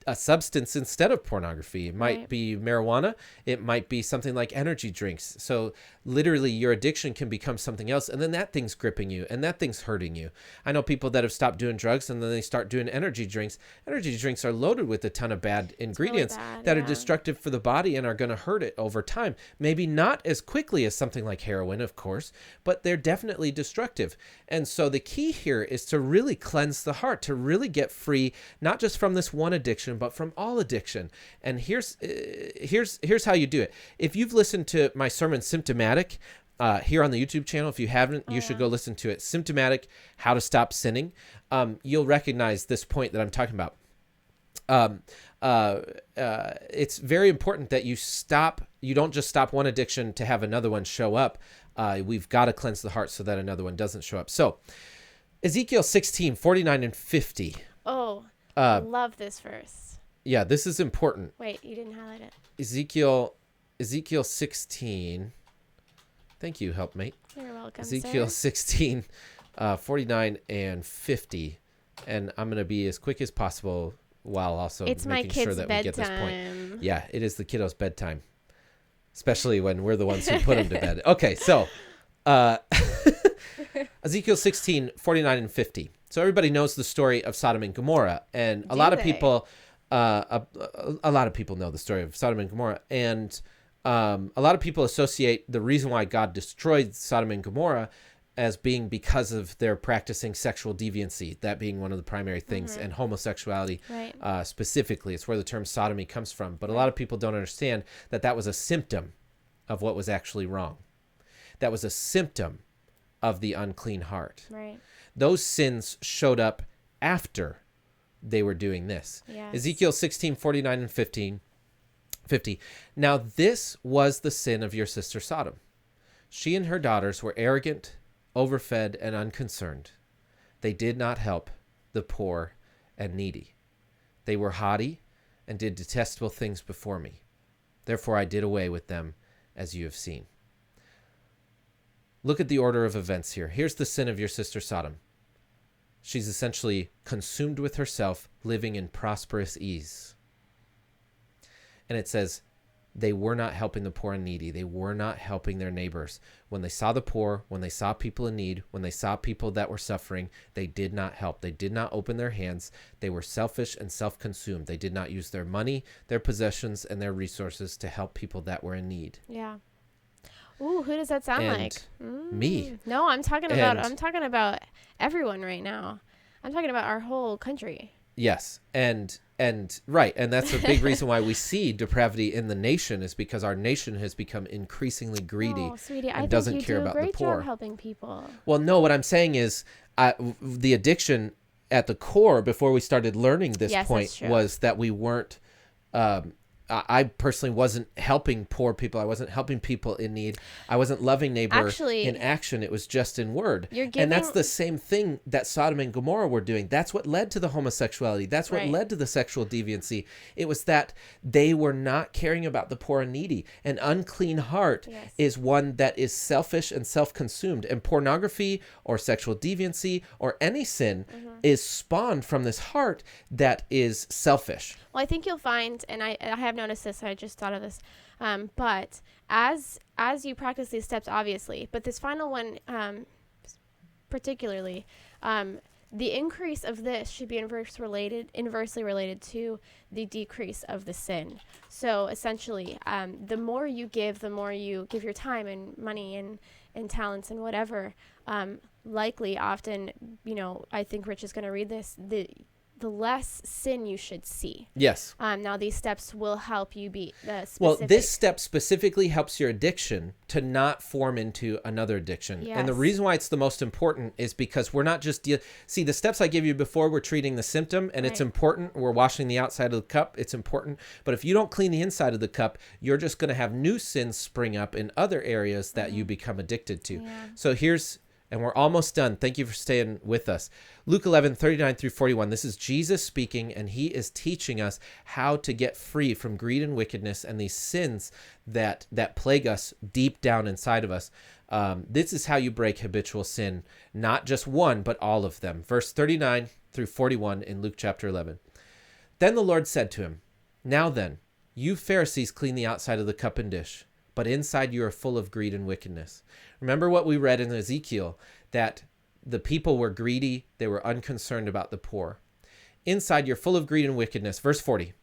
a substance instead of pornography. It might Right. be marijuana. It might be something like energy drinks. So literally your addiction can become something else. And then that thing's gripping you and that thing's hurting you. I know people that have stopped doing drugs and then they start doing energy drinks. Energy drinks are loaded with a ton of bad ingredients that are destructive for the body and are going to hurt it over time. Maybe not as quickly as something like heroin, of course, but they're definitely destructive. And so the key here is to really cleanse the heart, to really get free, not just from this one addiction, but from all addiction. And here's how you do it. If you've listened to my sermon, Symptomatic, here on the YouTube channel, if you haven't, you should go listen to it. Symptomatic, How to Stop Sinning. You'll recognize this point that I'm talking about. It's very important that you don't just stop one addiction to have another one show up. We've got to cleanse the heart so that another one doesn't show up. So Ezekiel 16, 49 and 50. Oh, I love this verse. Yeah, this is important. Wait, you didn't highlight it. Ezekiel 16. Thank you, helpmate. You're welcome, Ezekiel sir. 16, 49 and 50. And I'm going to be as quick as possible while also making sure that we get this point. Yeah, it is the kiddos' bedtime, especially when we're the ones who put them to bed. Okay, so Ezekiel 16, 49 and 50. So everybody knows the story of Sodom and Gomorrah, and a lot of people know the story of Sodom and Gomorrah, and a lot of people associate the reason why God destroyed Sodom and Gomorrah as being because of their practicing sexual deviancy, that being one of the primary things, and homosexuality specifically. It's where the term sodomy comes from. But a lot of people don't understand that that was a symptom of what was actually wrong. That was a symptom of the unclean heart. Right. Those sins showed up after they were doing this. Yes. Ezekiel 16, 49 and 50. Now this was the sin of your sister Sodom. She and her daughters were arrogant, overfed, and unconcerned. They did not help the poor and needy. They were haughty and did detestable things before me. Therefore I did away with them, as you have seen. Look at the order of events here. Here's the sin of your sister Sodom. She's essentially consumed with herself, living in prosperous ease. And it says, they were not helping the poor and needy. They were not helping their neighbors. When they saw the poor, when they saw people in need, when they saw people that were suffering, they did not help. They did not open their hands. They were selfish and self-consumed. They did not use their money, their possessions, and their resources to help people that were in need. Yeah. Ooh, who does that sound like? Me. No, I'm talking about everyone right now. I'm talking about our whole country. Yes. And right. And that's a big reason why we see depravity in the nation, is because our nation has become increasingly greedy and doesn't care about the poor. I think you do a great job helping people. Well, no, what I'm saying is the addiction at the core before we started learning this point was that we weren't, I personally wasn't helping poor people. I wasn't helping people in need. I wasn't loving neighbor in action. It was just in word. And that's the same thing that Sodom and Gomorrah were doing. That's what led to the homosexuality. That's what led to the sexual deviancy. It was that they were not caring about the poor and needy. An unclean heart is one that is selfish and self-consumed. And pornography or sexual deviancy or any sin is spawned from this heart that is selfish. Well, I think you'll find, and I have noticed this, I just thought of this, but as you practice these steps, obviously, but this final one particularly, the increase of this should be inversely related to the decrease of the sin. So essentially, the more you give your time and money and talents and whatever, likely often, I think Rich is going to read this, the less sin you should see. Yes. Now these steps will help you be specific. Well, this step specifically helps your addiction to not form into another addiction. Yes. And the reason why it's the most important is because we're not just see, the steps I gave you before, we're treating the symptom, and it's important. We're washing the outside of the cup. It's important. But if you don't clean the inside of the cup, you're just going to have new sins spring up in other areas that you become addicted to. Yeah. So and we're almost done. Thank you for staying with us. Luke 11, 39 through 41. This is Jesus speaking, and he is teaching us how to get free from greed and wickedness and these sins that plague us deep down inside of us. This is how you break habitual sin, not just one, but all of them. Verse 39 through 41 in Luke chapter 11. Then the Lord said to him, "Now then, you Pharisees clean the outside of the cup and dish, but inside you are full of greed and wickedness." Remember what we read in Ezekiel, that the people were greedy, they were unconcerned about the poor. Inside you're full of greed and wickedness. Verse 40,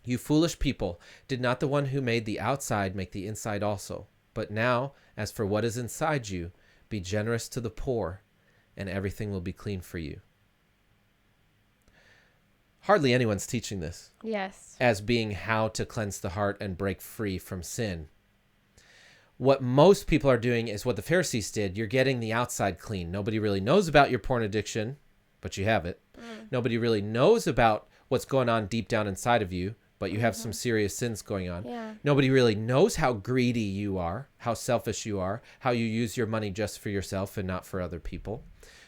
"You foolish people, did not the one who made the outside make the inside also? But now, as for what is inside you, be generous to the poor, and everything will be clean for you." Hardly anyone's teaching this Yes. as being how to cleanse the heart and break free from sin. What most people are doing is what the Pharisees did. You're getting the outside clean. Nobody really knows about your porn addiction, but you have it. Nobody really knows about what's going on deep down inside of you, but you have some serious sins going on. Yeah. Nobody really knows how greedy you are, how selfish you are, how you use your money just for yourself and not for other people.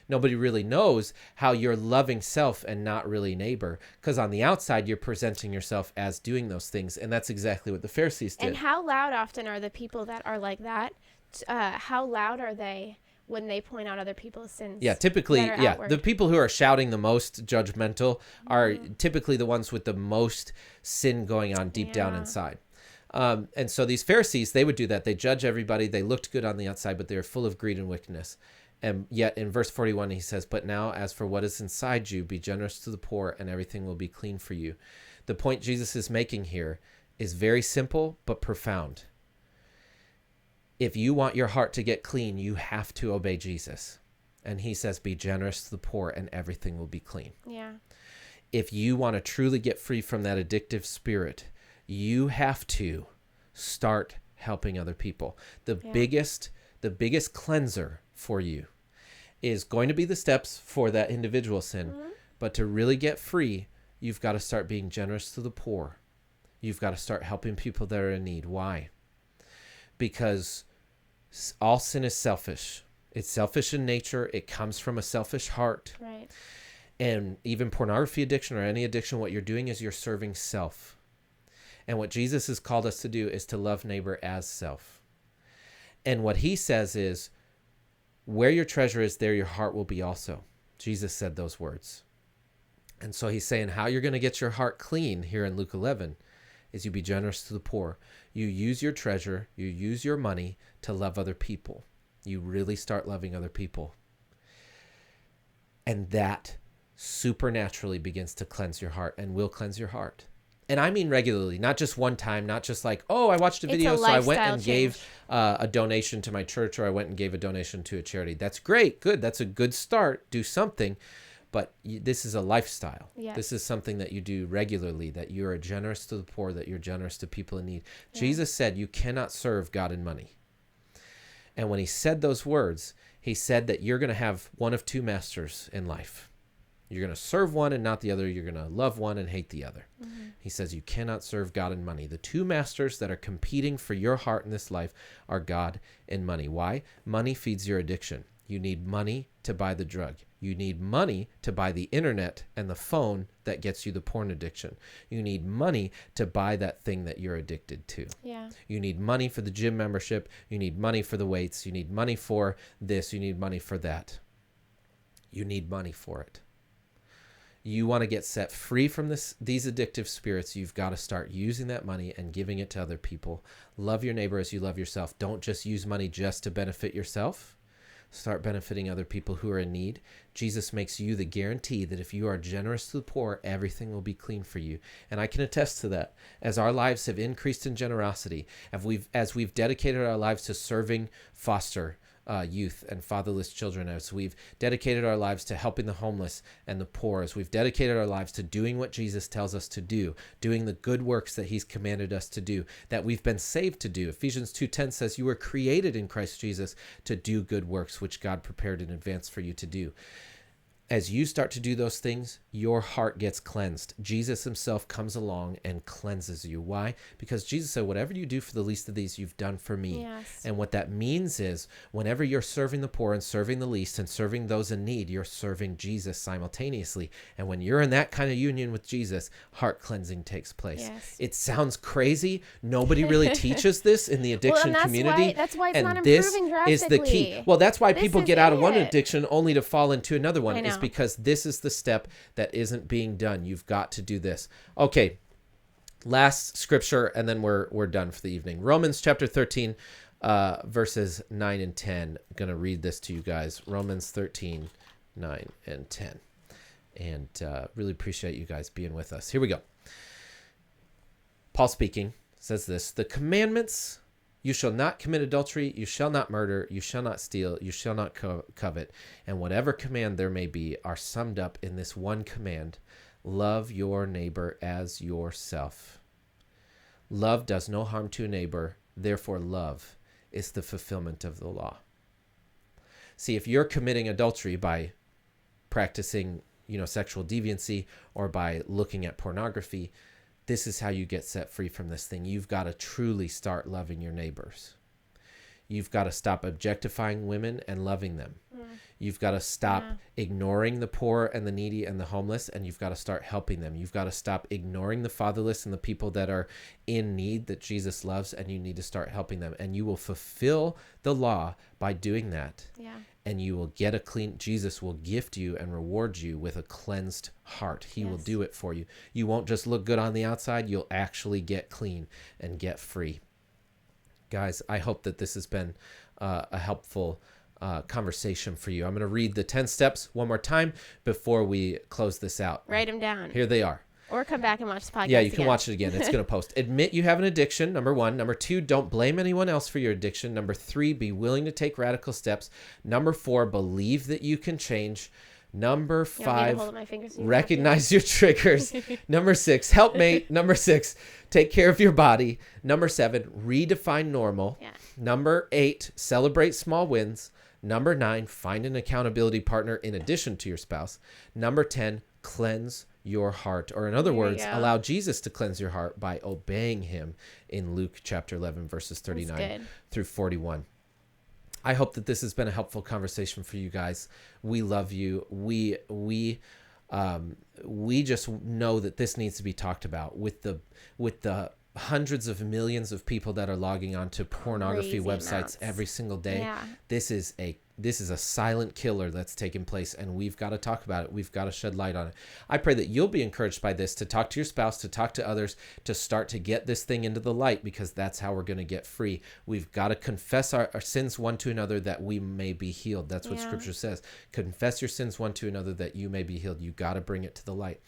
Nobody really knows how you're loving self and not really neighbor, because on the outside, you're presenting yourself as doing those things. And that's exactly what the Pharisees did. And how loud often are the people that are like that? How loud are they when they point out other people's sins? Yeah, typically, outward? the people who are shouting the most judgmental are typically the ones with the most sin going on deep down inside. And so these Pharisees, they would do that. They judge everybody. They looked good on the outside, but they were full of greed and wickedness. And yet in verse 41, he says, "But now as for what is inside you, be generous to the poor, and everything will be clean for you." The point Jesus is making here is very simple, but profound. If you want your heart to get clean, you have to obey Jesus. And he says, be generous to the poor, and everything will be clean. Yeah. If you want to truly get free from that addictive spirit, you have to start helping other people. The biggest cleanser for you is going to be the steps for that individual sin. But to really get free, you've got to start being generous to the poor. You've got to start helping people that are in need. Why? Because all sin is selfish. It's selfish in nature. It comes from a selfish heart. Right. And even pornography addiction or any addiction, what you're doing is you're serving self. And what Jesus has called us to do is to love neighbor as self. And what he says is, where your treasure is, there your heart will be also. Jesus said those words. And so he's saying how you're going to get your heart clean here in Luke 11 is you be generous to the poor. You use your treasure, you use your money to love other people. You really start loving other people. And that supernaturally begins to cleanse your heart and will cleanse your heart. And I mean regularly, not just one time, not just like, oh, I watched a video, so I went and gave a donation to my church, or I went and gave a donation to a charity. That's great. Good. That's a good start. Do something. But this is a lifestyle. Yes. This is something that you do regularly, that you are generous to the poor, that you're generous to people in need. Yeah. Jesus said you cannot serve God and money. And when he said those words, he said that you're going to have one of two masters in life. You're going to serve one and not the other. You're going to love one and hate the other. He says you cannot serve God and money. The two masters that are competing for your heart in this life are God and money. Why? Money feeds your addiction. You need money to buy the drug. You need money to buy the internet and the phone that gets you the porn addiction. You need money to buy that thing that you're addicted to. Yeah. You need money for the gym membership. You need money for the weights. You need money for this. You need money for that. You need money for it. You want to get set free from these addictive spirits, you've got to start using that money and giving it to other people. Love your neighbor as you love yourself. Don't just use money just to benefit yourself. Start benefiting other people who are in need. Jesus makes you the guarantee that if you are generous to the poor, everything will be clean for you. And I can attest to that. As our lives have increased in generosity, as we've dedicated our lives to serving foster youth and fatherless children, as we've dedicated our lives to helping the homeless and the poor, as we've dedicated our lives to doing what Jesus tells us to do, doing the good works that he's commanded us to do, that we've been saved to do. Ephesians 2:10 says you were created in Christ Jesus to do good works, which God prepared in advance for you to do. As you start to do those things, your heart gets cleansed. Jesus himself comes along and cleanses you. Why? Because Jesus said, whatever you do for the least of these, you've done for me. Yes. And what that means is whenever you're serving the poor and serving the least and serving those in need, you're serving Jesus simultaneously. And when you're in that kind of union with Jesus, heart cleansing takes place. Yes. It sounds crazy. Nobody really teaches this in the addiction community. That's why it's and not this improving drastically. is the key. Well, that's why This people is get out of one it. addiction only to fall into another one. I know. Is because this is the step that isn't being done. You've got to do this. Okay. Last scripture, and then we're done for the evening. Romans chapter 13, verses 9 and 10. I'm going to read this to you guys. Romans 13, 9 and 10. And really appreciate you guys being with us. Here we go. Paul speaking says this: the commandments, you shall not commit adultery, you shall not murder, you shall not steal, you shall not covet, and whatever command there may be are summed up in this one command: love your neighbor as yourself. Love does no harm to a neighbor, therefore love is the fulfillment of the law. See, if you're committing adultery by practicing, sexual deviancy, or by looking at pornography, this is how you get set free from this thing. You've got to truly start loving your neighbors. You've got to stop objectifying women and loving them. You've got to stop ignoring the poor and the needy and the homeless, and you've got to start helping them. You've got to stop ignoring the fatherless and the people that are in need that Jesus loves, and you need to start helping them. And you will fulfill the law by doing that. Yeah. And you will get Jesus will gift you and reward you with a cleansed heart. He will do it for you. You won't just look good on the outside. You'll actually get clean and get free. Guys, I hope that this has been a helpful conversation for you. I'm going to read the 10 steps one more time before we close this out. Write them down. Here they are. Or come back and watch the podcast. Yeah, you can watch it again. It's going to post. Admit you have an addiction, number 1. Number 2, don't blame anyone else for your addiction. Number 3, be willing to take radical steps. Number 4, believe that you can change. Number 5, recognize your triggers. Number 6, helpmate. Number 6, take care of your body. Number 7, redefine normal. Yeah. Number 8, celebrate small wins. Number 9, find an accountability partner in addition to your spouse. Number 10, cleanse your heart, or in other words, allow Jesus to cleanse your heart by obeying him in Luke chapter 11, verses 39 through 41. I hope that this has been a helpful conversation for you guys. We love you. We just know that this needs to be talked about with the hundreds of millions of people that are logging on to pornography websites every single day. Yeah. This is a silent killer that's taking place, and we've got to talk about it. We've got to shed light on it. I pray that you'll be encouraged by this, to talk to your spouse, to talk to others, to start to get this thing into the light, because that's how we're going to get free. We've got to confess our sins one to another that we may be healed. That's what Scripture says. Confess your sins one to another that you may be healed. You got to bring it to the light.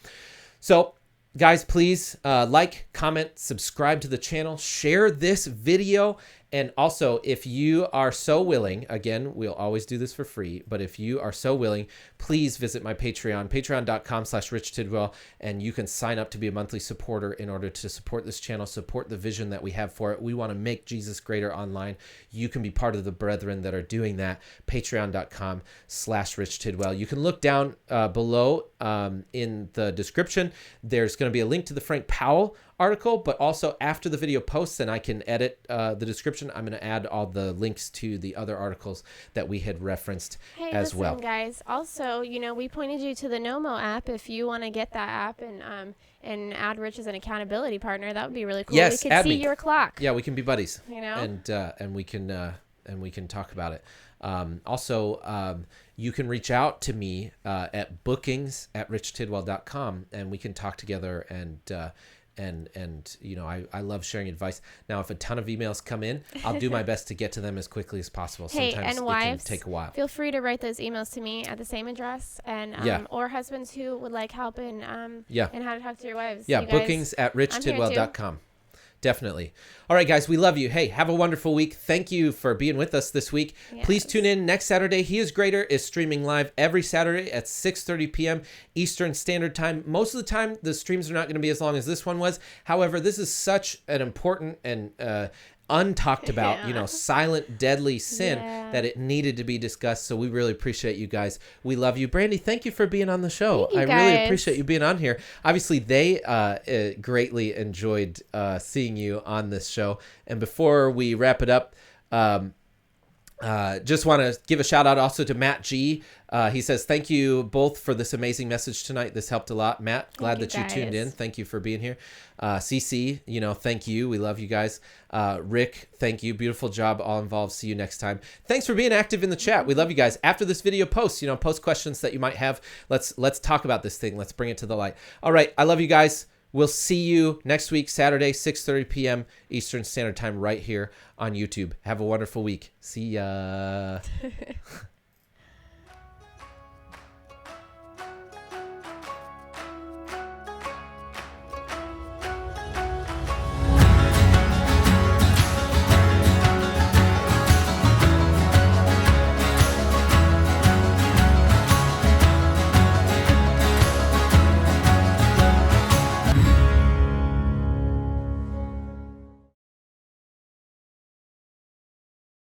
So, guys, please like, comment, subscribe to the channel, share this video. And also, if you are so willing, again, we'll always do this for free, but if you are so willing, please visit my Patreon, patreon.com/RichTidwell, and you can sign up to be a monthly supporter in order to support this channel, support the vision that we have for it. We want to make Jesus greater online. You can be part of the brethren that are doing that, patreon.com/RichTidwell. You can look down below in the description. There's going to be a link to the Frank Powell article, but also after the video posts and I can edit the description, I'm going to add all the links to the other articles that we had referenced as well. Guys, also, we pointed you to the Nomo app. If you want to get that app and add Rich as an accountability partner, that would be really cool. Yes, we could see your clock. Yeah, we can be buddies. And we can talk about it. Also, you can reach out to me at bookings@richtidwell.com, and we can talk together. And I love sharing advice. Now, if a ton of emails come in, I'll do my best to get to them as quickly as possible. Sometimes it can take a while. Feel free to write those emails to me at the same address, and or husbands who would like help in and how to talk to your wives. Yeah, bookings@richtidwell.com. Definitely. All right, guys, we love you. Hey, have a wonderful week. Thank you for being with us this week. Yes. Please tune in next Saturday. He is Greater is streaming live every Saturday at 6:30 p.m. Eastern Standard Time. Most of the time, the streams are not going to be as long as this one was. However, this is such an important and untalked about, silent, deadly sin that it needed to be discussed. So we really appreciate you guys. We love you. Brandi, thank you for being on the show. I really appreciate you being on here. Obviously, they greatly enjoyed seeing you on this show. And before we wrap it up, Just want to give a shout out also to Matt G. He says, thank you both for this amazing message tonight. This helped a lot. Matt, glad that you tuned in. Thank you for being here. CC, thank you. We love you guys. Rick, thank you. Beautiful job. All involved. See you next time. Thanks for being active in the chat. We love you guys. After this video post, post questions that you might have. Let's talk about this thing. Let's bring it to the light. All right. I love you guys. We'll see you next week, Saturday, 6:30 p.m. Eastern Standard Time right here on YouTube. Have a wonderful week. See ya.